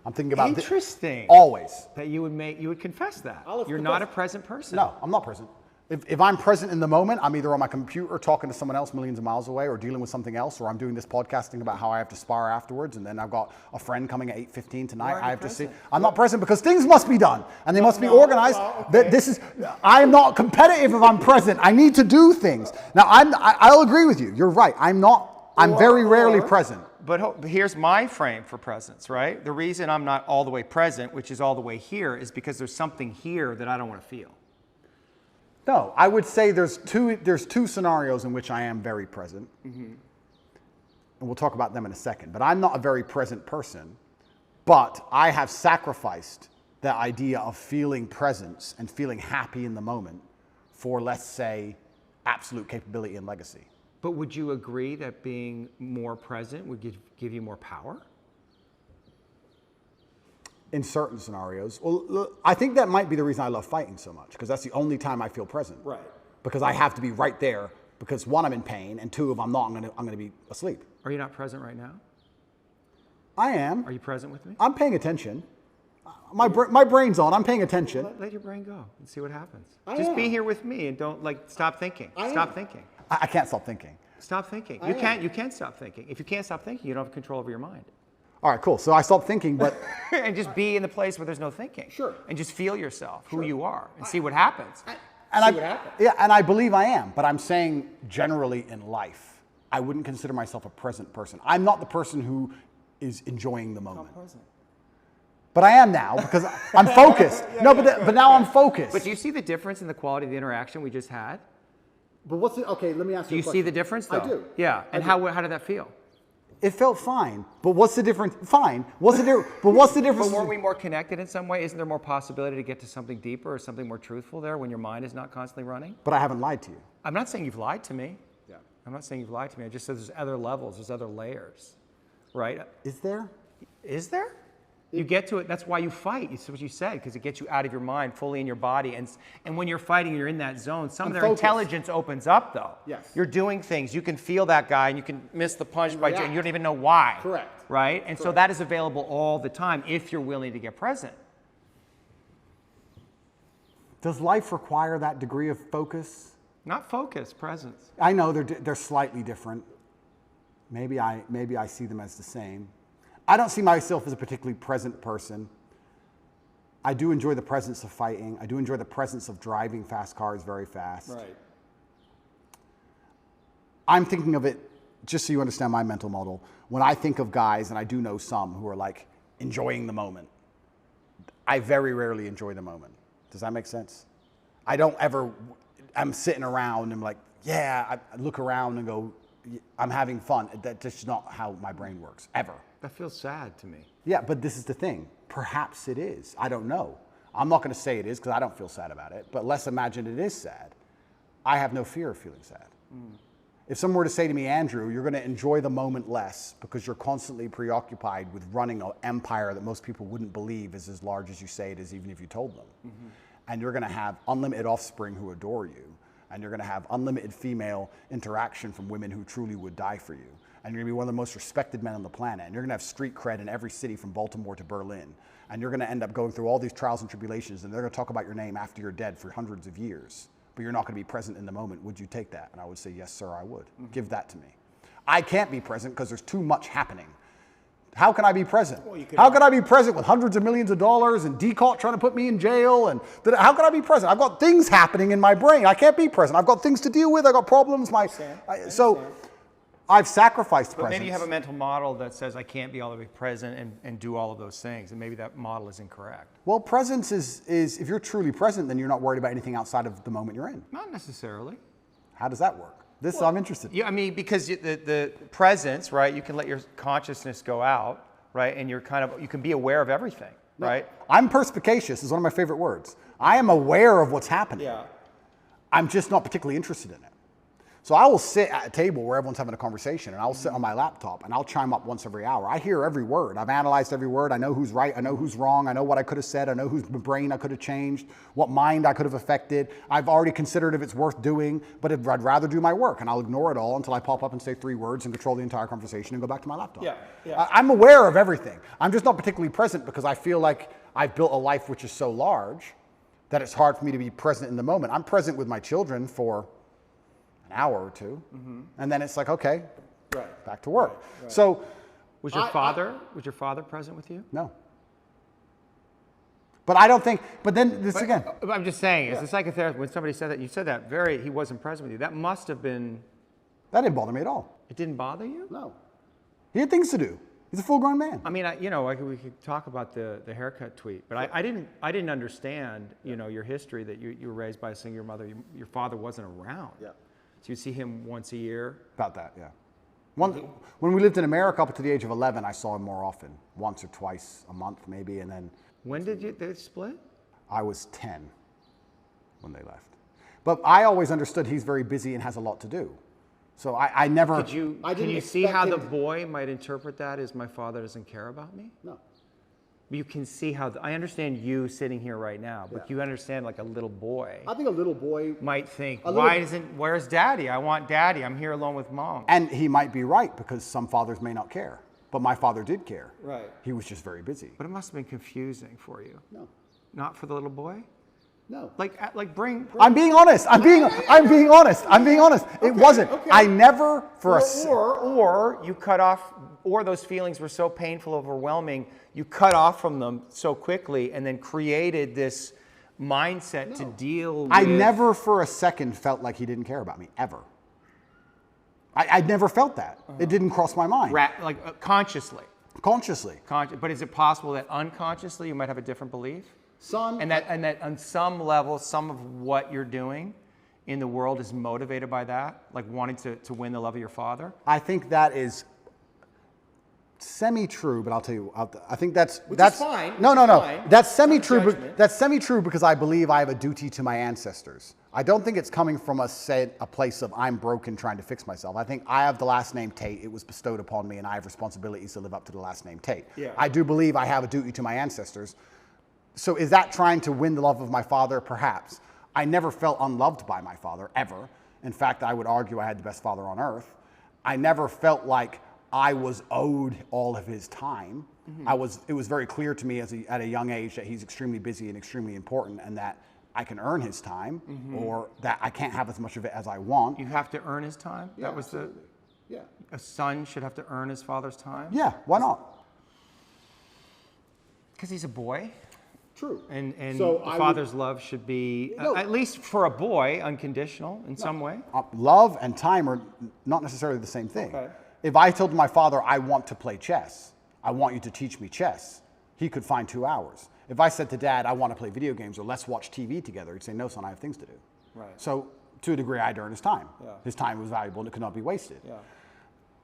I'm thinking about Interesting. Always. That you would confess that. I'll You're not a present person. No, I'm not present. If I'm present in the moment, I'm either on my computer talking to someone else millions of miles away or dealing with something else, or I'm doing this podcasting about how I have to spar afterwards, and then I've got a friend coming at 8:15 tonight. I have to see. I'm not present because things must be done, and they must be organized. Okay. I am not competitive if I'm present. I need to do things. Now, I'll agree with you. You're right. I'm very rarely present. But here's my frame for presence, right? The reason I'm not all the way present, which is all the way here, is because there's something here that I don't want to feel. No, I would say there's two scenarios in which I am very present. And we'll talk about them in a second. But I'm not a very present person. But I have sacrificed the idea of feeling presence and feeling happy in the moment for, let's say, absolute capability and legacy. But would you agree that being more present would give you more power? In certain scenarios. Well, look, I think that might be the reason I love fighting so much, because that's the only time I feel present. Right. Because I have to be right there, because one, I'm in pain, and two, if I'm not, I'm gonna be asleep. Are you not present right now? I am. Are you present with me? I'm paying attention. My brain's on. I'm paying attention. Let your brain go and see what happens. I Just am. be here with me and don't stop thinking. Stop thinking. I can't stop thinking. Stop thinking. I You am. can't stop thinking. If you can't stop thinking, you don't have control over your mind. All right, cool. So I stopped thinking, but And just be in the place where there's no thinking. Sure. And just feel yourself, who you are, and see what happens. See what happens. Yeah, and I believe I am. But I'm saying generally in life, I wouldn't consider myself a present person. I'm not the person who is enjoying the moment. Present. But I am now because I'm focused. But now I'm focused. But do you see the difference in the quality of the interaction we just had? But what's it? Okay, let me ask Do you see the difference, though? I do. Yeah. And how did that feel? It felt fine. But what's the difference? Fine. What's the difference? But what's the difference? But weren't we more connected in some way? Isn't there more possibility to get to something deeper or something more truthful there when your mind is not constantly running? But I haven't lied to you. I'm not saying you've lied to me. Yeah. I'm not saying you've lied to me. I just said there's other levels, there's other layers, right? Is there? Is there? You get to it. That's why you fight. It's what you said, because it gets you out of your mind, fully in your body. And when you're fighting, you're in that zone. Some of their focused. intelligence opens up, though. Yes. You're doing things. You can feel that guy, and you can miss the punch by, and react. you don't even know why. Correct. Right. And so that is available all the time if you're willing to get present. Does life require that degree of focus? Not focus, presence. I know they're slightly different. Maybe I see them as the same. I don't see myself as a particularly present person. I do enjoy the presence of fighting. I do enjoy the presence of driving fast cars very fast. Right. I'm thinking of it, just so you understand my mental model, when I think of guys, and I do know some who are like enjoying the moment, I very rarely enjoy the moment. Does that make sense? I don't ever, I'm sitting around and I'm like, yeah, I look around and go, I'm having fun. That's just not how my brain works, ever. That feels sad to me. Yeah, but this is the thing. Perhaps it is. I don't know. I'm not going to say it is because I don't feel sad about it, but let's imagine it is sad. I have no fear of feeling sad. If someone were to say to me, Andrew, you're going to enjoy the moment less because you're constantly preoccupied with running an empire that most people wouldn't believe is as large as you say it is, even if you told them. And you're going to have unlimited offspring who adore you, and you're going to have unlimited female interaction from women who truly would die for you. And you're going to be one of the most respected men on the planet. And you're going to have street cred in every city from Baltimore to Berlin. And you're going to end up going through all these trials and tribulations, and they're going to talk about your name after you're dead for hundreds of years. But you're not going to be present in the moment. Would you take that? And I would say, yes, sir, I would. Give that to me. I can't be present because there's too much happening. How can I be present? How can I be present with hundreds of millions of dollars and DCOT trying to put me in jail? And how can I be present? I've got things happening in my brain. I can't be present. I've got things to deal with. I've got problems. So I've sacrificed presence. But maybe you have a mental model that says I can't be all the way present and do all of those things, and maybe that model is incorrect. Well, presence is if you're truly present, then you're not worried about anything outside of the moment you're in. Not necessarily. How does that work? I'm interested. Yeah, I mean, because the presence, right? You can let your consciousness go out, right? And you can be aware of everything, right? I'm perspicacious is one of my favorite words. I am aware of what's happening. Yeah. I'm just not particularly interested in it. So I will sit at a table where everyone's having a conversation, and I'll sit on my laptop and I'll chime up once every hour. I hear every word. I've analyzed every word. I know who's right. I know who's wrong. I know what I could have said. I know whose brain I could have changed, what mind I could have affected. I've already considered if it's worth doing, but I'd rather do my work, and I'll ignore it all until I pop up and say 3 words and control the entire conversation and go back to my laptop. Yeah. I'm aware of everything. I'm just not particularly present because I feel like I've built a life which is so large that it's hard for me to be present in the moment. I'm present with my children for an hour or two, and then it's like, okay, Right. back to work. Right. So, Was your father present with you? no. But I don't think, but then this again. I'm just saying, as a psychotherapist, when somebody said that, you said that he wasn't present with you. That must have been, That didn't bother me at all. it didn't bother you? No. He had things to do. He's a full-grown man. I mean, we could talk about the haircut tweet, but I didn't understand, your history that you were raised by a single mother. Your father wasn't around. Yeah. So you see him once a year. About that, yeah. When we lived in America up to the age of 11, I saw him more often, once or twice a month maybe, and then When did they split? I was 10 when they left. But I always understood he's very busy and has a lot to do. So I never... Can didn't you see expect how him the to- boy might interpret that as my father doesn't care about me? No. You can see how, I understand you sitting here right now, but Yeah. you understand like a little boy I think a little boy... might think, A little- where's daddy? I want daddy. I'm here alone with mom. And he might be right, because some fathers may not care. But my father did care. Right. He was just very busy. But it must have been confusing for you. No. Not for the little boy? No. Like bring I'm being honest. I'm being honest. It wasn't. okay. I never for a or you cut off, or those feelings were so painful, overwhelming, you cut off from them so quickly and then created this mindset to deal with. I never for a second felt like he didn't care about me, ever. I never felt that. It didn't cross my mind. Consciously. Consciously. But is it possible that unconsciously you might have a different belief? Son. And that on some level, some of what you're doing in the world is motivated by that, like wanting to win the love of your father? I think that is semi-true, but I'll tell you, I think that's Which is fine, No, which no, is no. fine. That's It's not a semi-true. judgment. That's semi-true because I believe I have a duty to my ancestors. I don't think it's coming from a place of I'm broken trying to fix myself. I think I have the last name Tate. It was bestowed upon me, and I have responsibilities to live up to the last name Tate. Yeah. I do believe I have a duty to my ancestors. So is that trying to win the love of my father? Perhaps. I never felt unloved by my father, ever. In fact, I would argue I had the best father on earth. I never felt like I was owed all of his time. It was very clear to me at a young age that he's extremely busy and extremely important, and that I can earn his time, or that I can't have as much of it as I want. You have to earn his time? Yeah, That was absolutely. Yeah. a son should have to earn his father's time? Yeah, why not? Because he's a boy. True. And So the I father's love should be, No. at least for a boy, unconditional in some way. Love and time are not necessarily the same thing. Okay. If I told my father, I want to play chess, I want you to teach me chess, he could find 2 hours. If I said to Dad, I want to play video games, or let's watch TV together, he'd say, no, son, I have things to do. Right. So to a degree, I'd earn his time. Yeah. His time was valuable and it could not be wasted. Yeah.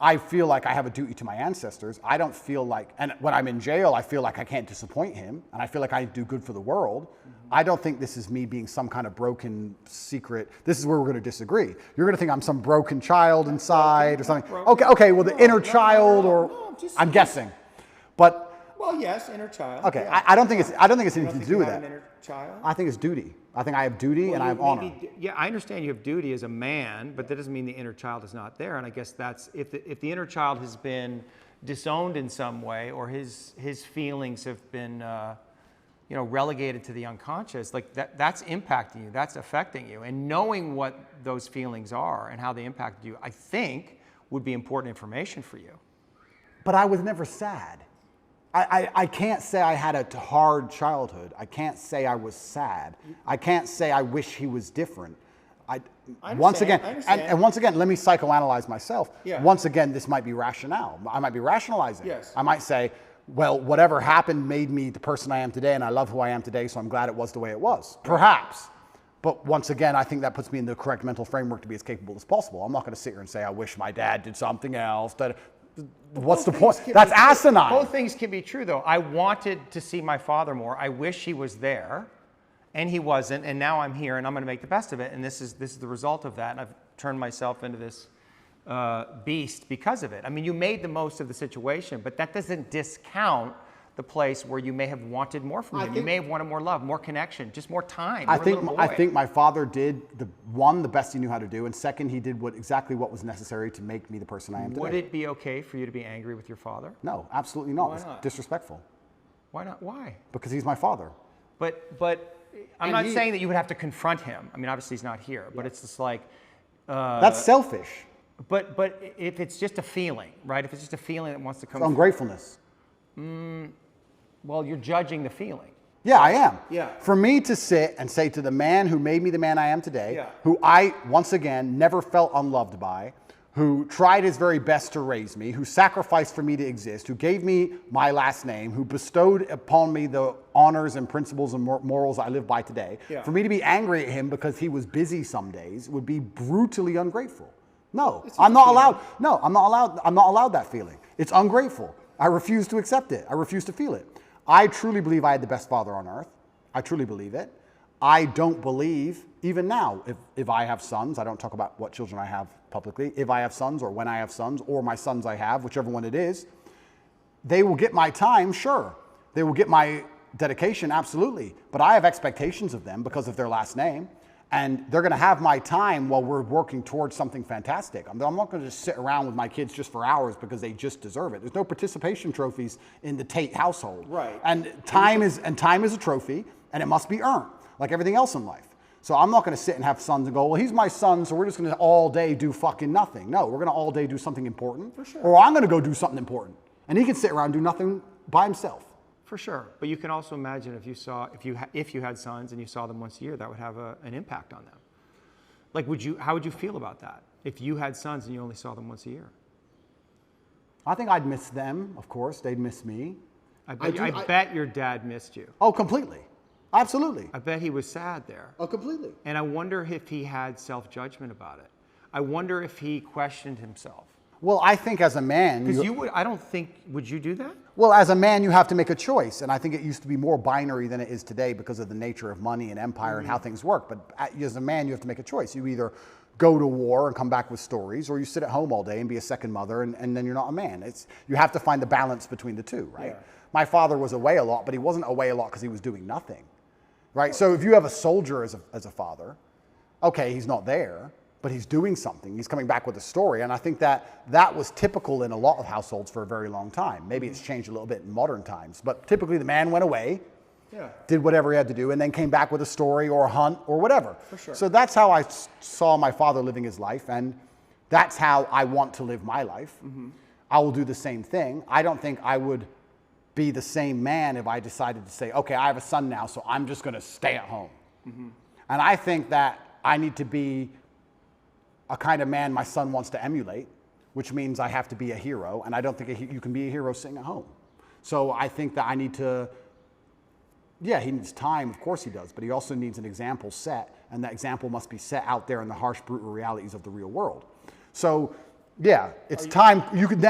I feel like I have a duty to my ancestors. I don't feel like, and when I'm in jail, I feel like I can't disappoint him, and I feel like I do good for the world. I don't think this is me being some kind of broken secret. This is where we're going to disagree. You're going to think I'm some broken child inside or something. Okay, well, the inner child, or I'm guessing, but Well, yes, inner child. okay, Yeah. I don't think it's anything to think do you with have that. an inner child? I think it's duty. I think I have duty and I have honor. Yeah, I understand you have duty as a man, but that doesn't mean the inner child is not there. And I guess that's, if the inner child has been disowned in some way, or his feelings have been relegated to the unconscious, like that's impacting you, that's affecting you. And knowing what those feelings are and how they impacted you, I think would be important information for you. But I was never sad. I can't say I had a hard childhood. I can't say I was sad. I can't say I wish he was different. Once again, and once again, let me psychoanalyze myself. Yeah. Once again, this might be rationale. I might be rationalizing. Yes. I might say, well, whatever happened made me the person I am today, and I love who I am today, so I'm glad it was the way it was. Perhaps. But once again, I think that puts me in the correct mental framework to be as capable as possible. I'm not going to sit here and say, I wish my dad did something else. What's the point? That's asinine. Both things can be true, though. I wanted to see my father more. I wish he was there, and he wasn't. And now I'm here, and I'm going to make the best of it. And this is the result of that. And I've turned myself into this beast because of it. I mean, you made the most of the situation, but that doesn't discount the place where you may have wanted more from him. You may have wanted more love, more connection, just more time. I think my father did the best he knew how to do, and second, he did exactly what was necessary to make me the person I am today. Would it be okay for you to be angry with your father? No, absolutely not. Why It's not? disrespectful. Why not? Why? Because he's my father. But I'm not saying that you would have to confront him. I mean, obviously he's not here, but it's just like. That's selfish. But if it's just a feeling, right? If it's just a feeling that wants to come. It's ungratefulness. Well, you're judging the feeling. Yeah, I am. Yeah. For me to sit and say to the man who made me the man I am today, Yeah. who I, once again, never felt unloved by, who tried his very best to raise me, who sacrificed for me to exist, who gave me my last name, who bestowed upon me the honors and principles and morals I live by today, Yeah. for me to be angry at him because he was busy some days would be brutally ungrateful. No, It's I'm a not feeling. allowed. No, I'm not allowed that feeling. It's ungrateful. I refuse to accept it. I refuse to feel it. I truly believe I had the best father on earth. I truly believe it. I don't believe, even now, if I have sons, I don't talk about what children I have publicly, if I have sons or when I have sons or my sons I have, whichever one it is, they will get my time, sure. They will get my dedication, absolutely. But I have expectations of them because of their last name. And they're going to have my time while we're working towards something fantastic. I'm not going to just sit around with my kids just for hours because they just deserve it. There's no participation trophies in the Tate household. Right. And time is a trophy, and it must be earned, like everything else in life. So I'm not going to sit and have sons and go, well, he's my son, so we're just going to all day do fucking nothing. No, we're going to all day do something important. For sure. Or I'm going to go do something important. And he can sit around and do nothing by himself. For sure, but you can also imagine if you had sons and you saw them once a year, that would have an impact on them. Like, how would you feel about that if you had sons and you only saw them once a year? I think I'd miss them, of course. They'd miss me. I bet your dad missed you. Oh, completely. Absolutely. I bet he was sad there. Oh, completely. And I wonder if he had self-judgment about it. I wonder if he questioned himself. Well, I think as a man... Because would you do that? Well, as a man, you have to make a choice. And I think it used to be more binary than it is today because of the nature of money and empire and how things work. But as a man, you have to make a choice. You either go to war and come back with stories, or you sit at home all day and be a second mother, and then you're not a man. You have to find the balance between the two, right? Yeah. My father was away a lot, but he wasn't away a lot because he was doing nothing, right? So if you have a soldier as a father, okay, he's not there, but he's doing something. He's coming back with a story. And I think that was typical in a lot of households for a very long time. Maybe it's changed a little bit in modern times, but typically the man went away, did whatever he had to do, and then came back with a story or a hunt or whatever. For sure. So that's how I saw my father living his life, and that's how I want to live my life. I will do the same thing. I don't think I would be the same man if I decided to say, okay, I have a son now, so I'm just going to stay at home. And I think that I need to be a kind of man my son wants to emulate, which means I have to be a hero, and I don't think you can be a hero sitting at home. So I think that I need to, he needs time, of course he does, but he also needs an example set, and that example must be set out there in the harsh, brutal realities of the real world. So, it's time.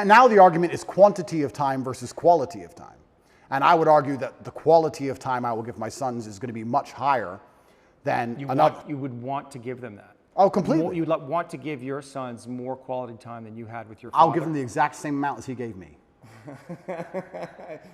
Now the argument is quantity of time versus quality of time. And I would argue that the quality of time I will give my sons is going to be much higher than You would want to give them that. Oh, completely. You'd want to give your sons more quality time than you had with your father. I'll give them the exact same amount as he gave me.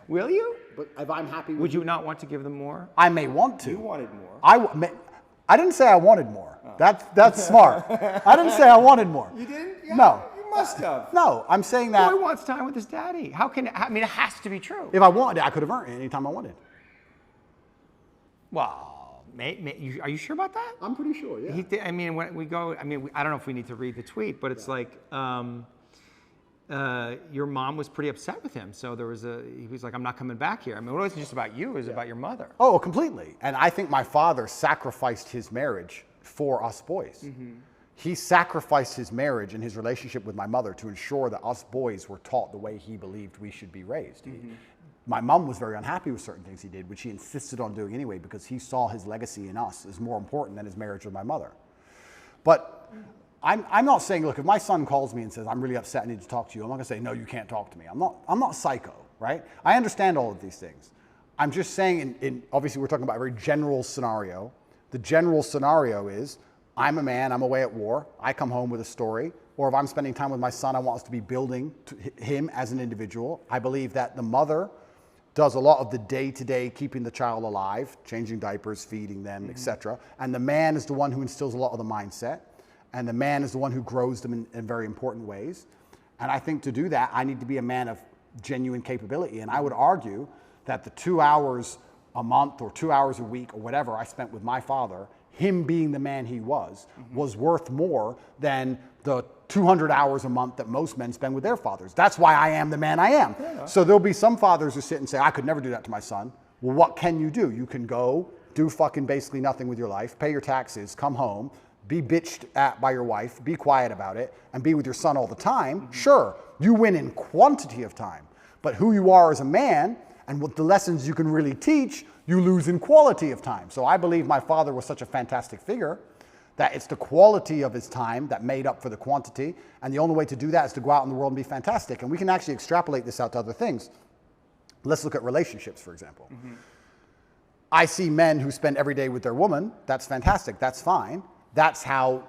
Will you? But if I'm happy with Would you not want to give them more? I may want to. You wanted more. I didn't say I wanted more. Oh. That's smart. I didn't say I wanted more. You didn't? Yeah, No. You must have. No, I'm saying that Boy wants time with his daddy. It has to be true. if I wanted it, I could have earned it anytime I wanted. Well, are you sure about that? I'm pretty sure, yeah. When we go, I don't know if we need to read the tweet, but it's like, your mom was pretty upset with him. So he was like, I'm not coming back here. It wasn't just about you, it was about your mother. Oh, completely. And I think my father sacrificed his marriage for us boys. He sacrificed his marriage and his relationship with my mother to ensure that us boys were taught the way he believed we should be raised. My mom was very unhappy with certain things he did, which he insisted on doing anyway because he saw his legacy in us as more important than his marriage with my mother. But I'm not saying, look, if my son calls me and says, I'm really upset, I need to talk to you, I'm not going to say, no, you can't talk to me. I'm not psycho, right? I understand all of these things. I'm just saying, obviously we're talking about a very general scenario. The general scenario is, I'm a man, I'm away at war, I come home with a story, or if I'm spending time with my son, I want us to be building him as an individual. I believe that the mother does a lot of the day-to-day keeping the child alive, changing diapers, feeding them, etc. And the man is the one who instills a lot of the mindset, and the man is the one who grows them in very important ways. And I think to do that, I need to be a man of genuine capability. And I would argue that the 2 hours a month or 2 hours a week or whatever I spent with my father, him being the man he was worth more than the 200 hours a month that most men spend with their fathers. That's why I am the man I am. Yeah. So there'll be some fathers who sit and say, I could never do that to my son. Well, what can you do? You can go do fucking basically nothing with your life, pay your taxes, come home, be bitched at by your wife, be quiet about it, and be with your son all the time. Sure, you win in quantity of time, but who you are as a man and what the lessons you can really teach, you lose in quality of time. So I believe my father was such a fantastic figure that it's the quality of his time that made up for the quantity, and the only way to do that is to go out in the world and be fantastic. And we can actually extrapolate this out to other things. Let's look at relationships, for example. I see men who spend every day with their woman. That's fantastic. That's fine. That's how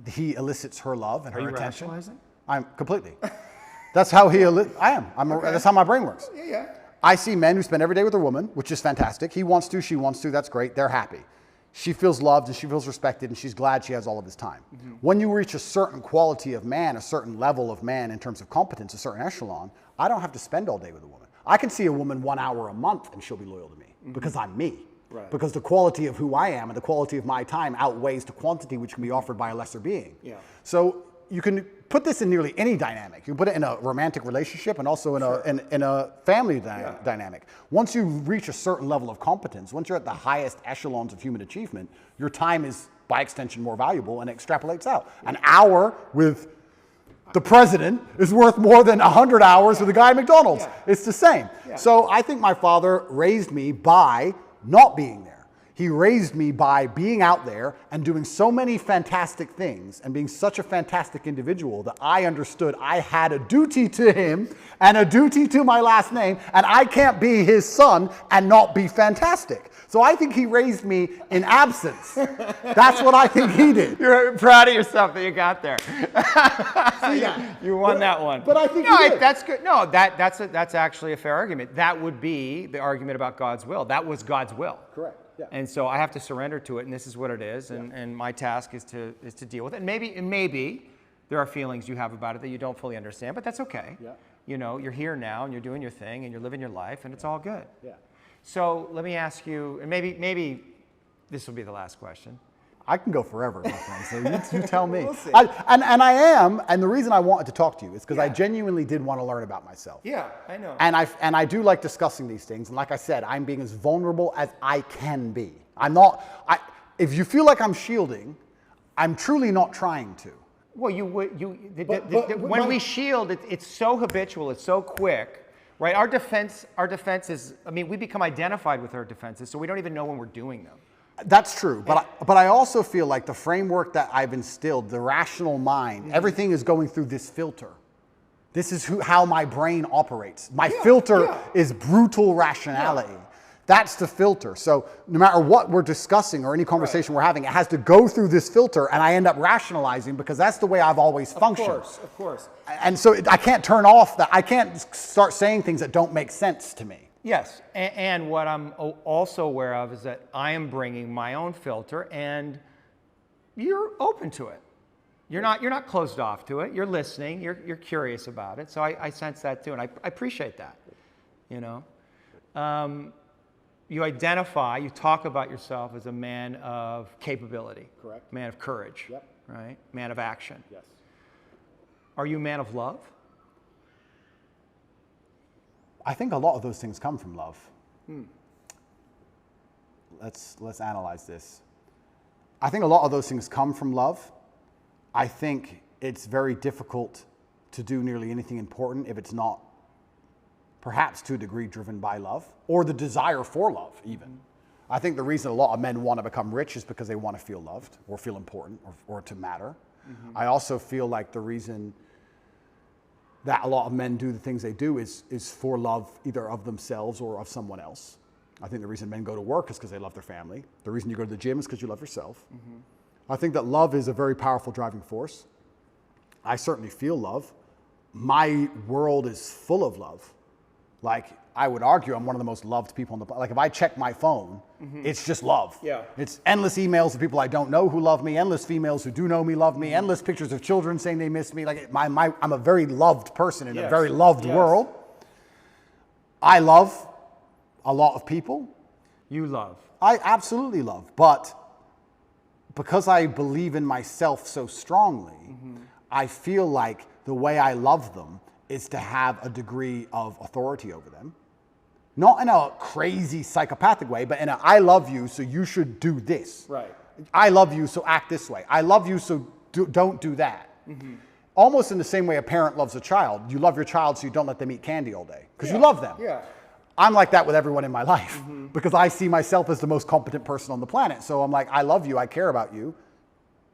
he elicits her love and her attention. Are you rationalizing? I'm completely. That's how he I am. Okay. That's how my brain works. Yeah. I see men who spend every day with their woman, which is fantastic. He wants to, she wants to, that's great. They're happy. She feels loved and she feels respected and she's glad she has all of his time. When you reach a certain quality of man, a certain level of man in terms of competence, a certain echelon, I don't have to spend all day with a woman. I can see a woman 1 hour a month and she'll be loyal to me because I'm me. Right. Because the quality of who I am and the quality of my time outweighs the quantity which can be offered by a lesser being. Yeah. So you can put this in nearly any dynamic. You can put it in a romantic relationship and also in a family dynamic. Once you reach a certain level of competence, once you're at the highest echelons of human achievement, your time is by extension more valuable and extrapolates out. An hour with the president is worth more than 100 hours with a guy at McDonald's. Yeah. It's the same. Yeah. So I think my father raised me by not being there. He raised me by being out there and doing so many fantastic things and being such a fantastic individual that I understood I had a duty to him and a duty to my last name, and I can't be his son and not be fantastic. So I think he raised me in absence. That's what I think he did. You're proud of yourself that you got there. You won that one. But I think he did. That's good. No, that's actually a fair argument. That would be the argument about God's will. That was God's will. Correct. Yeah. And so I have to surrender to it, and this is what it is, and my task is to deal with it. And maybe there are feelings you have about it that you don't fully understand, but that's okay. Yeah. You know, you're here now, and you're doing your thing, and you're living your life, and it's all good. Yeah. So let me ask you, and maybe this will be the last question. I can go forever, my friend, so you tell me. We'll see. And I am, and the reason I wanted to talk to you is because I genuinely did want to learn about myself. Yeah, I know. And I do like discussing these things, and like I said, I'm being as vulnerable as I can be. I'm not, if you feel like I'm shielding, I'm truly not trying to. Well, when we shield, it's so habitual, it's so quick. Right, our defense is, we become identified with our defenses, so we don't even know when we're doing them. That's true, but I also feel like the framework that I've instilled, the rational mind, everything is going through this filter. This is how my brain operates. My filter is brutal rationality. Yeah. That's the filter. So no matter what we're discussing or any conversation we're having, it has to go through this filter, and I end up rationalizing because that's the way I've always functioned. Of course. And so I can't turn off that. I can't start saying things that don't make sense to me. Yes, and what I'm also aware of is that I am bringing my own filter, and you're open to it. You're not closed off to it. You're listening. You're curious about it. So I sense that too, and I appreciate that. You know. You identify, you talk about yourself as a man of capability. Correct. Man of courage. Yep. Right? Man of action. Yes. Are you a man of love? I think a lot of those things come from love. Let's analyze this. I think a lot of those things come from love. I think it's very difficult to do nearly anything important if it's not perhaps to a degree driven by love or the desire for love even. I think the reason a lot of men want to become rich is because they want to feel loved or feel important or to matter. I also feel like the reason that a lot of men do the things they do is for love either of themselves or of someone else. I think the reason men go to work is because they love their family. The reason you go to the gym is because you love yourself. I think that love is a very powerful driving force. I certainly feel love. My world is full of love. Like, I would argue I'm one of the most loved people on the planet. Like, if I check my phone, it's just love. Yeah. It's endless emails of people I don't know who love me, endless females who do know me love me, endless pictures of children saying they miss me. Like, I'm a very loved person in a very loved world. I love a lot of people. You love. I absolutely love, but because I believe in myself so strongly, I feel like the way I love them is to have a degree of authority over them. Not in a crazy psychopathic way, but in a I love you, so you should do this. Right. I love you, so act this way. I love you, so don't do that. Almost in the same way a parent loves a child. You love your child, so you don't let them eat candy all day because you love them. Yeah. I'm like that with everyone in my life because I see myself as the most competent person on the planet. So I'm like, I love you, I care about you.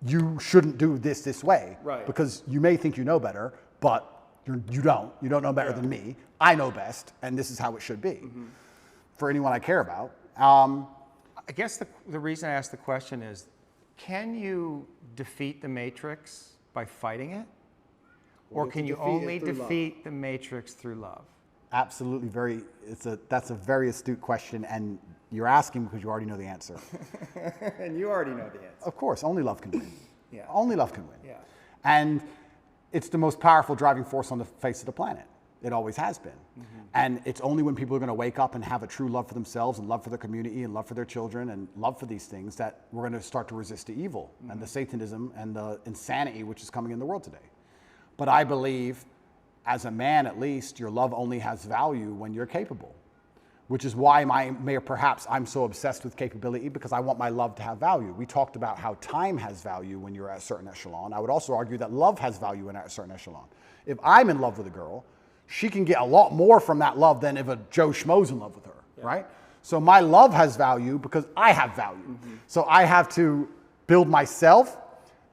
You shouldn't do this way. Right. Because you may think you know better, but you don't. You don't know better than me. I know best, and this is how it should be for anyone I care about. I guess the reason I asked the question is, can you defeat the matrix by fighting it? Or can you only defeat the matrix through love? Absolutely, that's a very astute question, and you're asking because you already know the answer. And you already know the answer. Of course, only love can win. Yeah. Only love can win. Yeah. And it's the most powerful driving force on the face of the planet. It always has been. And it's only when people are going to wake up and have a true love for themselves and love for their community and love for their children and love for these things that we're going to start to resist the evil and the Satanism and the insanity which is coming in the world today. But I believe, as a man at least, your love only has value when you're capable, which is why perhaps I'm so obsessed with capability, because I want my love to have value. We talked about how time has value when you're at a certain echelon. I would also argue that love has value at a certain echelon. If I'm in love with a girl, she can get a lot more from that love than if a Joe Schmo's in love with her, right? So my love has value because I have value. So I have to build myself,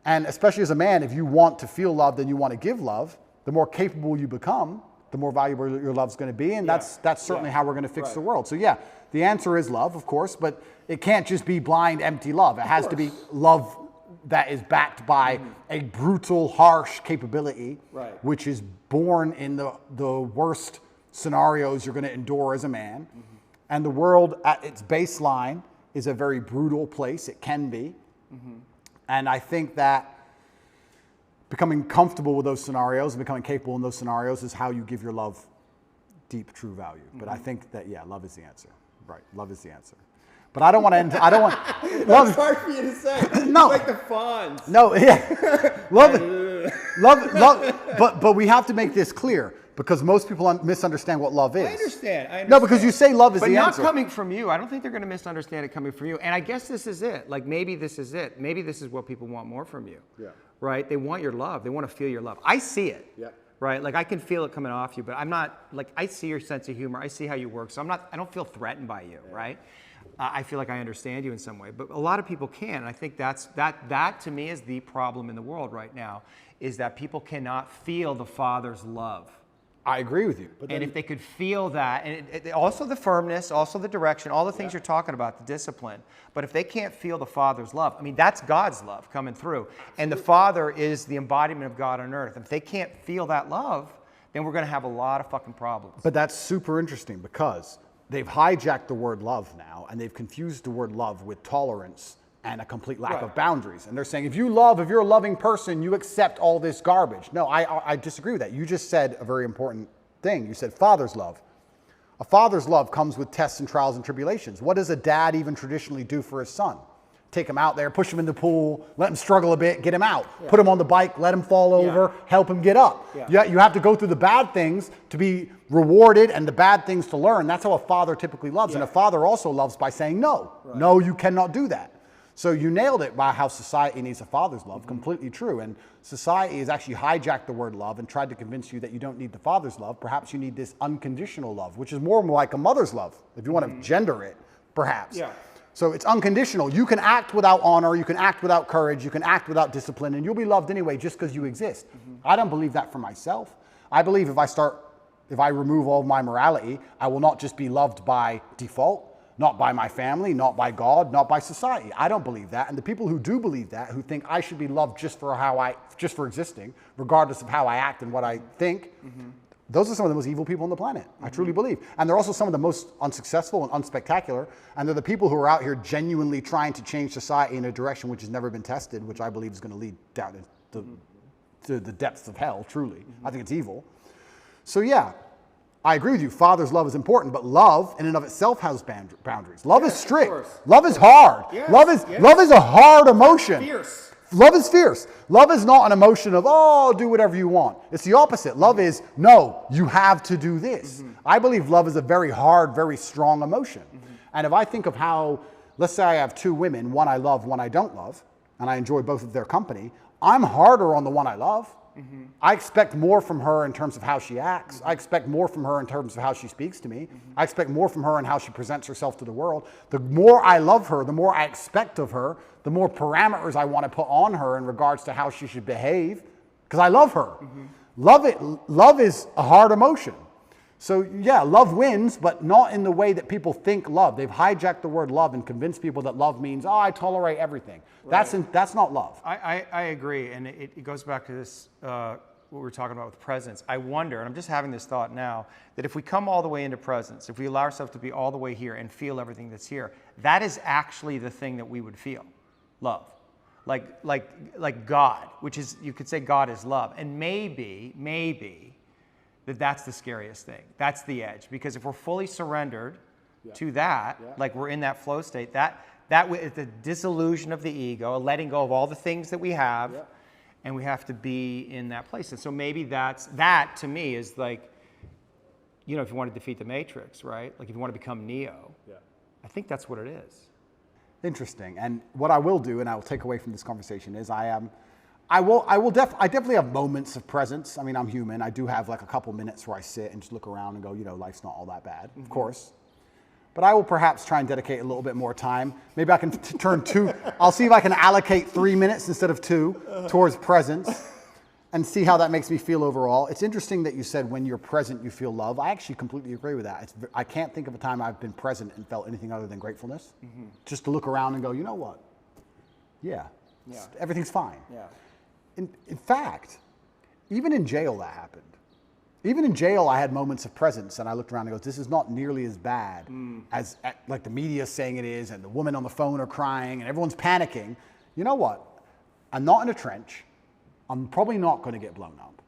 and especially as a man, if you want to feel loved and you want to give love, the more capable you become, the more valuable your love's going to be, and that's certainly how we're going to fix the world. So yeah, the answer is love, of course, but it can't just be blind, empty love. It has to be love that is backed by a brutal, harsh capability, which is born in the worst scenarios you're going to endure as a man. And the world at its baseline is a very brutal place. It can be. And I think that becoming comfortable with those scenarios and becoming capable in those scenarios is how you give your love deep, true value. But I think that, yeah, love is the answer. Right, love is the answer. But I don't want to end, I don't want, love. It's hard for you to say. No. It's like the Fonz. No, yeah. love, but we have to make this clear because most people misunderstand what love is. I understand. No, because you say love is But the not answer. coming from you. I don't think they're going to misunderstand it coming from you. And I guess this is it. Like maybe this is it. Maybe this is what people want more from you. Yeah. Right? They want your love. They want to feel your love. I see it. Yeah. Right? Like I can feel it coming off you, but I'm not, like I see your sense of humor. I see how you work. So I don't feel threatened by you, right? I feel like I understand you in some way, but a lot of people can. And I think that to me is the problem in the world right now, is that people cannot feel the Father's love. I agree with you. And if they could feel that, and also the firmness, also the direction, all the things you're talking about, the discipline, but if they can't feel the Father's love, I mean, that's God's love coming through. And the Father is the embodiment of God on earth. If they can't feel that love, then we're going to have a lot of fucking problems. But that's super interesting because they've hijacked the word love now, and they've confused the word love with tolerance and a complete lack of boundaries. And they're saying, if you're a loving person, you accept all this garbage. No, I disagree with that. You just said a very important thing. You said father's love. A father's love comes with tests and trials and tribulations. What does a dad even traditionally do for his son? Take him out there, push him in the pool, let him struggle a bit, get him out. Yeah. Put him on the bike, let him fall over, help him get up. Yeah. You have to go through the bad things to be rewarded and the bad things to learn. That's how a father typically loves. And a father also loves by saying no. No, you cannot do that. So you nailed it by how society needs a father's love. Completely true. And society has actually hijacked the word love and tried to convince you that you don't need the father's love. Perhaps you need this unconditional love, which is more like a mother's love, if you want to gender it, perhaps. Yeah. So it's unconditional. You can act without honor, you can act without courage, you can act without discipline, and you'll be loved anyway just because you exist. I don't believe that for myself. I believe if I remove all of my morality, I will not just be loved by default, not by my family, not by God, not by society. I don't believe that. And the people who do believe that, who think I should be loved just for existing, regardless of how I act and what I think, those are some of the most evil people on the planet. I truly believe. And they're also some of the most unsuccessful and unspectacular. And they're the people who are out here genuinely trying to change society in a direction which has never been tested, which I believe is going to lead down to the depths of hell, truly. I think it's evil. So yeah, I agree with you. Father's love is important, but love in and of itself has boundaries. Love is strict. course. Love is hard. Yes, Love is a hard emotion. Fierce. Love is fierce. Love is not an emotion of, oh, do whatever you want. It's the opposite. Love is, no, you have to do this. I believe love is a very hard, very strong emotion. And if I think of how, let's say I have two women, one I love, one I don't love, and I enjoy both of their company, I'm harder on the one I love. I expect more from her in terms of how she acts. I expect more from her in terms of how she speaks to me. I expect more from her in how she presents herself to the world. The more I love her, the more I expect of her, the more parameters I want to put on her in regards to how she should behave, because I love her. Love is a hard emotion. So yeah, love wins, but not in the way that people think love. They've hijacked the word love and convinced people that love means, oh, I tolerate everything. Right. That's not love. I agree, and it goes back to this, what we were talking about with presence. I wonder, and I'm just having this thought now, that if we come all the way into presence, if we allow ourselves to be all the way here and feel everything that's here, that is actually the thing that we would feel, love. Like God, which is, you could say God is love. And maybe, that's the scariest thing. That's the edge. Because if we're fully surrendered to that, like we're in that flow state, that is the dissolution of the ego, a letting go of all the things that we have, and we have to be in that place. And so maybe that to me is like, you know, if you want to defeat the Matrix, right? Like if you want to become Neo, I think that's what it is. Interesting. And what I will do, and I will take away from this conversation, is I definitely have moments of presence. I mean, I'm human. I do have like a couple minutes where I sit and just look around and go, you know, life's not all that bad, of course. But I will perhaps try and dedicate a little bit more time. Maybe I can I'll see if I can allocate 3 minutes instead of 2 towards presence and see how that makes me feel overall. It's interesting that you said when you're present, you feel love. I actually completely agree with that. I can't think of a time I've been present and felt anything other than gratefulness. Just to look around and go, you know what? Yeah. Everything's fine. Yeah. In fact, even in jail that happened. Even in jail, I had moments of presence, and I looked around and go, this is not nearly as bad as like the media is saying it is, and the women on the phone are crying, and everyone's panicking. You know what? I'm not in a trench. I'm probably not going to get blown up.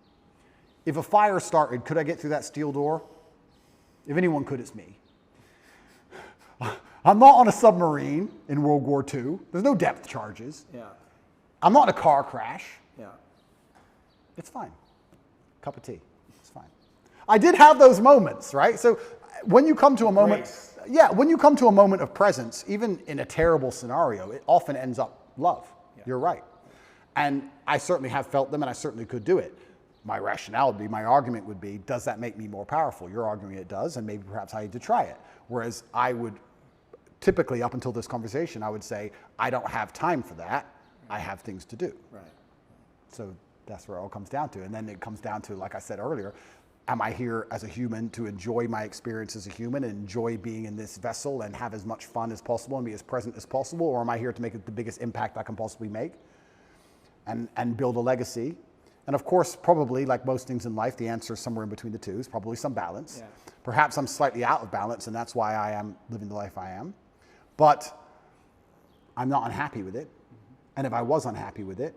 If a fire started, could I get through that steel door? If anyone could, it's me. I'm not on a submarine in World War II. There's no depth charges. Yeah. I'm not in a car crash. Yeah. It's fine. Cup of tea. It's fine. I did have those moments, right? So when you come to a moment, when you come to a moment of presence, even in a terrible scenario, it often ends up love. Yeah. You're right. And I certainly have felt them, and I certainly could do it. My rationale would be, my argument would be, does that make me more powerful? You're arguing it does, and maybe perhaps I need to try it. Whereas I would typically, up until this conversation, I would say, I don't have time for that. I have things to do. Right. So that's where it all comes down to. And then it comes down to, like I said earlier, am I here as a human to enjoy my experience as a human and enjoy being in this vessel and have as much fun as possible and be as present as possible? Or am I here to make the biggest impact I can possibly make and build a legacy? And of course, probably like most things in life, the answer is somewhere in between the two. It's probably some balance. Yeah. Perhaps I'm slightly out of balance, and that's why I am living the life I am. But I'm not unhappy with it. And if I was unhappy with it,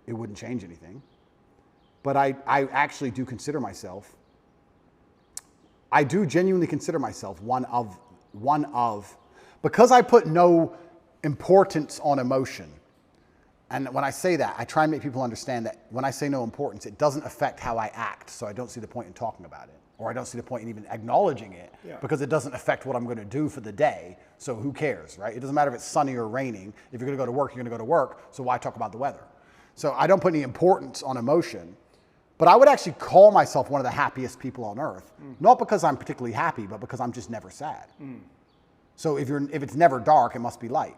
it wouldn't change anything. But I actually do consider myself, I do genuinely consider myself one of, because I put no importance on emotion. And when I say that, I try and make people understand that when I say no importance, it doesn't affect how I act. So I don't see the point in talking about it, or I don't see the point in even acknowledging it, because it doesn't affect what I'm going to do for the day. So who cares, right? It doesn't matter if it's sunny or raining. If you're going to go to work, you're going to go to work. So why talk about the weather? So I don't put any importance on emotion. But I would actually call myself one of the happiest people on earth, not because I'm particularly happy, but because I'm just never sad. So if it's never dark, it must be light.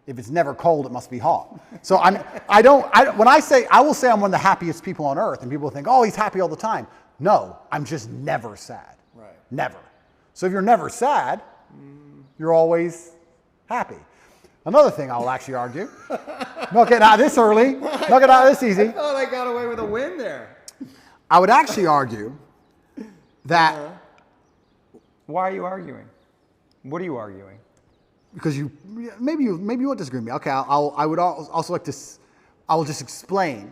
If it's never cold, it must be hot. So when I say, I will say I'm one of the happiest people on earth, and people think, oh, he's happy all the time. No, I'm just never sad. Right. Never. So if you're never sad, you're always happy. Another thing I'll actually argue, not getting out of this early, not getting out of this easy. I thought I got away with a win there. I would actually argue that... Why are you arguing? What are you arguing? Because maybe you won't disagree with me. Okay, I would also like to, I will just explain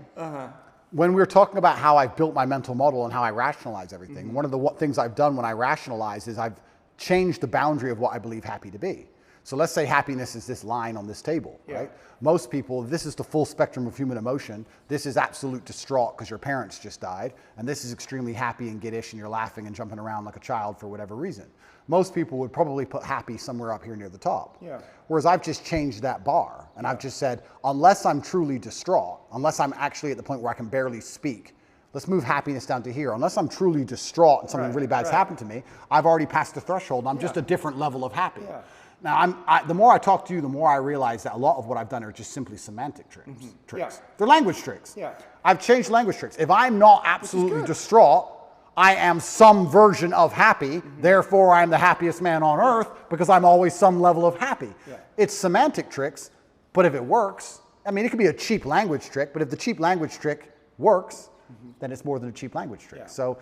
when we were talking about how I've built my mental model and how I rationalize everything, one of the things I've done when I rationalize is I've changed the boundary of what I believe happy to be. So let's say happiness is this line on this table, right? Most people, this is the full spectrum of human emotion. This is absolute distraught because your parents just died. And this is extremely happy and giddish and you're laughing and jumping around like a child for whatever reason. Most people would probably put happy somewhere up here near the top. Whereas I've just changed that bar. And I've just said, unless I'm truly distraught, unless I'm actually at the point where I can barely speak, let's move happiness down to here. Unless I'm truly distraught and something really bad's happened to me, I've already passed the threshold and I'm just a different level of happy. Now, the more I talk to you, the more I realize that a lot of what I've done are just simply semantic tricks. They're language tricks. I've changed language tricks. If I'm not absolutely distraught, I am some version of happy. Therefore, I'm the happiest man on earth because I'm always some level of happy. It's semantic tricks, but if it works, I mean, it could be a cheap language trick, but if the cheap language trick works, then it's more than a cheap language trick. So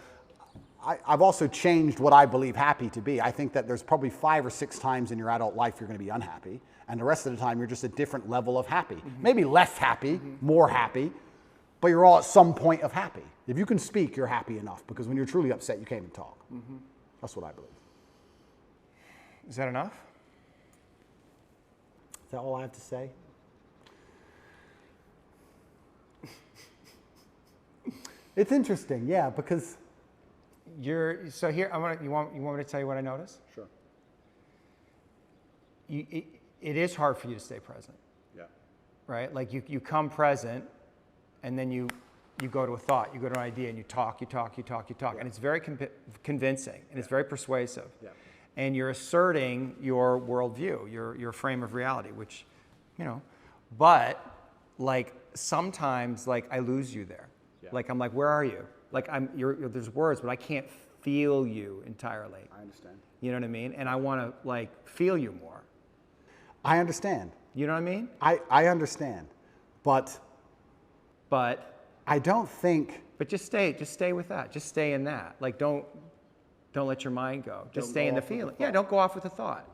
I've also changed what I believe happy to be. I think that there's probably 5 or 6 times in your adult life you're going to be unhappy, and the rest of the time you're just a different level of happy. Maybe less happy, more happy, but you're all at some point of happy. If you can speak, you're happy enough, because when you're truly upset, you can't even talk. That's what I believe. Is that enough? Is that all I have to say? It's interesting, yeah, because So here, you want me to tell you what I noticed? Sure. It is hard for you to stay present. Right? Like you come present, and then you go to a thought, you go to an idea, and you talk, and it's very convincing, and it's very persuasive. And you're asserting your worldview, your frame of reality, which, but like sometimes like I lose you there. Like I'm like, where are you? Like there's words, but I can't feel you entirely. I understand. You know what I mean? And I want to like feel you more. I understand. You know what I mean? I understand, but I don't think. But just stay with that. Just stay in that. Like don't let your mind go. Just stay in the feeling. Yeah, don't go off with the thought.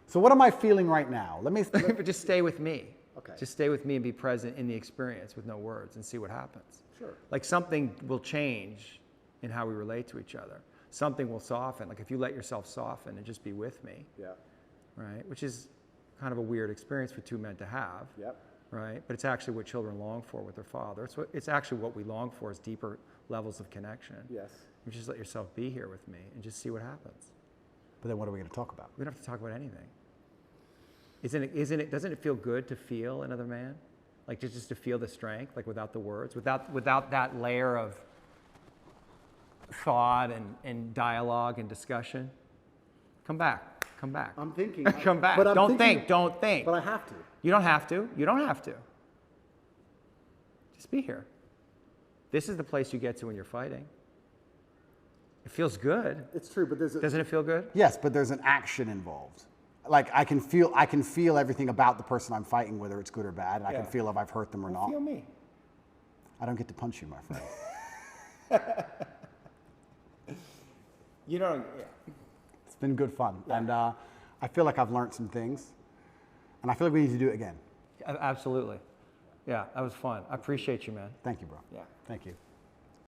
So what am I feeling right now? But just stay with me. Okay. Just stay with me and be present in the experience with no words and see what happens. Sure. Like something will change in how we relate to each other. Something will soften. Like if you let yourself soften and just be with me. Right? Which is kind of a weird experience for 2 men to have. Right? But it's actually what children long for with their father. It's actually what we long for is deeper levels of connection. You just let yourself be here with me and just see what happens. But then what are we going to talk about? We don't have to talk about anything. Doesn't it feel good to feel another man? Like just to feel the strength, like without the words, without that layer of thought and dialogue and discussion? Come back. I'm thinking. Come back. But Don't think. But I have to. You don't have to. Just be here. This is the place you get to when you're fighting. It feels good. It's true, but Doesn't it feel good? Yes, but there's an action involved. Like I can feel everything about the person I'm fighting, whether it's good or bad, and I can feel if I've hurt them or not. Feel me. I don't get to punch you, my friend. It's been good fun, and I feel like I've learned some things, and I feel like we need to do it again. Absolutely. Yeah, that was fun. I appreciate you, man. Thank you, bro. Yeah. Thank you.